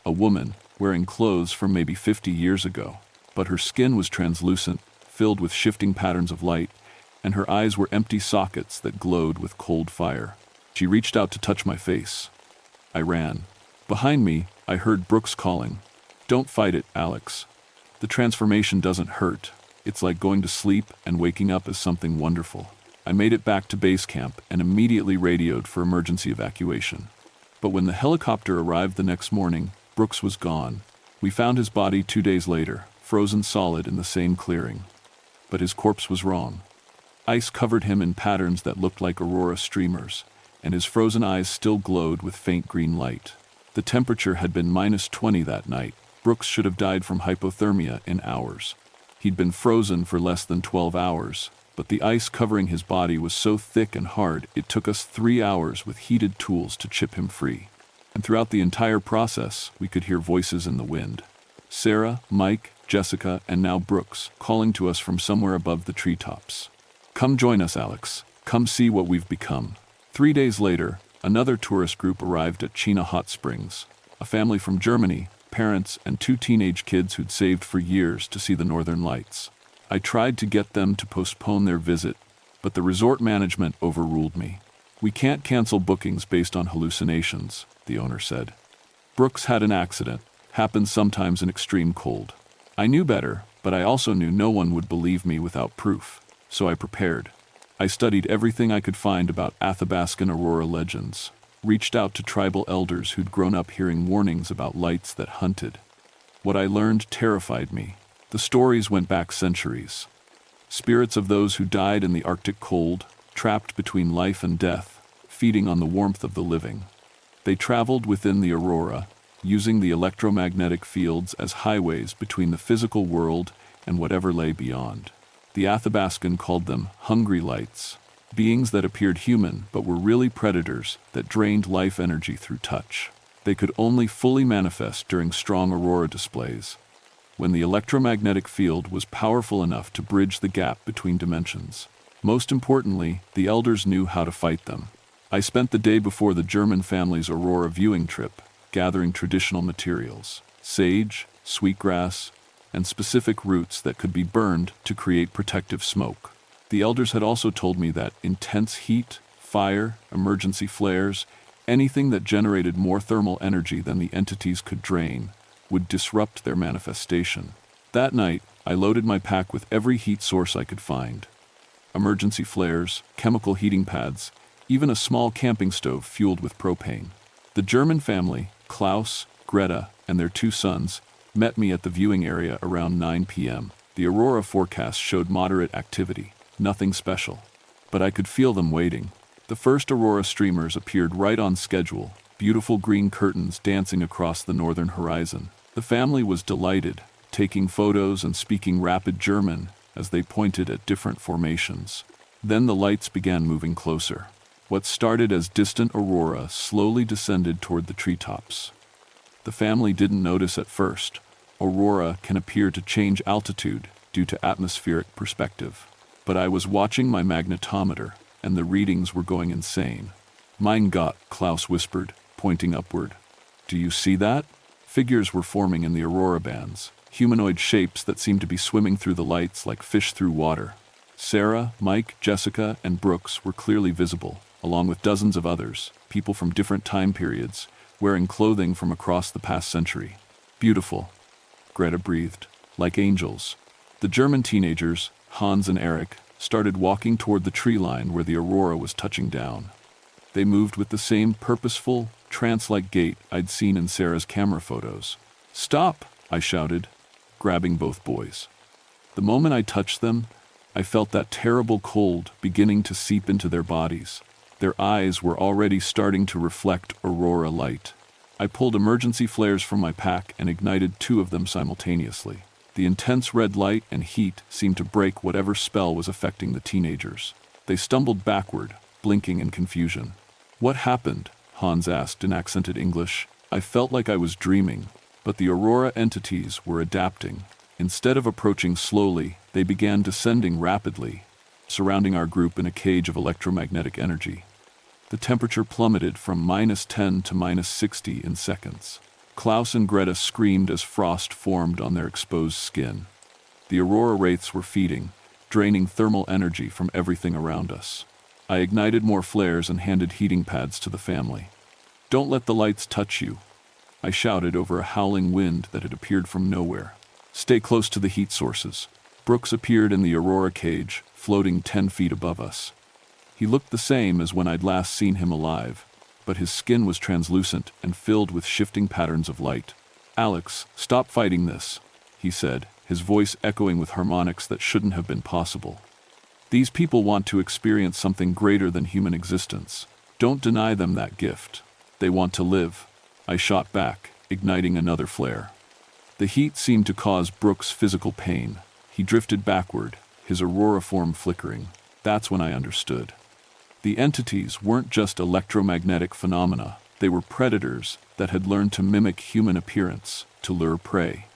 A woman, wearing clothes from maybe 50 years ago, but her skin was translucent, filled with shifting patterns of light, and her eyes were empty sockets that glowed with cold fire. She reached out to touch my face. I ran. Behind me, I heard Brooks calling, "Don't fight it, Alex. The transformation doesn't hurt. It's like going to sleep and waking up as something wonderful." I made it back to base camp and immediately radioed for emergency evacuation. But when the helicopter arrived the next morning, Brooks was gone. We found his body 2 days later, frozen solid in the same clearing. But his corpse was wrong. Ice covered him in patterns that looked like aurora streamers, and his frozen eyes still glowed with faint green light. The temperature had been -20 that night. Brooks should have died from hypothermia in hours. He'd been frozen for less than 12 hours, but the ice covering his body was so thick and hard it took us 3 hours with heated tools to chip him free. And throughout the entire process, we could hear voices in the wind. Sarah, Mike, Jessica, and now Brooks, calling to us from somewhere above the treetops. "Come join us, Alex. Come see what we've become." 3 days later, another tourist group arrived at Chena Hot Springs. A family from Germany, parents, and 2 teenage kids who'd saved for years to see the Northern Lights. I tried to get them to postpone their visit, but the resort management overruled me. "We can't cancel bookings based on hallucinations," the owner said. Brooks had an accident, happens sometimes in extreme cold. I knew better, but I also knew no one would believe me without proof, so I prepared. I studied everything I could find about Athabascan aurora legends, reached out to tribal elders who'd grown up hearing warnings about lights that hunted. What I learned terrified me. The stories went back centuries. Spirits of those who died in the Arctic cold, trapped between life and death, feeding on the warmth of the living. They traveled within the aurora, using the electromagnetic fields as highways between the physical world and whatever lay beyond. The Athabascan called them hungry lights, beings that appeared human but were really predators that drained life energy through touch. They could only fully manifest during strong aurora displays, when the electromagnetic field was powerful enough to bridge the gap between dimensions. Most importantly, the elders knew how to fight them. I spent the day before the German family's aurora viewing trip, gathering traditional materials, sage, sweetgrass, and specific roots that could be burned to create protective smoke. The elders had also told me that intense heat, fire, emergency flares, anything that generated more thermal energy than the entities could drain, would disrupt their manifestation. That night, I loaded my pack with every heat source I could find. Emergency flares, chemical heating pads, even a small camping stove fueled with propane. The German family, Klaus, Greta, and their 2 sons, met me at the viewing area around 9 p.m. The aurora forecast showed moderate activity, nothing special. But I could feel them waiting. The first aurora streamers appeared right on schedule, beautiful green curtains dancing across the northern horizon. The family was delighted, taking photos and speaking rapid German as they pointed at different formations. Then the lights began moving closer. What started as distant aurora slowly descended toward the treetops. The family didn't notice at first. Aurora can appear to change altitude due to atmospheric perspective. But I was watching my magnetometer, and the readings were going insane. "Mein Gott," Klaus whispered, pointing upward. "Do you see that?" Figures were forming in the aurora bands, humanoid shapes that seemed to be swimming through the lights like fish through water. Sarah, Mike, Jessica, and Brooks were clearly visible, along with dozens of others, people from different time periods, wearing clothing from across the past century. "Beautiful," Greta breathed, "like angels." The German teenagers, Hans and Eric, started walking toward the tree line where the aurora was touching down. They moved with the same purposeful, trance-like gait I'd seen in Sarah's camera photos. "Stop!" I shouted, grabbing both boys. The moment I touched them, I felt that terrible cold beginning to seep into their bodies. Their eyes were already starting to reflect aurora light. I pulled emergency flares from my pack and ignited 2 of them simultaneously. The intense red light and heat seemed to break whatever spell was affecting the teenagers. They stumbled backward, blinking in confusion. "What happened?" Hans asked in accented English. I felt like I was dreaming, but the aurora entities were adapting. Instead of approaching slowly, they began descending rapidly, surrounding our group in a cage of electromagnetic energy. The temperature plummeted from -10 to -60 in seconds. Klaus and Greta screamed as frost formed on their exposed skin. The aurora wraiths were feeding, draining thermal energy from everything around us. I ignited more flares and handed heating pads to the family. "Don't let the lights touch you," I shouted over a howling wind that had appeared from nowhere. "Stay close to the heat sources." Brooks appeared in the aurora cage, floating 10 feet above us. He looked the same as when I'd last seen him alive, but his skin was translucent and filled with shifting patterns of light. "Alex, stop fighting this," he said, his voice echoing with harmonics that shouldn't have been possible. "These people want to experience something greater than human existence. Don't deny them that gift. They want to live." I shot back, igniting another flare. The heat seemed to cause Brooks physical pain. He drifted backward, his aurora form flickering. That's when I understood. The entities weren't just electromagnetic phenomena. They were predators that had learned to mimic human appearance, to lure prey.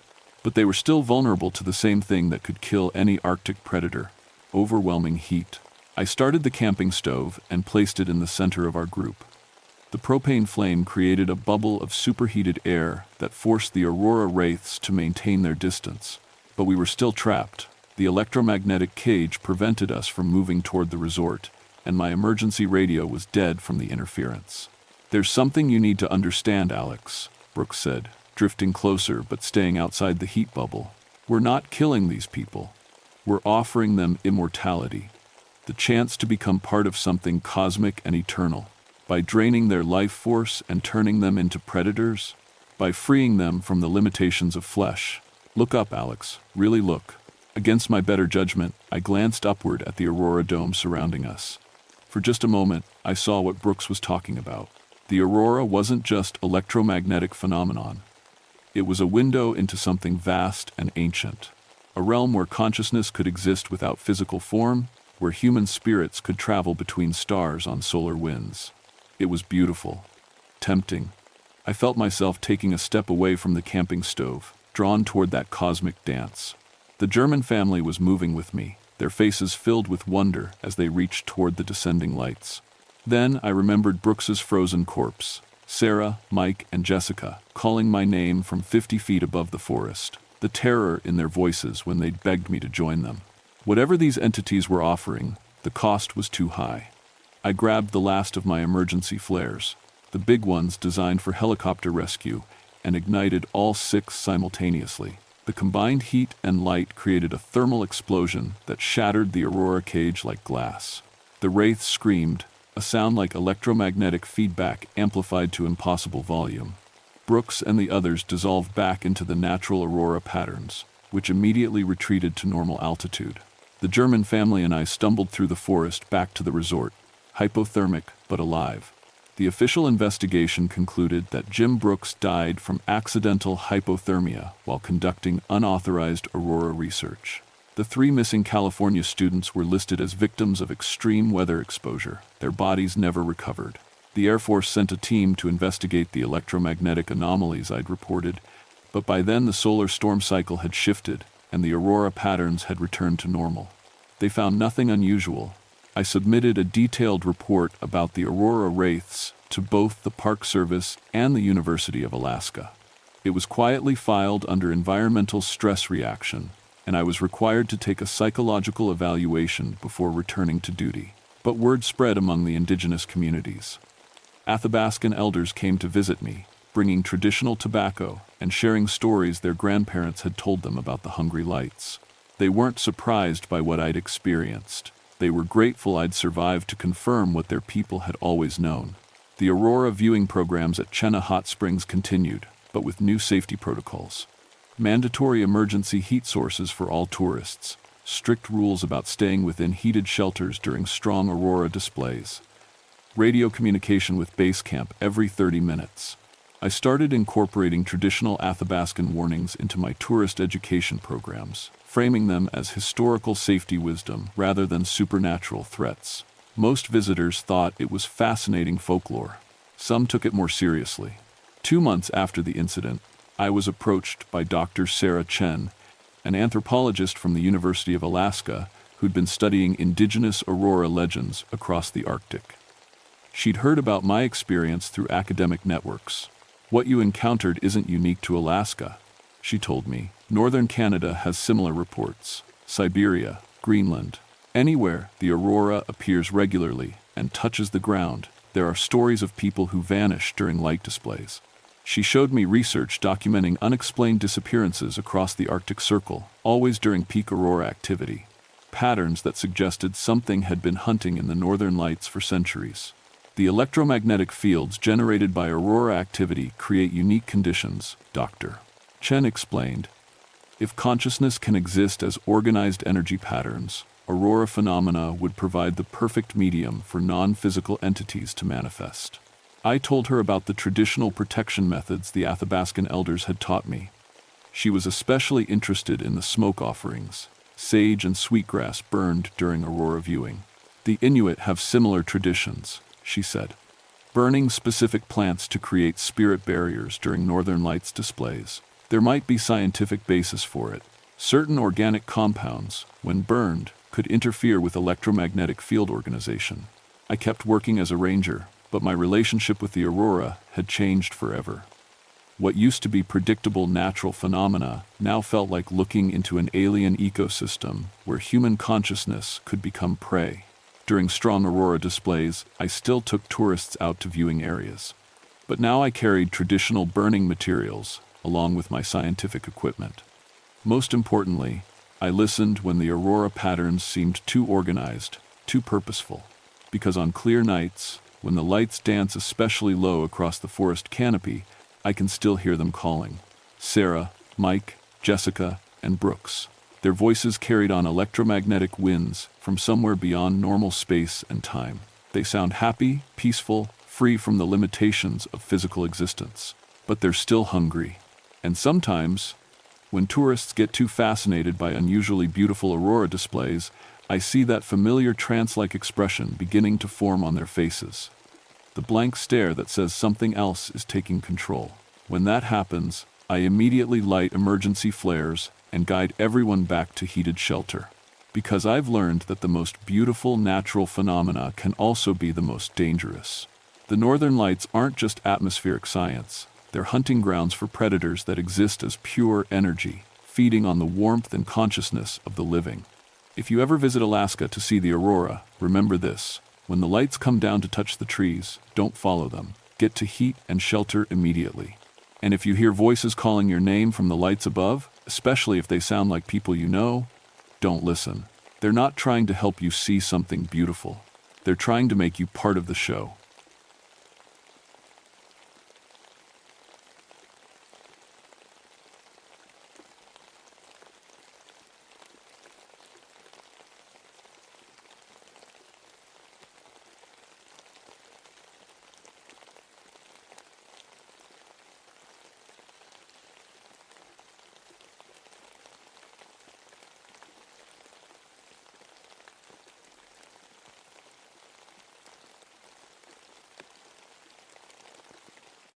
But they were still vulnerable to the same thing that could kill any Arctic predator: overwhelming heat. I started the camping stove and placed it in the center of our group. The propane flame created a bubble of superheated air that forced the aurora wraiths to maintain their distance. But we were still trapped. The electromagnetic cage prevented us from moving toward the resort, and my emergency radio was dead from the interference. "There's something you need to understand, Alex," Brooks said, drifting closer but staying outside the heat bubble. "We're not killing these people. We're offering them immortality, the chance to become part of something cosmic and eternal. By draining their life force and turning them into predators, by freeing them from the limitations of flesh. Look up, Alex, really look." Against my better judgment, I glanced upward at the aurora dome surrounding us. For just a moment, I saw what Brooks was talking about. The aurora wasn't just electromagnetic phenomenon. It was a window into something vast and ancient, a realm where consciousness could exist without physical form, where human spirits could travel between stars on solar winds. It was beautiful, tempting. I felt myself taking a step away from the camping stove, drawn toward that cosmic dance. The German family was moving with me, their faces filled with wonder as they reached toward the descending lights. Then I remembered Brooks's frozen corpse, Sarah, Mike, and Jessica, calling my name from 50 feet above the forest, the terror in their voices when they'd begged me to join them. Whatever these entities were offering, the cost was too high. I grabbed the last of my emergency flares, the big ones designed for helicopter rescue, and ignited all 6 simultaneously. The combined heat and light created a thermal explosion that shattered the aurora cage like glass. The wraiths screamed, a sound like electromagnetic feedback amplified to impossible volume. Brooks and the others dissolved back into the natural aurora patterns, which immediately retreated to normal altitude. The German family and I stumbled through the forest back to the resort, hypothermic but alive. The official investigation concluded that Jim Brooks died from accidental hypothermia while conducting unauthorized aurora research. The 3 missing California students were listed as victims of extreme weather exposure. Their bodies never recovered. The Air Force sent a team to investigate the electromagnetic anomalies I'd reported, but by then the solar storm cycle had shifted and the aurora patterns had returned to normal. They found nothing unusual. I submitted a detailed report about the aurora wraiths to both the Park Service and the University of Alaska. It was quietly filed under environmental stress reaction, and I was required to take a psychological evaluation before returning to duty. But word spread among the indigenous communities. Athabascan elders came to visit me, bringing traditional tobacco and sharing stories their grandparents had told them about the hungry lights. They weren't surprised by what I'd experienced. They were grateful I'd survived to confirm what their people had always known. The aurora viewing programs at Chenna Hot Springs continued, but with new safety protocols. Mandatory emergency heat sources for all tourists, strict rules about staying within heated shelters during strong aurora displays, radio communication with base camp every 30 minutes. I started incorporating traditional Athabascan warnings into my tourist education programs, framing them as historical safety wisdom rather than supernatural threats. Most visitors thought it was fascinating folklore. Some took it more seriously. 2 months after the incident, I was approached by Dr. Sarah Chen, an anthropologist from the University of Alaska who'd been studying indigenous aurora legends across the Arctic. She'd heard about my experience through academic networks. "What you encountered isn't unique to Alaska," she told me. "Northern Canada has similar reports. Siberia, Greenland. Anywhere the aurora appears regularly and touches the ground, there are stories of people who vanish during light displays." She showed me research documenting unexplained disappearances across the Arctic Circle, always during peak aurora activity. Patterns that suggested something had been hunting in the northern lights for centuries. The electromagnetic fields generated by aurora activity create unique conditions, Dr. Chen explained. If consciousness can exist as organized energy patterns, aurora phenomena would provide the perfect medium for non-physical entities to manifest. I told her about the traditional protection methods the Athabascan elders had taught me. She was especially interested in the smoke offerings, sage and sweetgrass burned during aurora viewing. The Inuit have similar traditions, she said, burning specific plants to create spirit barriers during Northern Lights displays. There might be scientific basis for it. Certain organic compounds, when burned, could interfere with electromagnetic field organization. I kept working as a ranger, but my relationship with the aurora had changed forever. What used to be predictable natural phenomena now felt like looking into an alien ecosystem where human consciousness could become prey. During strong aurora displays, I still took tourists out to viewing areas. But now I carried traditional burning materials, along with my scientific equipment. Most importantly, I listened when the aurora patterns seemed too organized, too purposeful. Because on clear nights, when the lights dance especially low across the forest canopy, I can still hear them calling. Sarah, Mike, Jessica, and Brooks. Their voices carried on electromagnetic winds from somewhere beyond normal space and time. They sound happy, peaceful, free from the limitations of physical existence. But they're still hungry. And sometimes, when tourists get too fascinated by unusually beautiful aurora displays, I see that familiar trance-like expression beginning to form on their faces. The blank stare that says something else is taking control. When that happens, I immediately light emergency flares and guide everyone back to heated shelter. Because I've learned that the most beautiful natural phenomena can also be the most dangerous. The Northern Lights aren't just atmospheric science. They're hunting grounds for predators that exist as pure energy, feeding on the warmth and consciousness of the living. If you ever visit Alaska to see the aurora, remember this. When the lights come down to touch the trees, don't follow them. Get to heat and shelter immediately. And if you hear voices calling your name from the lights above, especially if they sound like people you know, don't listen. They're not trying to help you see something beautiful. They're trying to make you part of the show.